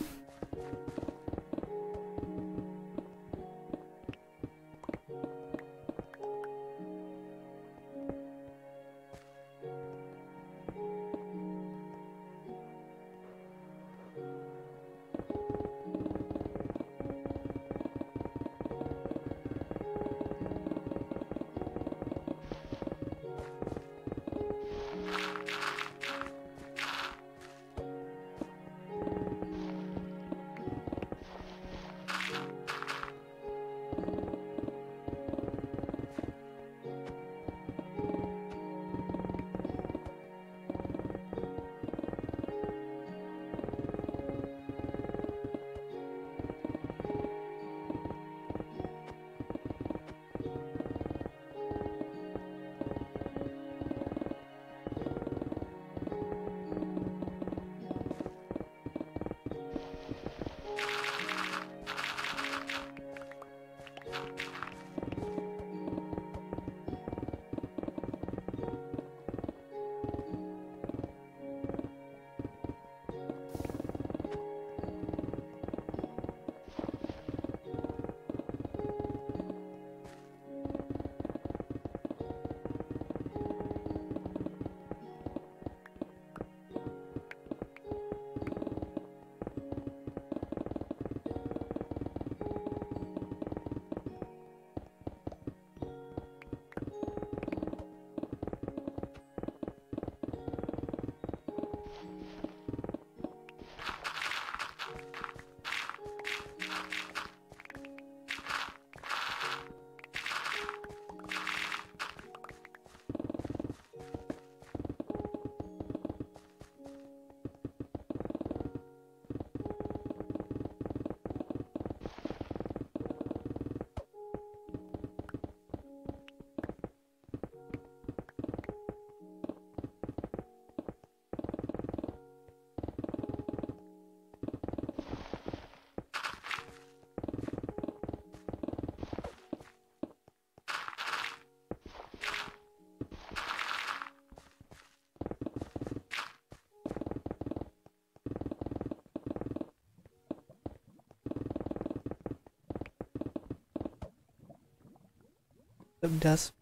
Does.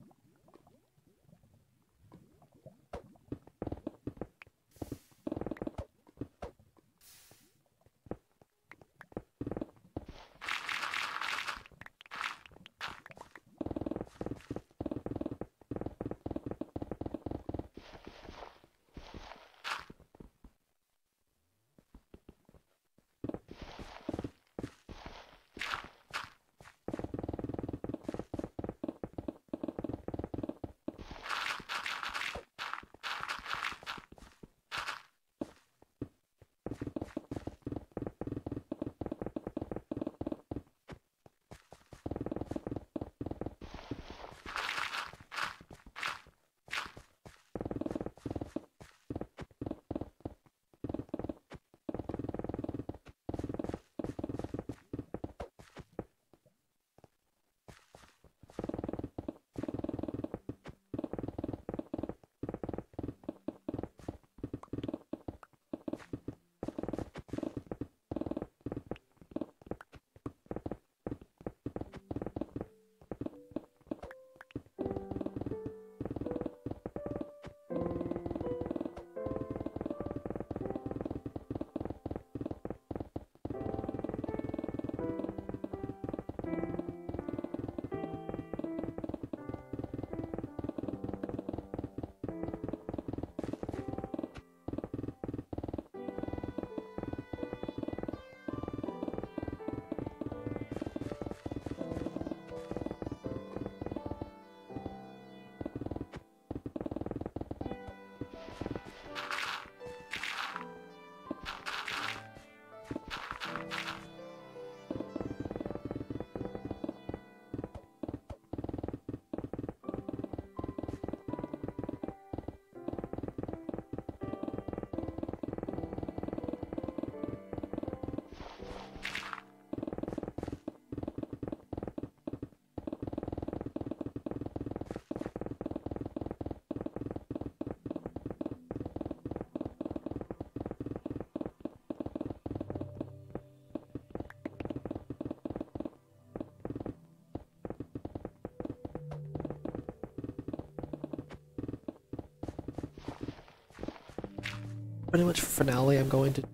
Pretty much for finale, I'm going to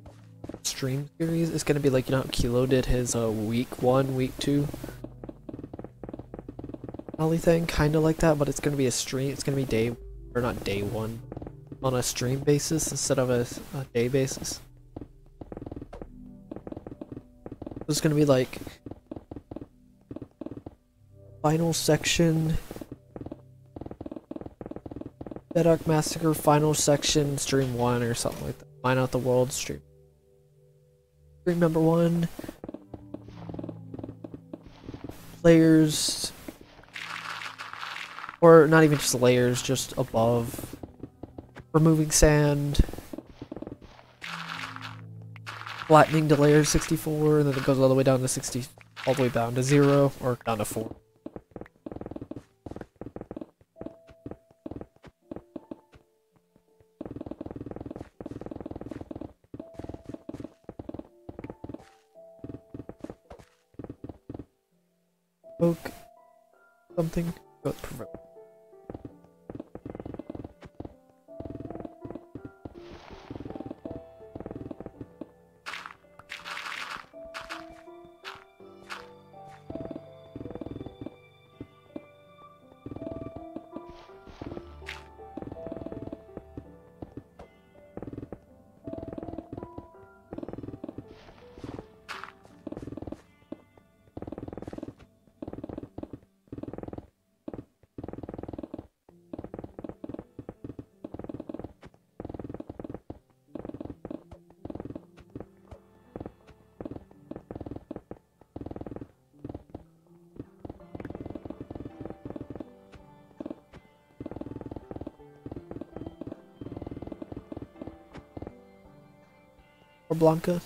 stream series. It's gonna be like, you know how Kilo did his week 1, week 2 finale thing, kind of like that, but it's gonna be a stream. It's gonna be day, or not day 1, on a stream basis instead of a day basis. It's gonna be like final section, Dead Ark Massacre final section, stream 1 or something like that. Mine Out the World stream. Stream number 1. Layers, or not even just layers, just above. Removing sand. Flattening to layer 64, and then it goes all the way down to 60. all the way down to 0 or down to 4. Oak something. Growth provoke. Or Blanca.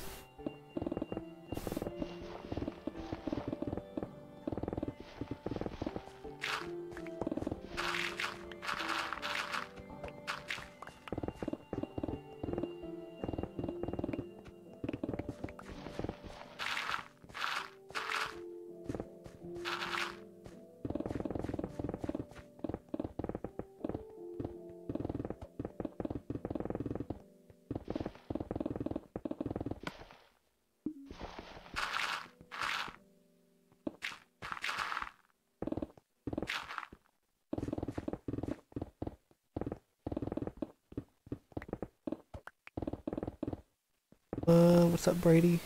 What's up, Brady?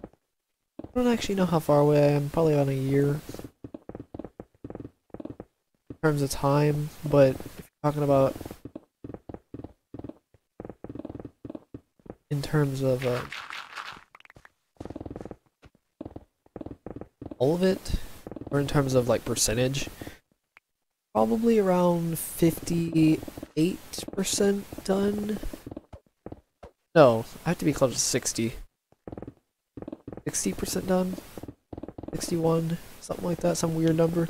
I don't actually know how far away I am, probably on a year in terms of time, but if you're talking about in terms of all of it, or in terms of like percentage, probably around 58% done. No, I have to be close to 60. 60% done? 61? Something like that, some weird number.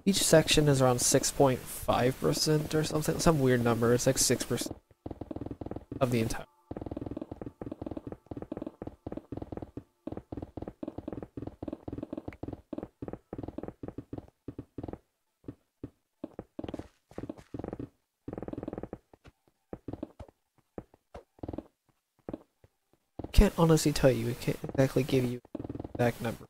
Each section is around 6.5% or something, some weird number. It's like 6% of the entire. Can't honestly tell you. I can't exactly give you an exact number.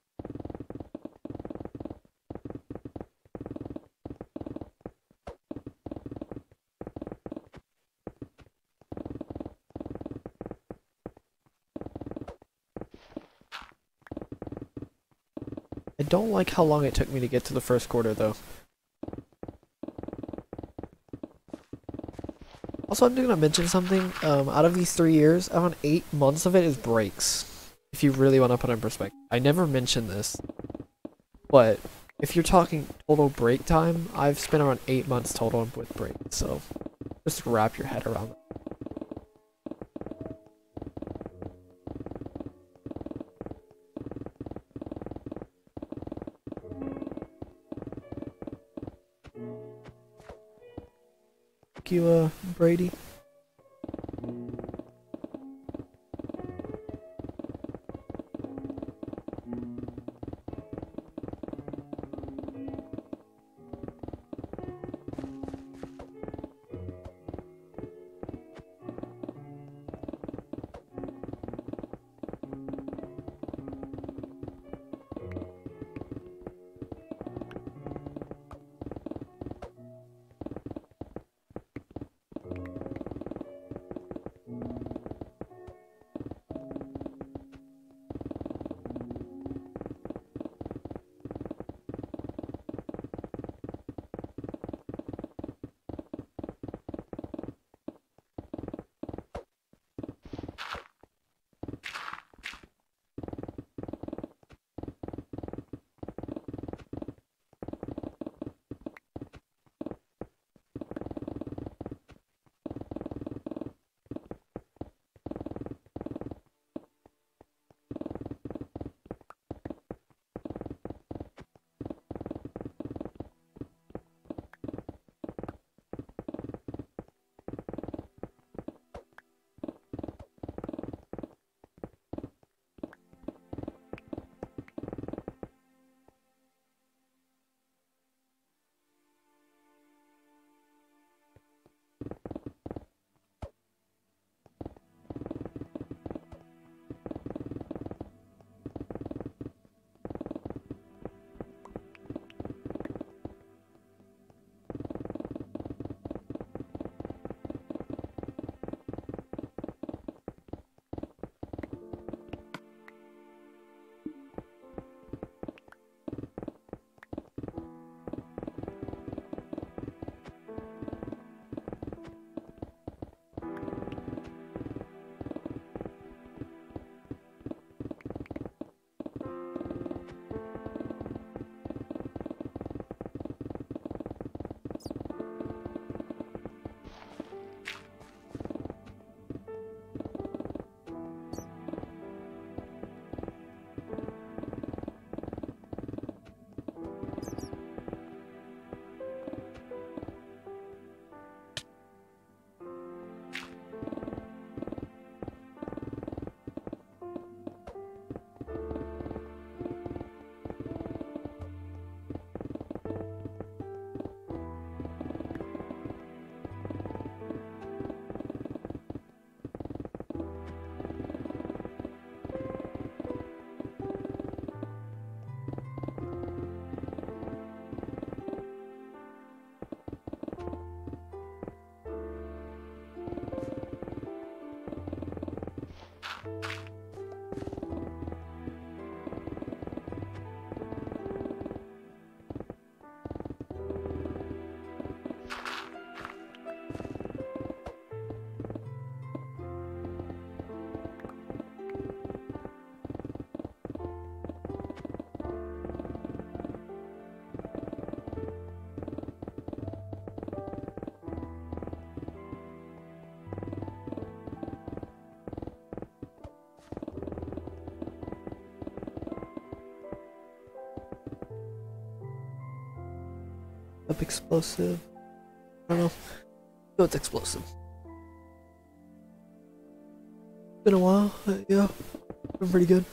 I don't like how long it took me to get to the first quarter, though. Also, I'm gonna mention something. Out of these 3 years, around 8 months of it is breaks. If you really want to put it in perspective. I never mentioned this, but if you're talking total break time, I've spent around 8 months total with breaks, so just wrap your head around that. Thank you, Brady. Up explosive. I don't know. No, it's explosive. Been a while, yeah. Been pretty good.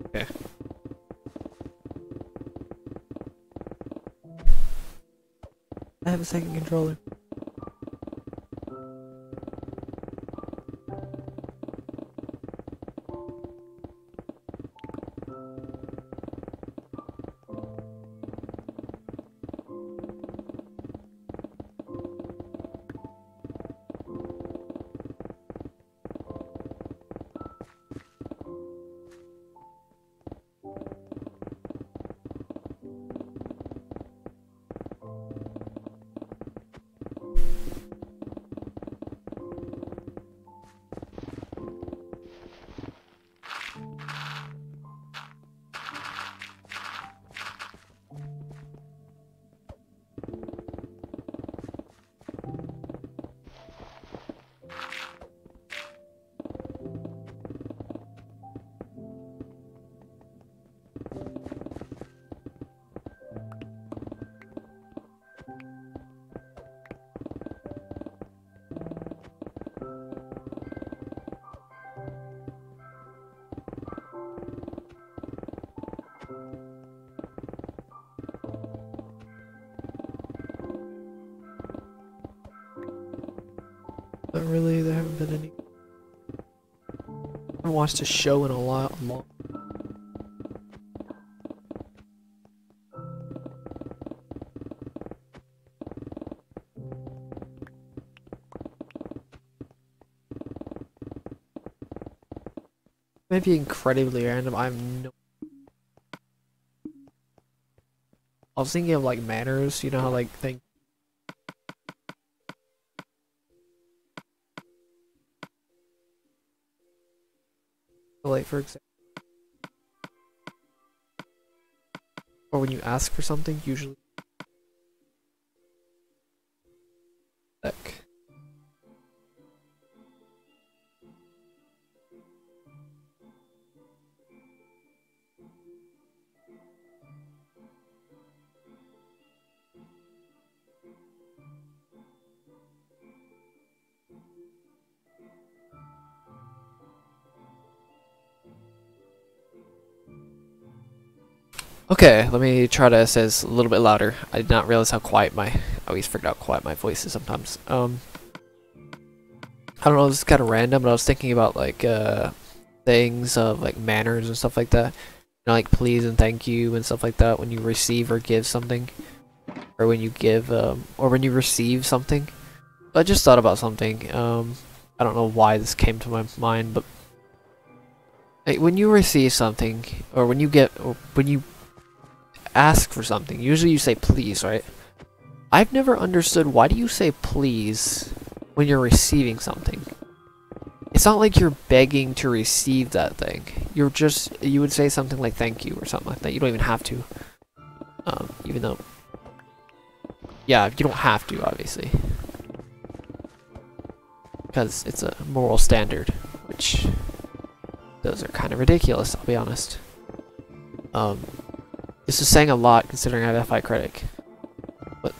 Okay. I have a second controller. But really, there haven't been any. I haven't watched a show in a lot long. Maybe incredibly random. I'm no. I was thinking of like manners. You know how like things So, like, for example, or when you ask for something, usually. Heck. Okay, let me try to say this a little bit louder. I did not realize how quiet I always forget how quiet my voice is sometimes. I don't know, this is kind of random, but I was thinking about, like, things of, like, manners and stuff like that. You know, like, please and thank you and stuff like that when you receive or give something. Or when you give, or when you receive something. I just thought about something. I don't know why this came to my mind, but when you receive something, or when you get, or when you ask for something, usually you say please, right? I've never understood, why do you say please when you're receiving something? It's not like you're begging to receive that thing. You would say something like thank you or something like that. You don't even have to. Even though, yeah, you don't have to, obviously. Because it's a moral standard, which those are kind of ridiculous, I'll be honest. This is saying a lot considering I have FI critic. But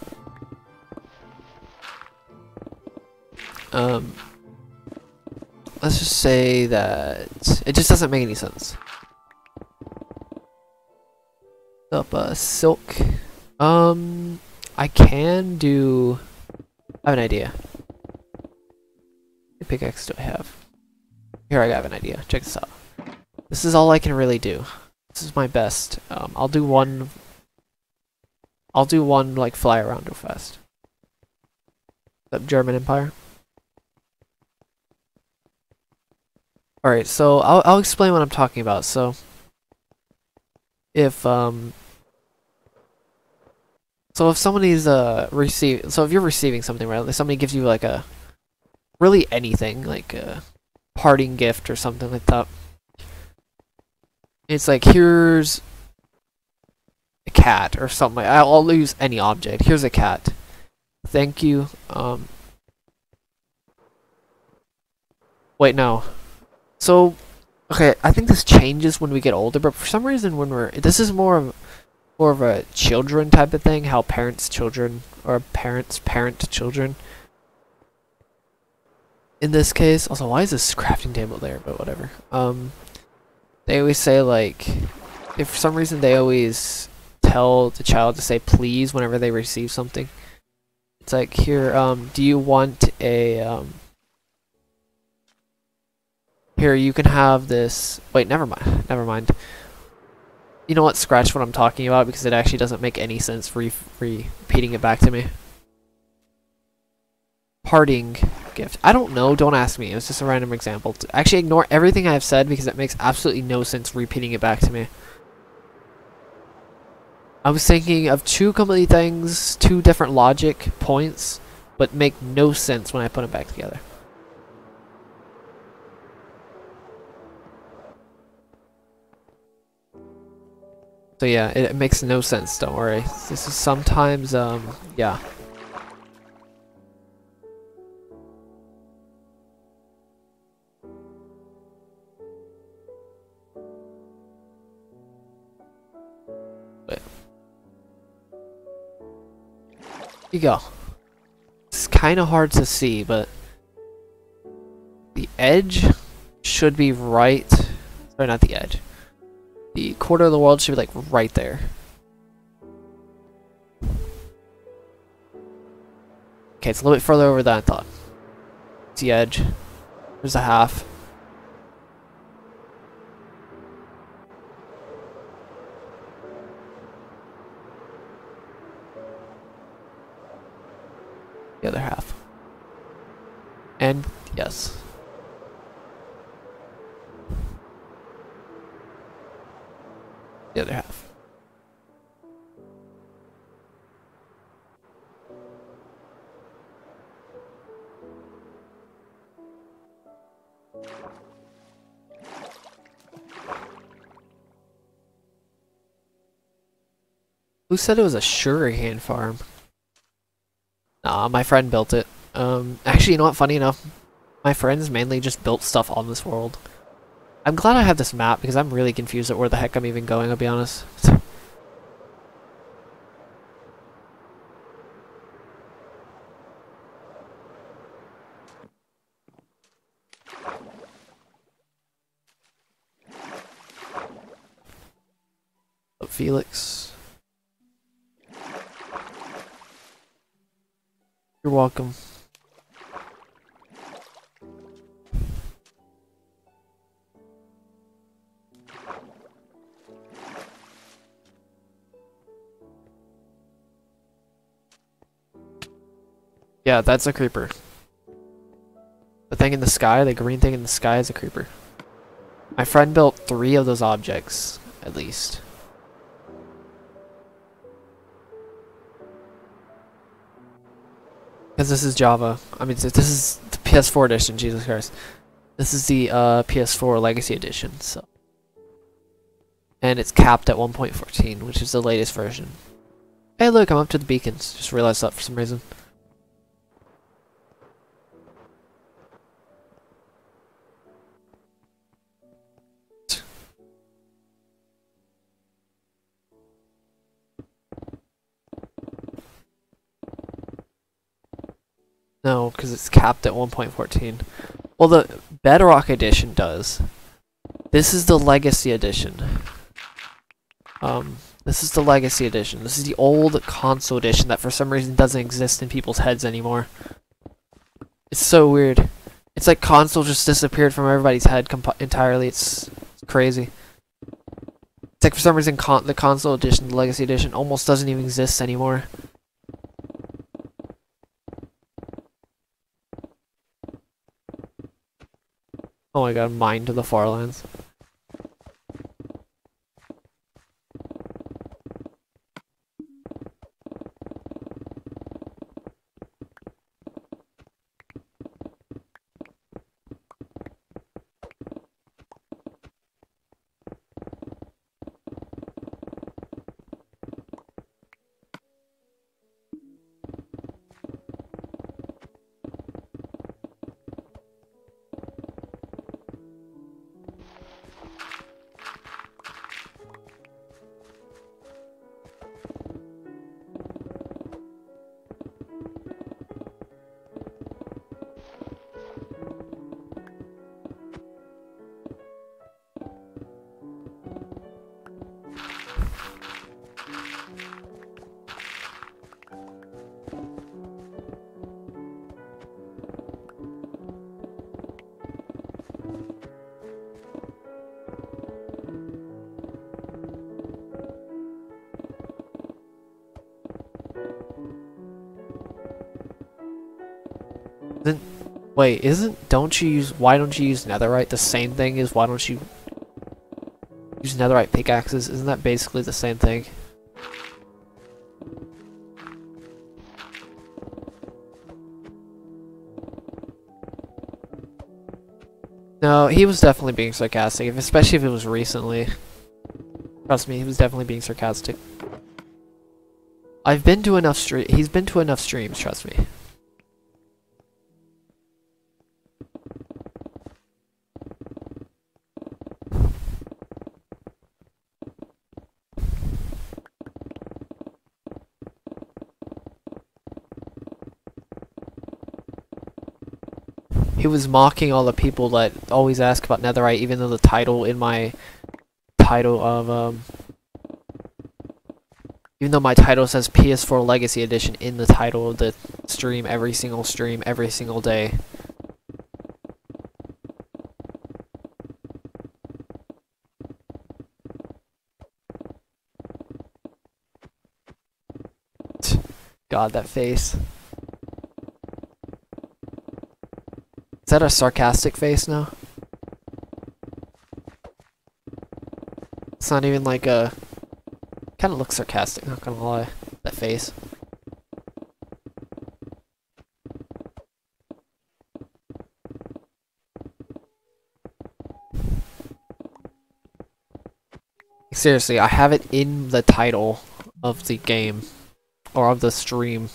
let's just say that it just doesn't make any sense. Silk. I can do. I have an idea. What pickaxe do I have? Here, I have an idea. Check this out. This is all I can really do. This is my best. I'll do one like fly around real fast. The German Empire. All right, so I'll explain what I'm talking about. So if somebody's if you're receiving something, right? Like somebody gives you like a really anything, like a parting gift or something like that. It's like, here's a cat or something. I'll use any object. Here's a cat. Thank you. Wait, no. So, okay, I think this changes when we get older, but for some reason this is more of a children type of thing, how parents children, or parents parent children. In this case, also, why is this crafting table there? But whatever. They always say, like, if for some reason they always tell the child to say please whenever they receive something. It's like, here, do you want a, here, you can have this. Wait, never mind. You know what? Scratch what I'm talking about because it actually doesn't make any sense repeating it back to me. Parting gift. I don't know. Don't ask me. It was just a random example. Actually, ignore everything I've said because it makes absolutely no sense repeating it back to me. I was thinking of two different logic points, but make no sense when I put them back together. So yeah, it makes no sense, don't worry. This is sometimes, yeah. Wait. Here you go. It's kind of hard to see, but the edge should be right. Sorry, not the edge. The quarter of the world should be like right there. Okay, it's a little bit further over than I thought. It's the edge. There's a half. The other half. And yes. The other half. Who said it was a sugarcane farm? Nah, my friend built it. Actually, you know what? Funny enough, my friends mainly just built stuff on this world. I'm glad I have this map because I'm really confused at where the heck I'm even going, I'll be honest. But Felix. You're welcome. Yeah, that's a creeper. The thing in the sky, the green thing in the sky is a creeper. My friend built 3 of those objects, at least. Because this is Java. I mean, this is the PS4 edition, Jesus Christ. This is the PS4 Legacy Edition, so. And it's capped at 1.14, which is the latest version. Hey look, I'm up to the beacons. Just realized that for some reason. No, because it's capped at 1.14. Well, the Bedrock Edition does. This is the Legacy Edition. This is the Legacy Edition. This is the old console edition that for some reason doesn't exist in people's heads anymore. It's so weird. It's like console just disappeared from everybody's head entirely. It's crazy. It's like for some reason the console edition, the Legacy Edition, almost doesn't even exist anymore. Oh my god, mine to the far lands. Wait, why don't you use netherite the same thing as why don't you use netherite pickaxes? Isn't that basically the same thing? No, he was definitely being sarcastic, especially if it was recently. Trust me, he was definitely being sarcastic. He's been to enough streams, trust me. He was mocking all the people that always ask about netherite, even though the title in my title of even though my title says PS4 Legacy Edition in the title of the stream, every single day. God, that face. Is that a sarcastic face now? It's not even like a... Kinda looks sarcastic, not gonna lie. That face. Seriously, I have it in the title of the game or of the stream.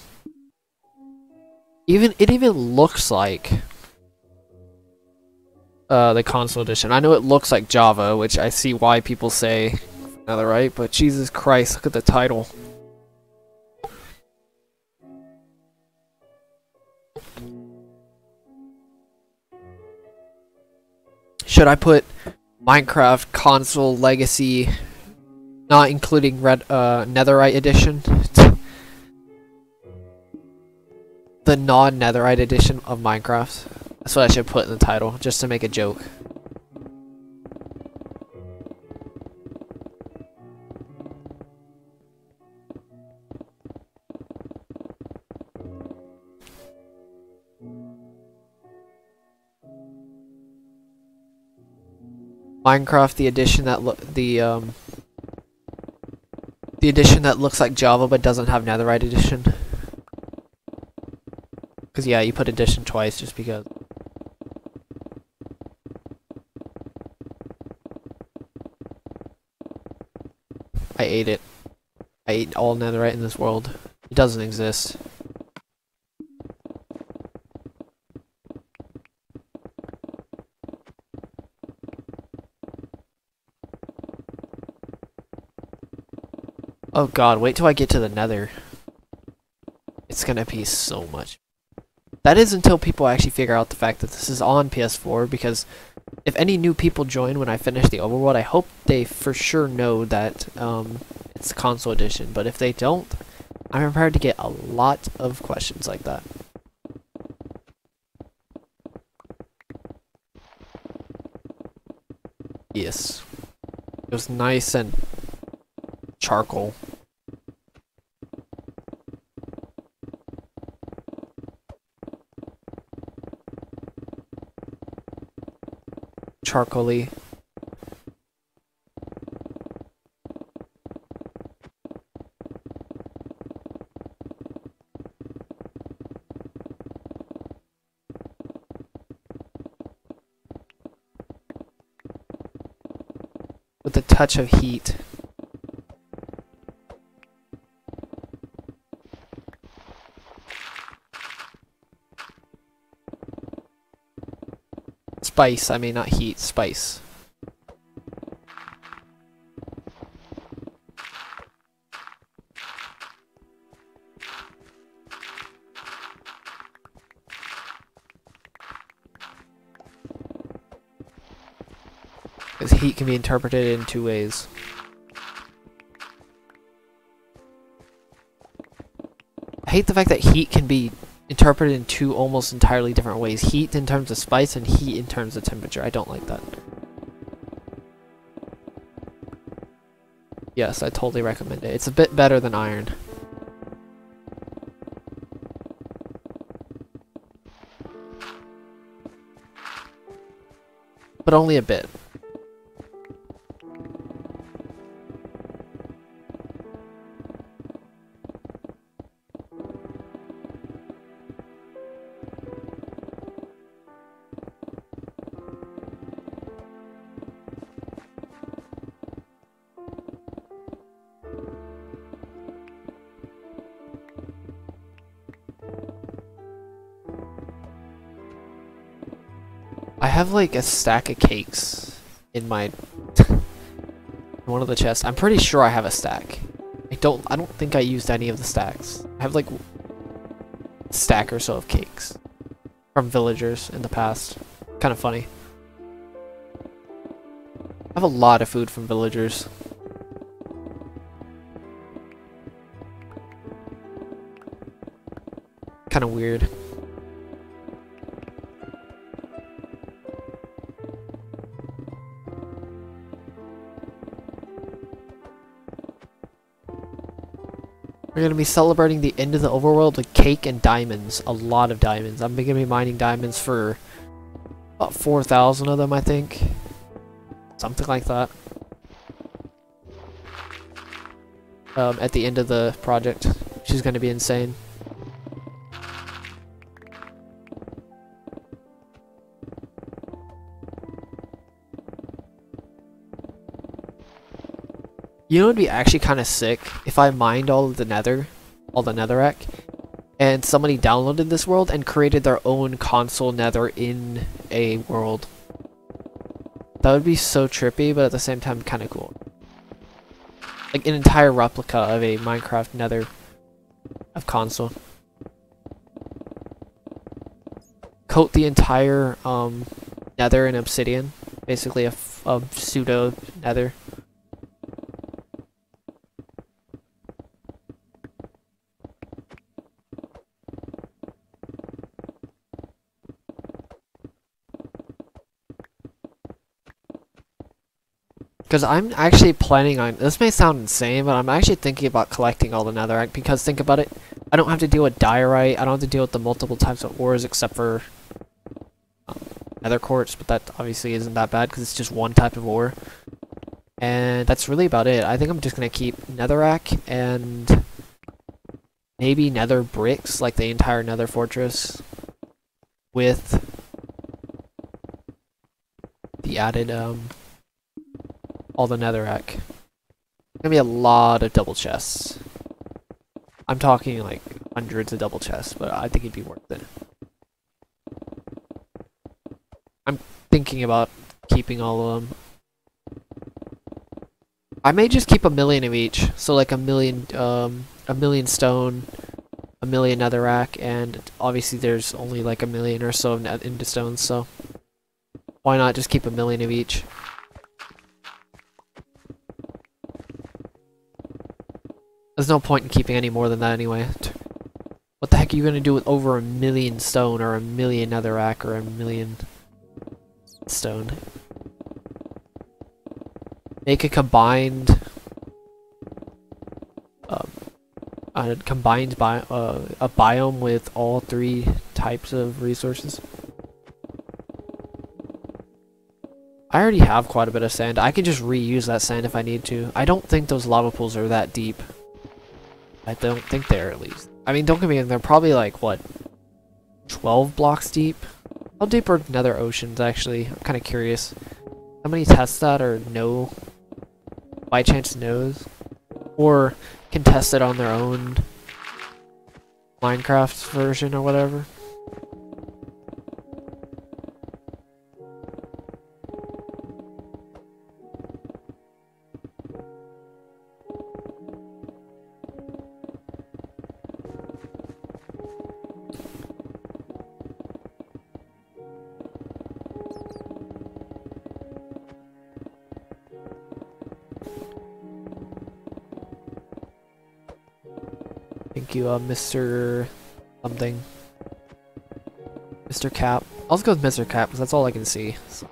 It even looks like the console edition. I know it looks like Java, which I see why people say Netherite, but Jesus Christ, look at the title. Should I put Minecraft console legacy, not including Netherite edition? The non-Netherite edition of Minecraft? That's what I should put in the title, just to make a joke. Minecraft, the edition that the edition that looks like Java but doesn't have Netherite edition. Cause yeah, you put edition twice just because. I ate it. I ate all Netherite in this world. It doesn't exist. Oh god, wait till I get to the Nether. It's gonna be so much. That is until people actually figure out the fact that this is on PS4, because if any new people join when I finish the overworld, I hope they for sure know that it's console edition, but if they don't, I'm prepared to get a lot of questions like that. Yes. It was nice and charcoal. Charcoaly. With a touch of heat. Spice, I mean not heat, spice. Because heat can be interpreted in two ways. I hate the fact that heat can be interpreted in two almost entirely different ways. Heat in terms of spice and heat in terms of temperature. I don't like that. Yes, I totally recommend it. It's a bit better than iron. But only a bit. I have like a stack of cakes in my one of the chests. I'm pretty sure I have a stack. I don't think I used any of the stacks. I have like a stack or so of cakes from villagers in the past. Kind of funny. I have a lot of food from villagers. Kind of weird. We're gonna be celebrating the end of the overworld with cake and diamonds. A lot of diamonds. I'm gonna be mining diamonds for about 4,000 of them, I think. Something like that. At the end of the project, which is gonna be insane. You know, it'd be actually kind of sick if I mined all the netherrack, and somebody downloaded this world and created their own console nether in a world. That would be so trippy, but at the same time kind of cool. Like an entire replica of a Minecraft nether of console. Coat the entire nether in obsidian. Basically a pseudo nether. Because I'm actually planning on, this may sound insane, but I'm actually thinking about collecting all the netherrack, because think about it, I don't have to deal with diorite, I don't have to deal with the multiple types of ores except for nether quartz, but that obviously isn't that bad because it's just one type of ore. And that's really about it. I think I'm just going to keep netherrack and maybe nether bricks, like the entire nether fortress, with the added, all the netherrack. Gonna be a lot of double chests. I'm talking like hundreds of double chests, but I think it'd be worth it. I'm thinking about keeping all of them. I may just keep 1,000,000 of each, so like 1,000,000 stone, 1,000,000 netherrack, and obviously there's only like 1,000,000 or so of enderstone, so why not just keep 1,000,000 of each? There's no point in keeping any more than that anyway. What the heck are you gonna do with over 1,000,000 stone, or 1,000,000 netherrack, or 1,000,000 stone? Make a combined, a biome with all 3 types of resources. I already have quite a bit of sand. I can just reuse that sand if I need to. I don't think those lava pools are that deep. I don't think they are, at least. I mean, don't get me wrong, they're probably like, what, 12 blocks deep? How deep are nether oceans, actually? I'm kind of curious. Somebody test that, or know? By chance knows? Or can test it on their own Minecraft version or whatever? Thank you, Mr. something. Mr. Cap. I'll just go with Mr. Cap, because that's all I can see. So.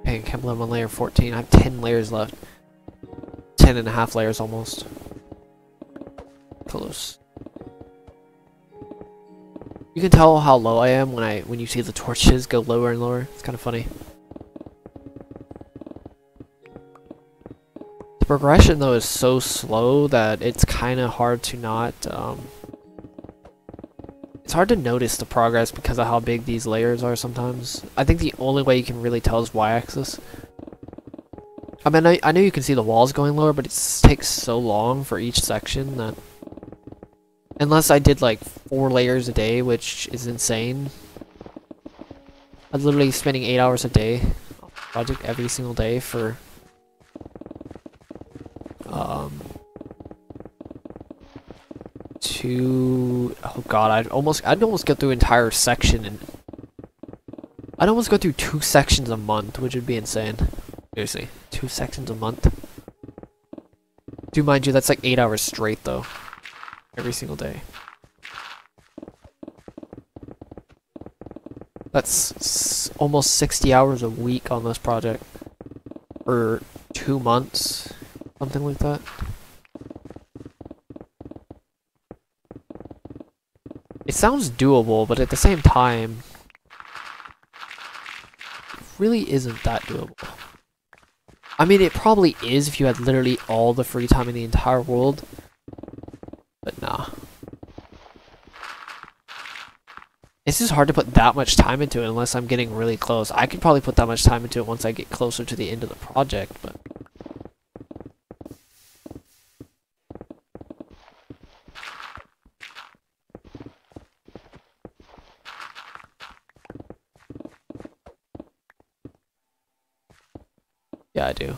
Dang, I can't believe I'm on layer 14. I have 10 layers left. 10.5 layers almost. Close. You can tell how low I am when you see the torches go lower and lower. It's kind of funny. The progression though is so slow that it's kind of hard to not it's hard to notice the progress because of how big these layers are sometimes. I think the only way you can really tell is y-axis. I mean, I know you can see the walls going lower, but it takes so long for each section that Unless I did like 4 layers a day, which is insane. I'm literally spending 8 hours a day on the project every single day for oh god, I'd almost go through an entire section, and I'd almost go through 2 sections a month, which would be insane. Seriously, 2 sections a month. Do mind you, that's like 8 hours straight though, every single day. That's almost 60 hours a week on this project for 2 months, something like that. It sounds doable, but at the same time, it really isn't that doable. I mean, it probably is if you had literally all the free time in the entire world, but nah. It's just hard to put that much time into it unless I'm getting really close. I could probably put that much time into it once I get closer to the end of the project, but... yeah, I do.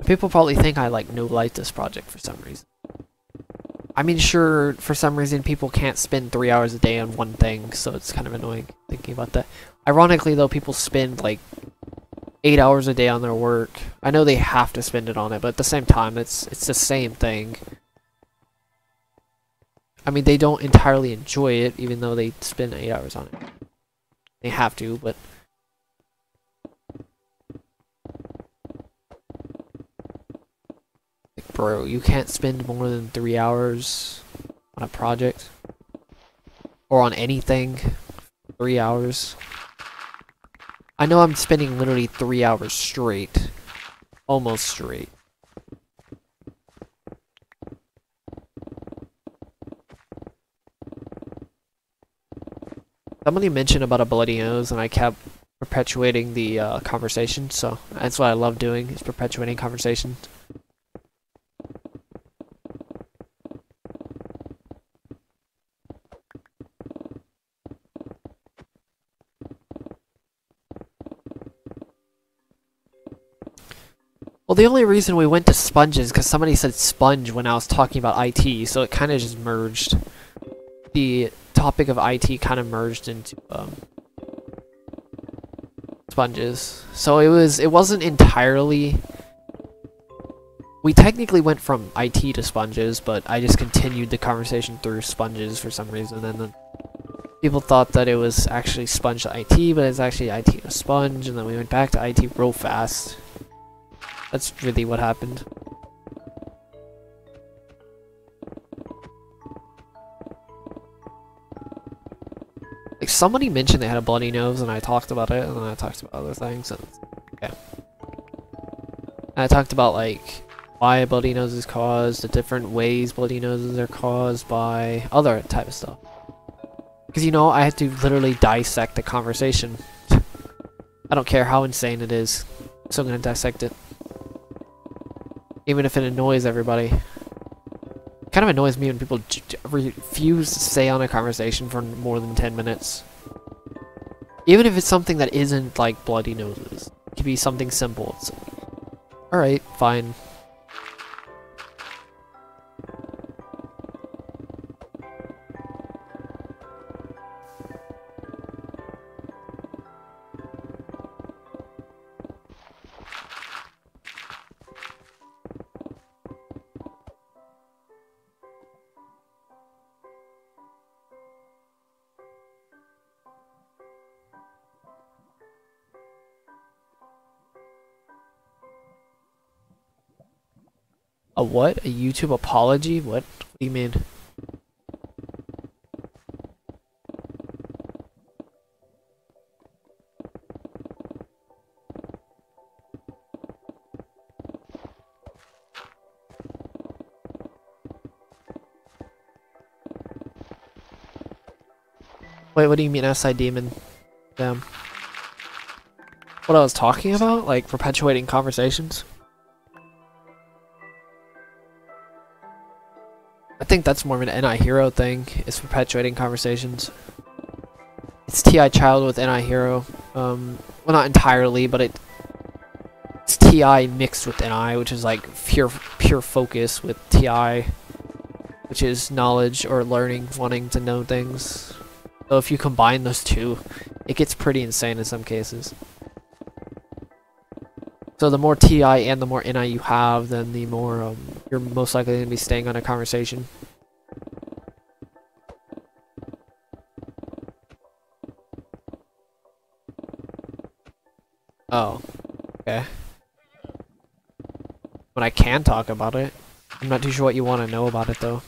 People probably think I like no-light this project for some reason. I mean, sure, for some reason people can't spend 3 hours a day on one thing, so it's kind of annoying thinking about that. Ironically though, people spend like 8 hours a day on their work. I know they have to spend it on it, but at the same time, it's the same thing. I mean, they don't entirely enjoy it, even though they spend 8 hours on it. They have to, but... like, bro, you can't spend more than 3 hours on a project. Or on anything. 3 hours. I know I'm spending literally 3 hours straight. Almost straight. Somebody mentioned about a bloody nose, and I kept perpetuating the conversation, so that's what I love doing, is perpetuating conversations. Well, the only reason we went to sponges is because somebody said sponge when I was talking about IT, so it kind of just merged. The topic of IT kind of merged into sponges. So it wasn't entirely... we technically went from IT to sponges, but I just continued the conversation through sponges for some reason, and then people thought that it was actually sponge to IT, but it's actually IT to sponge, and then we went back to IT real fast. That's really what happened. Like, somebody mentioned they had a bloody nose, and I talked about it, and then I talked about other things, and okay. And I talked about, like, why a bloody nose is caused, the different ways bloody noses are caused by other type of stuff. Because, you know, I had to literally dissect the conversation. I don't care how insane it is, I'm still gonna dissect it. Even if it annoys everybody. It kind of annoys me when people refuse to stay on a conversation for more than 10 minutes. Even if it's something that isn't like bloody noses. It could be something simple. It's like, alright, fine. A what? A YouTube apology? What? What do you mean? Wait, what do you mean SI Demon? Damn. What I was talking about? Like perpetuating conversations? think that's more of an NI hero thing, is perpetuating conversations. It's TI child with NI hero. Well, not entirely, but it's TI mixed with NI, which is like pure focus, with TI, which is knowledge or learning, wanting to know things. So if you combine those two, it gets pretty insane in some cases. So the more TI and the more NI you have, then the more you're most likely going to be staying on a conversation. Oh, okay. But I can talk about it. I'm not too sure what you want to know about it, though.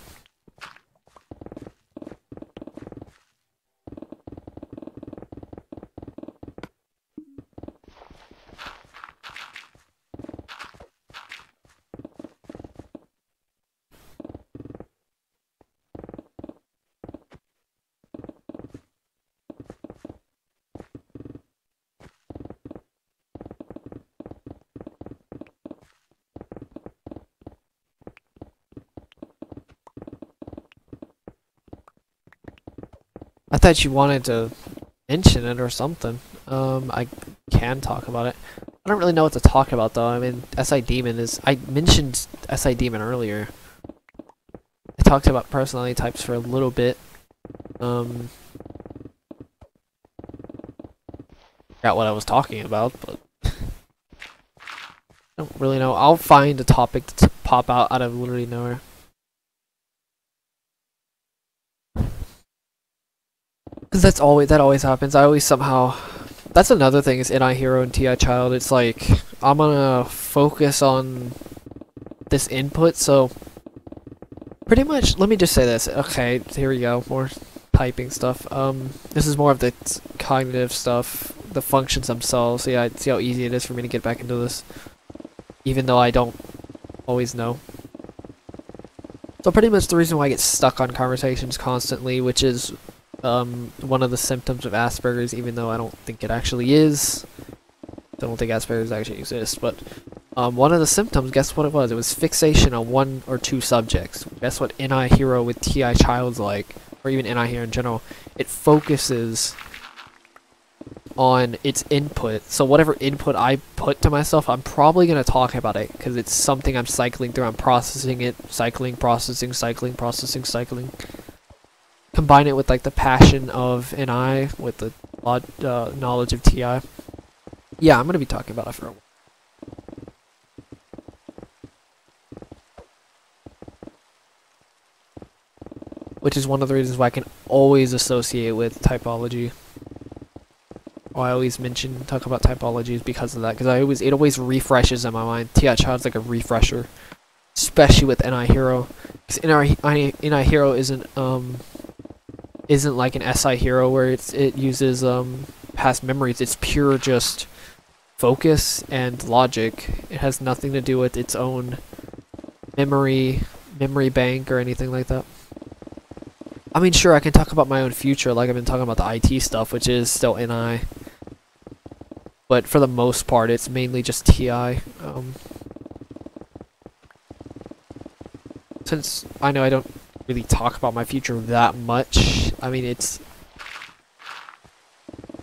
I thought you wanted to mention it or something. I can talk about it. I don't really know what to talk about, though. I mean, SI Demon is... I mentioned SI Demon earlier. I talked about personality types for a little bit. Forgot what I was talking about, but... I don't really know. I'll find a topic to pop out of literally nowhere. Because that always happens. I always somehow... That's another thing, is NI Hero and TI Child. It's like, I'm gonna focus on this input, so... Pretty much, let me just say this. Okay, here we go. More typing stuff. This is more of the cognitive stuff. The functions themselves. So yeah, see how easy it is for me to get back into this. Even though I don't always know. So pretty much the reason why I get stuck on conversations constantly, which is... one of the symptoms of Asperger's, even though I don't think it actually is. I don't think Asperger's actually exists, but one of the symptoms, guess what it was? It was fixation on one or two subjects. Guess what NI Hero with TI Child's like, or even NI Hero in general. It focuses on its input. So whatever input I put to myself, I'm probably going to talk about it, because it's something I'm cycling through. I'm processing it, cycling, processing, cycling, processing, cycling. Combine it with like the passion of NI with the knowledge of TI. Yeah, I'm gonna be talking about it for a while. Which is one of the reasons why I can always associate with typology. Why I always talk about typologies because of that. Because it always refreshes in my mind. TI Child's like a refresher, especially with NI Hero. Because NI Hero isn't like an SI Hero where it uses past memories. It's pure just focus and logic. It has nothing to do with its own memory bank or anything like that. I mean, sure, I can talk about my own future, like I've been talking about the IT stuff, which is still NI. But for the most part, it's mainly just TI. Since I know I don't really talk about my future that much, I mean,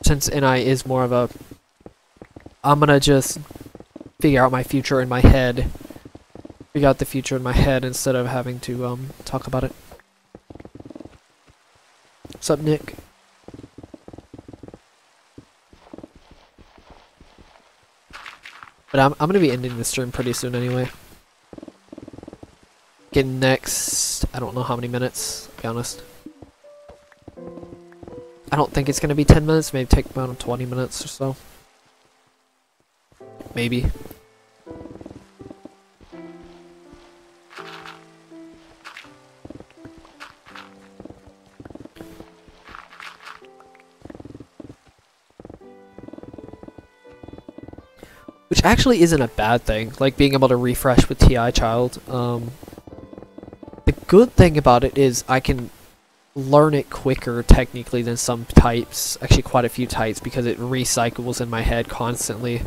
since NI is more of a, I'm gonna just figure out my future in my head, figure out the future in my head instead of having to talk about it. What's up, Nick? But I'm gonna be ending the stream pretty soon anyway. Getting next, I don't know how many minutes, to be honest. I don't think it's gonna be 10 minutes, maybe take about 20 minutes or so. Maybe. Which actually isn't a bad thing, like being able to refresh with TI Child. The good thing about it is I can learn it quicker technically than some types, actually quite a few types, because it recycles in my head constantly.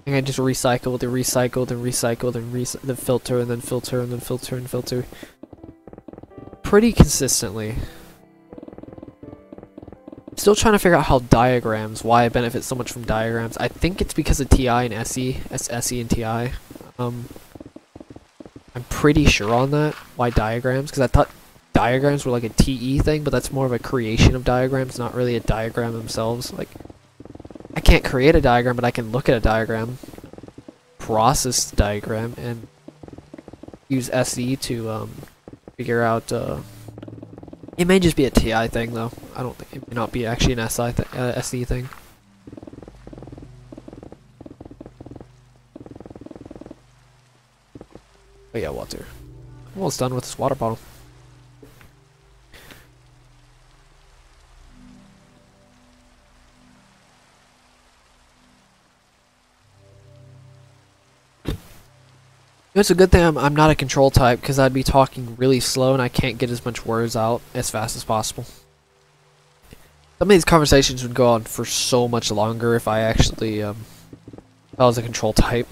think I just recycled and recycled and recycled and then filter and then filter and then filter and filter. Pretty consistently. Still trying to figure out how diagrams, why I benefit so much from diagrams. I think it's because of TI and SE. It's SE and TI. I'm pretty sure on that. Why diagrams? Because I thought diagrams were like a TE thing, but that's more of a creation of diagrams, not really a diagram themselves. Like, I can't create a diagram, but I can look at a diagram, process the diagram, and use SE to figure out. It may just be a TI thing, though. I don't think it may not be actually an SE thing. But yeah, water. I'm almost done with this water bottle. It's a good thing I'm not a control type, because I'd be talking really slow and I can't get as much words out as fast as possible. Some of these conversations would go on for so much longer if I actually, if I was a control type.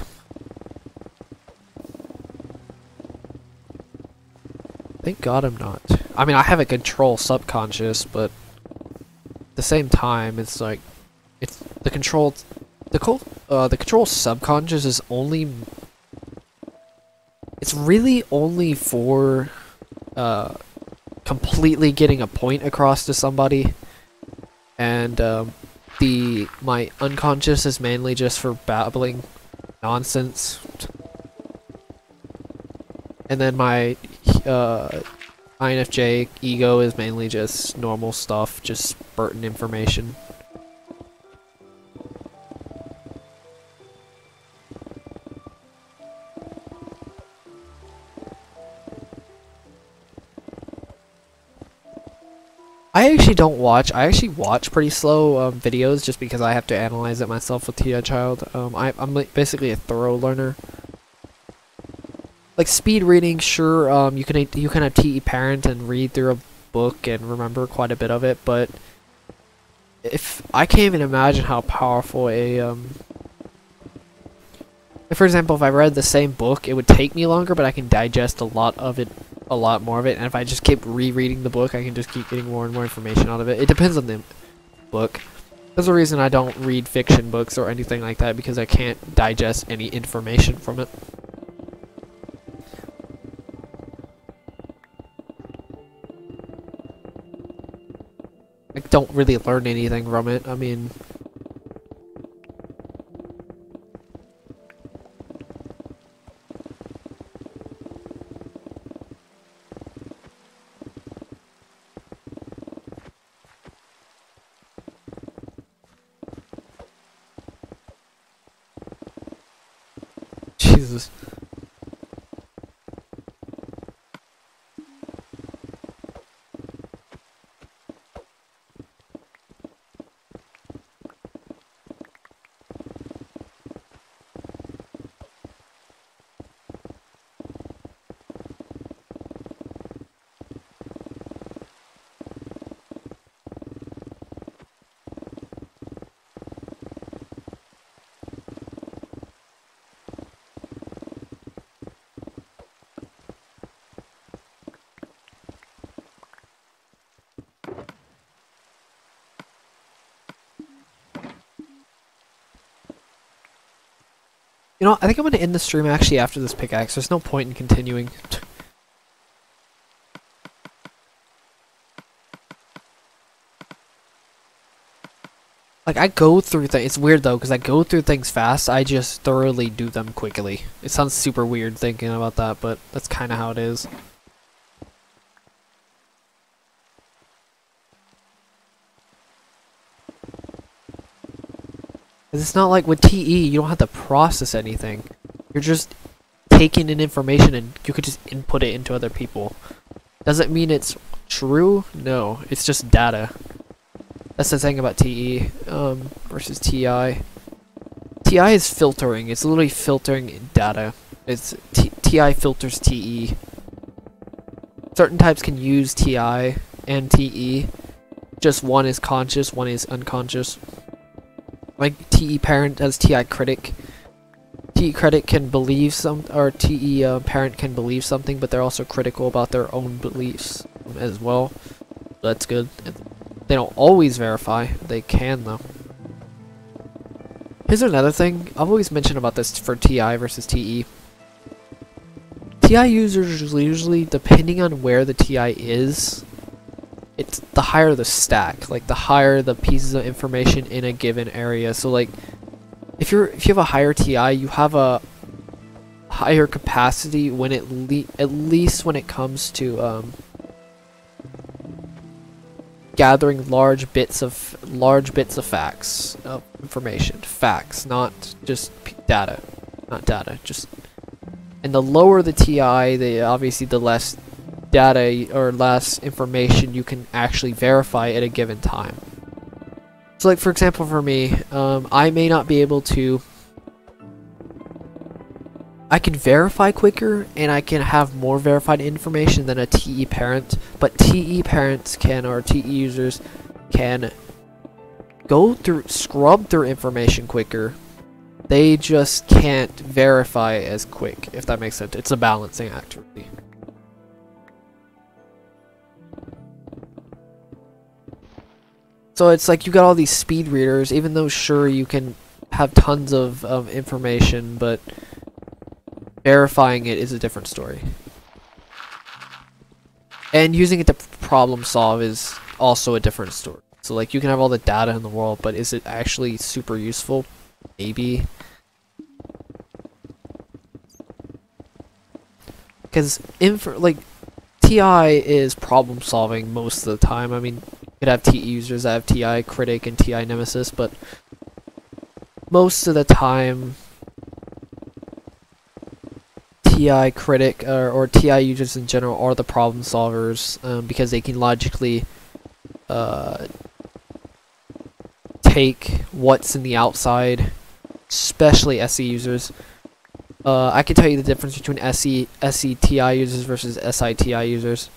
Thank God I'm not. I mean, I have a control subconscious, but at the same time, it's like, it's the control subconscious is only. It's really only for completely getting a point across to somebody, and my unconscious is mainly just for babbling nonsense, and then my INFJ ego is mainly just normal stuff, just spurting information. I actually watch pretty slow videos just because I have to analyze it myself with TI Child. I'm basically a thorough learner. Like speed reading, sure, you can have TE parent and read through a book and remember quite a bit of it, but if I can't even imagine how powerful a if, for example, if I read the same book, it would take me longer, but I can digest a lot more of it, and if I just keep rereading the book, I can just keep getting more and more information out of it. It depends on the book. There's a reason I don't read fiction books or anything like that, because I can't digest any information from it. I don't really learn anything from it. I mean, Jesus. You know, I think I'm going to end the stream actually after this pickaxe. There's no point in continuing. Like, I go through things. It's weird though, because I go through things fast. I just thoroughly do them quickly. It sounds super weird thinking about that, but that's kind of how it is. It's not like with TE, you don't have to process anything. You're just taking in information and you could just input it into other people. Does it mean it's true? No, it's just data. That's the thing about TE versus TI. TI is filtering. It's literally filtering data. It's TI filters TE. Certain types can use TI and TE. Just one is conscious, one is unconscious. Like TE parent has TI critic. TE credit can believe or TE parent can believe something, but they're also critical about their own beliefs as well. That's good. They don't always verify. They can though. Here's another thing. I've always mentioned about this for TI versus TE. TI users usually, depending on where the TI is, it's the higher the stack, like the higher the pieces of information in a given area. So like, if you have a higher TI, you have a higher capacity when at least when it comes to gathering large bits of facts, of information, facts, not just data, just. And the lower the TI, obviously the less data or less information you can actually verify at a given time. So like for example for me, I may not be able to, I can verify quicker and I can have more verified information than a TE parent, but TE parents can, or TE users can scrub through information quicker. They just can't verify as quick, if that makes sense. It's a balancing act, really. So it's like you got all these speed readers, even though sure you can have tons of information, but verifying it is a different story. And using it to problem solve is also a different story. So like you can have all the data in the world, but is it actually super useful? Maybe. Because like TI is problem solving most of the time. I mean, you could have TE users that have TI Critic and TI Nemesis, but most of the time TI Critic or TI users in general are the problem solvers, because they can logically take what's in the outside, especially SE users. I can tell you the difference between SETI users versus SITI users.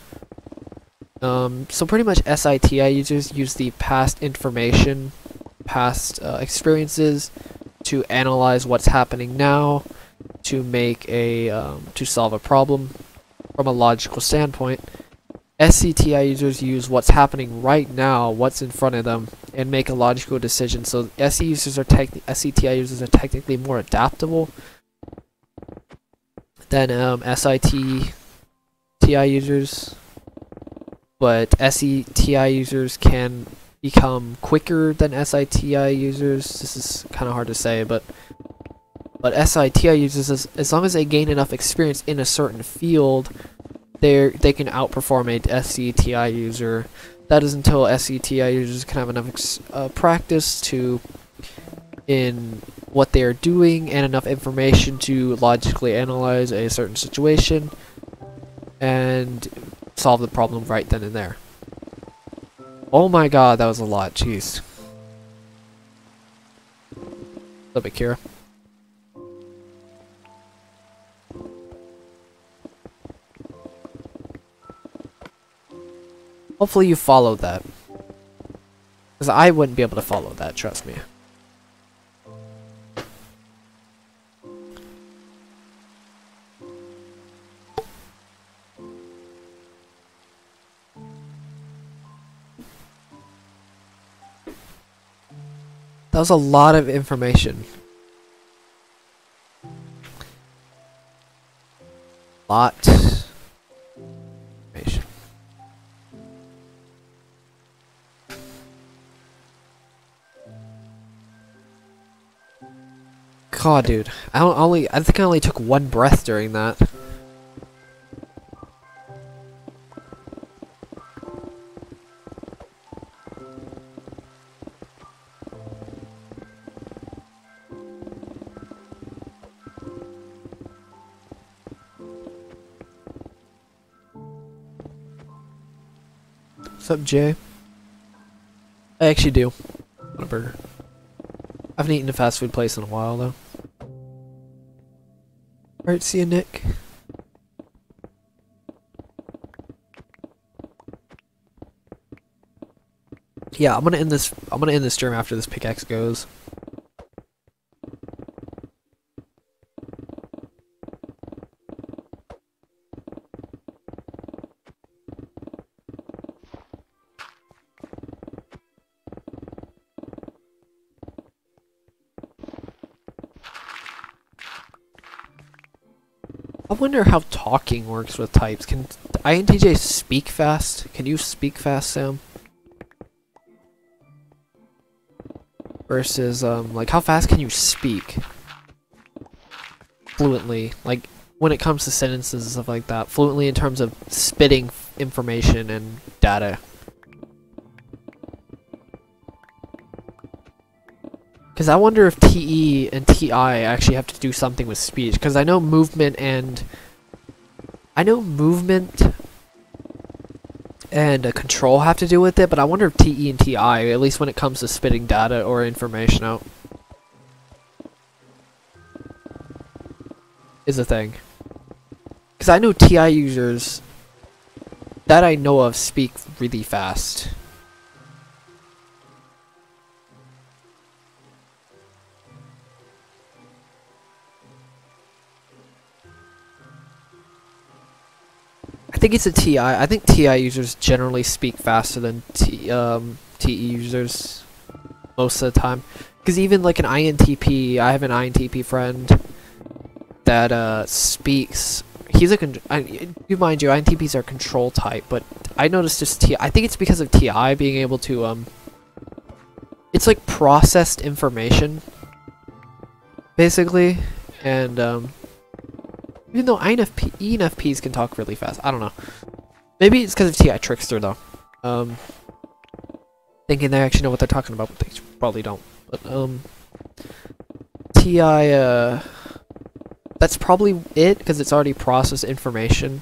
So pretty much SITI users use the past information, past experiences to analyze what's happening now, to make to solve a problem from a logical standpoint. SCTI users use what's happening right now, what's in front of them, and make a logical decision. So SCTI users are technically more adaptable than SITI users, but SETI users can become quicker than SITI users. This is kind of hard to say, but SITI users, as long as they gain enough experience in a certain field, they can outperform a SCTI user. That is until SCTI users can have enough practice in what they are doing and enough information to logically analyze a certain situation and solve the problem right then and there. Oh my god, that was a lot, jeez. What's up, Akira? Hopefully you followed that. Because I wouldn't be able to follow that, trust me. That was a lot of information. Information. God, dude, I think I only took one breath during that. What's up, Jay? I actually do. Want a burger. I haven't eaten a fast food place in a while, though. Alright, see you, Nick. Yeah, I'm gonna end this stream after this pickaxe goes. I wonder how talking works with types. Can INTJ speak fast? Can you speak fast, Sam? Versus, like, how fast can you speak? Fluently. Like, when it comes to sentences and stuff like that. Fluently in terms of spitting information and data. Because I wonder if TE and TI actually have to do something with speech. Because I know movement and control have to do with it, but I wonder if TE and TI, at least when it comes to spitting data or information out, is a thing. Because I know TI users that I know of speak really fast. I think it's a TI. I think TI users generally speak faster than TE users most of the time. Because even like an INTP, I have an INTP friend that speaks. He's you mind you, INTPs are control type, but I noticed just TI. I think it's because of TI being able to it's like processed information, basically, and even though ENFPs can talk really fast. I don't know. Maybe it's because of TI Trickster, though. Thinking they actually know what they're talking about, but they probably don't. But, TI, that's probably it, because it's already processed information.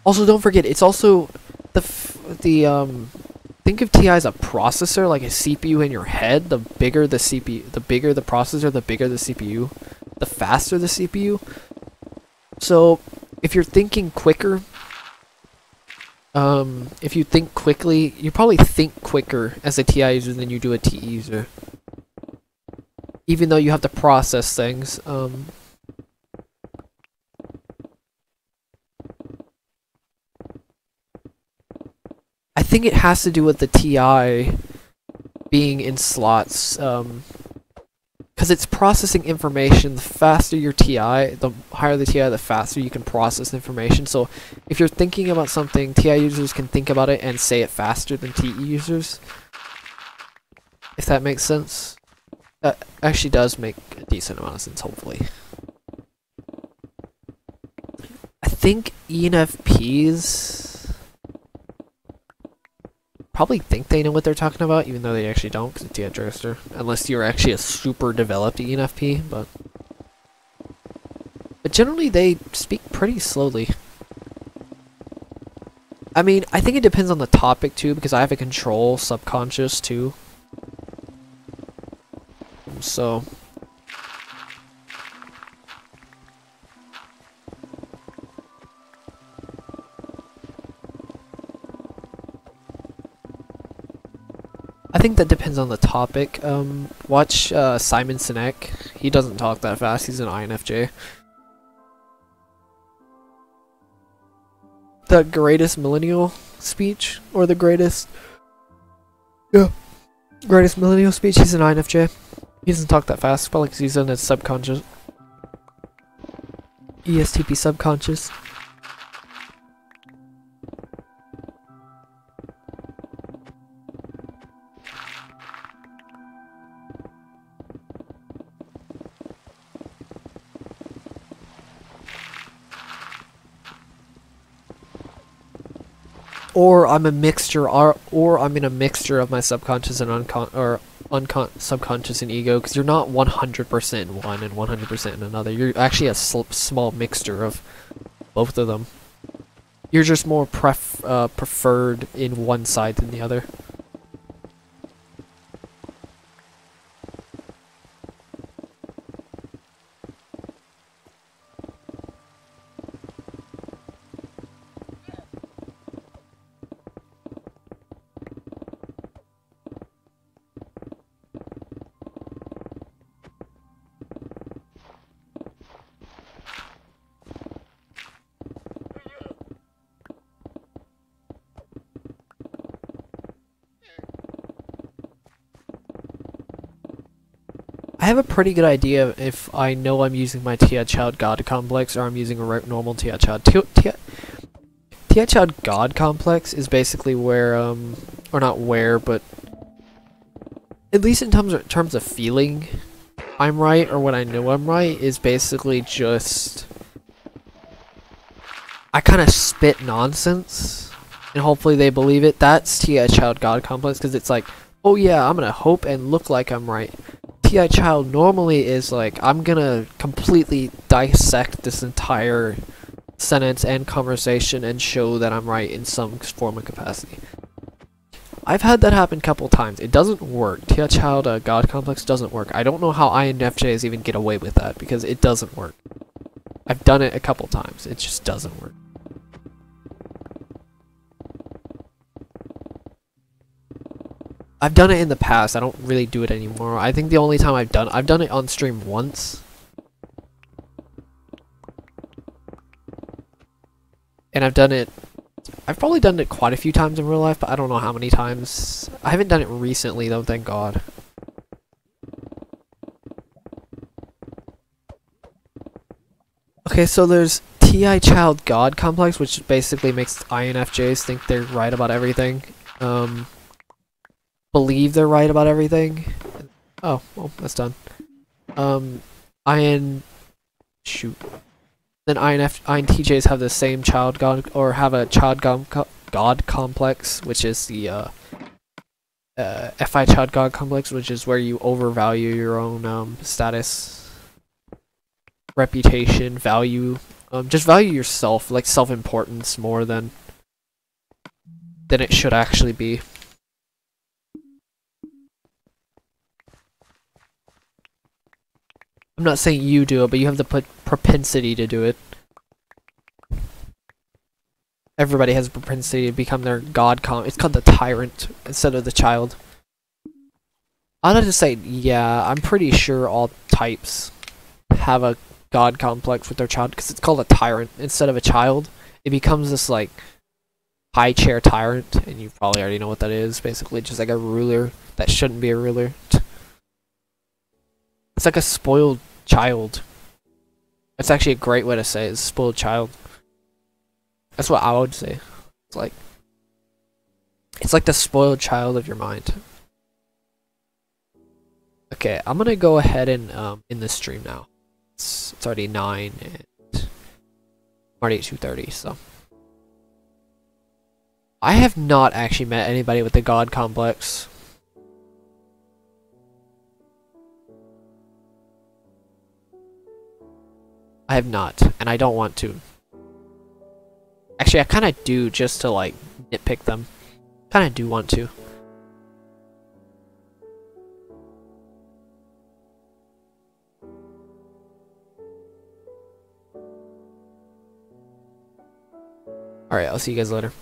Also, don't forget, it's also think of TI as a processor, like a CPU in your head. The bigger the CPU, the bigger the processor, the bigger the CPU, the faster the CPU. So, if you're thinking quicker, if you think quickly, you probably think quicker as a TI user than you do a TE user. Even though you have to process things, I think it has to do with the TI being in slots, because it's processing information. The faster your TI, the higher the TI, the faster you can process information. So if you're thinking about something, TI users can think about it and say it faster than TE users. If that makes sense. That actually does make a decent amount of sense, hopefully. I think ENFPs probably think they know what they're talking about, even though they actually don't, because it's TI Trickster. Unless you're actually a super developed ENFP, but generally they speak pretty slowly. I mean, I think it depends on the topic too, because I have a control subconscious too. So I think that depends on the topic. Watch Simon Sinek. He doesn't talk that fast. He's an INFJ. The greatest millennial speech, or the greatest, greatest millennial speech. He's an INFJ. He doesn't talk that fast. Probably because he's in his subconscious. ESTP subconscious. Or I'm a mixture, or I'm in a mixture of my subconscious and subconscious and ego, because you're not 100% in one and 100% in another. You're actually a small mixture of both of them. You're just more preferred in one side than the other. have a pretty good idea if I know I'm using my Tia Child God Complex or I'm using a normal Tia Child. Tia Child God Complex is basically where, or not where, but at least in terms of feeling I'm right, or when I know I'm right, is basically just I kind of spit nonsense, and hopefully they believe it. That's Tia Child God Complex, because it's like, oh yeah, I'm gonna hope and look like I'm right. Tia Child normally is like, I'm gonna completely dissect this entire sentence and conversation and show that I'm right in some form of capacity. I've had that happen a couple times. It doesn't work. Tia Child God Complex doesn't work. I don't know how INFJs even get away with that, because it doesn't work. I've done it a couple times. It just doesn't work. I've done it in the past. I don't really do it anymore. I think the only time I've done it on stream once. And I've probably done it quite a few times in real life, but I don't know how many times. I haven't done it recently though, thank God. Okay, so there's Tia Child God Complex, which basically makes INFJs think they're right about everything. Believe they're right about everything. Oh, well, that's done. Shoot. Then INTJs have the same child god, or have a child god complex, which is the FI child god complex, which is where you overvalue your own status, reputation, value, just value yourself, like self-importance more than it should actually be. I'm not saying you do it, but you have the propensity to do it. Everybody has a propensity to become their god it's called the tyrant instead of the child. I'd have to say, yeah, I'm pretty sure all types have a god complex with their child, because it's called a tyrant instead of a child. It becomes this, like, high chair tyrant, and you probably already know what that is. Basically, just like a ruler that shouldn't be a ruler. It's like a spoiled child. That's actually a great way to say it, spoiled child. That's what I would say. It's like the spoiled child of your mind. Okay, I'm gonna go ahead and in this stream now. It's already 9 and I'm already at 2:30, so I have not actually met anybody with the god complex. I have not, and I don't want to. Actually, I kind of do, just to, like, nitpick them. Kind of do want to. Alright, I'll see you guys later.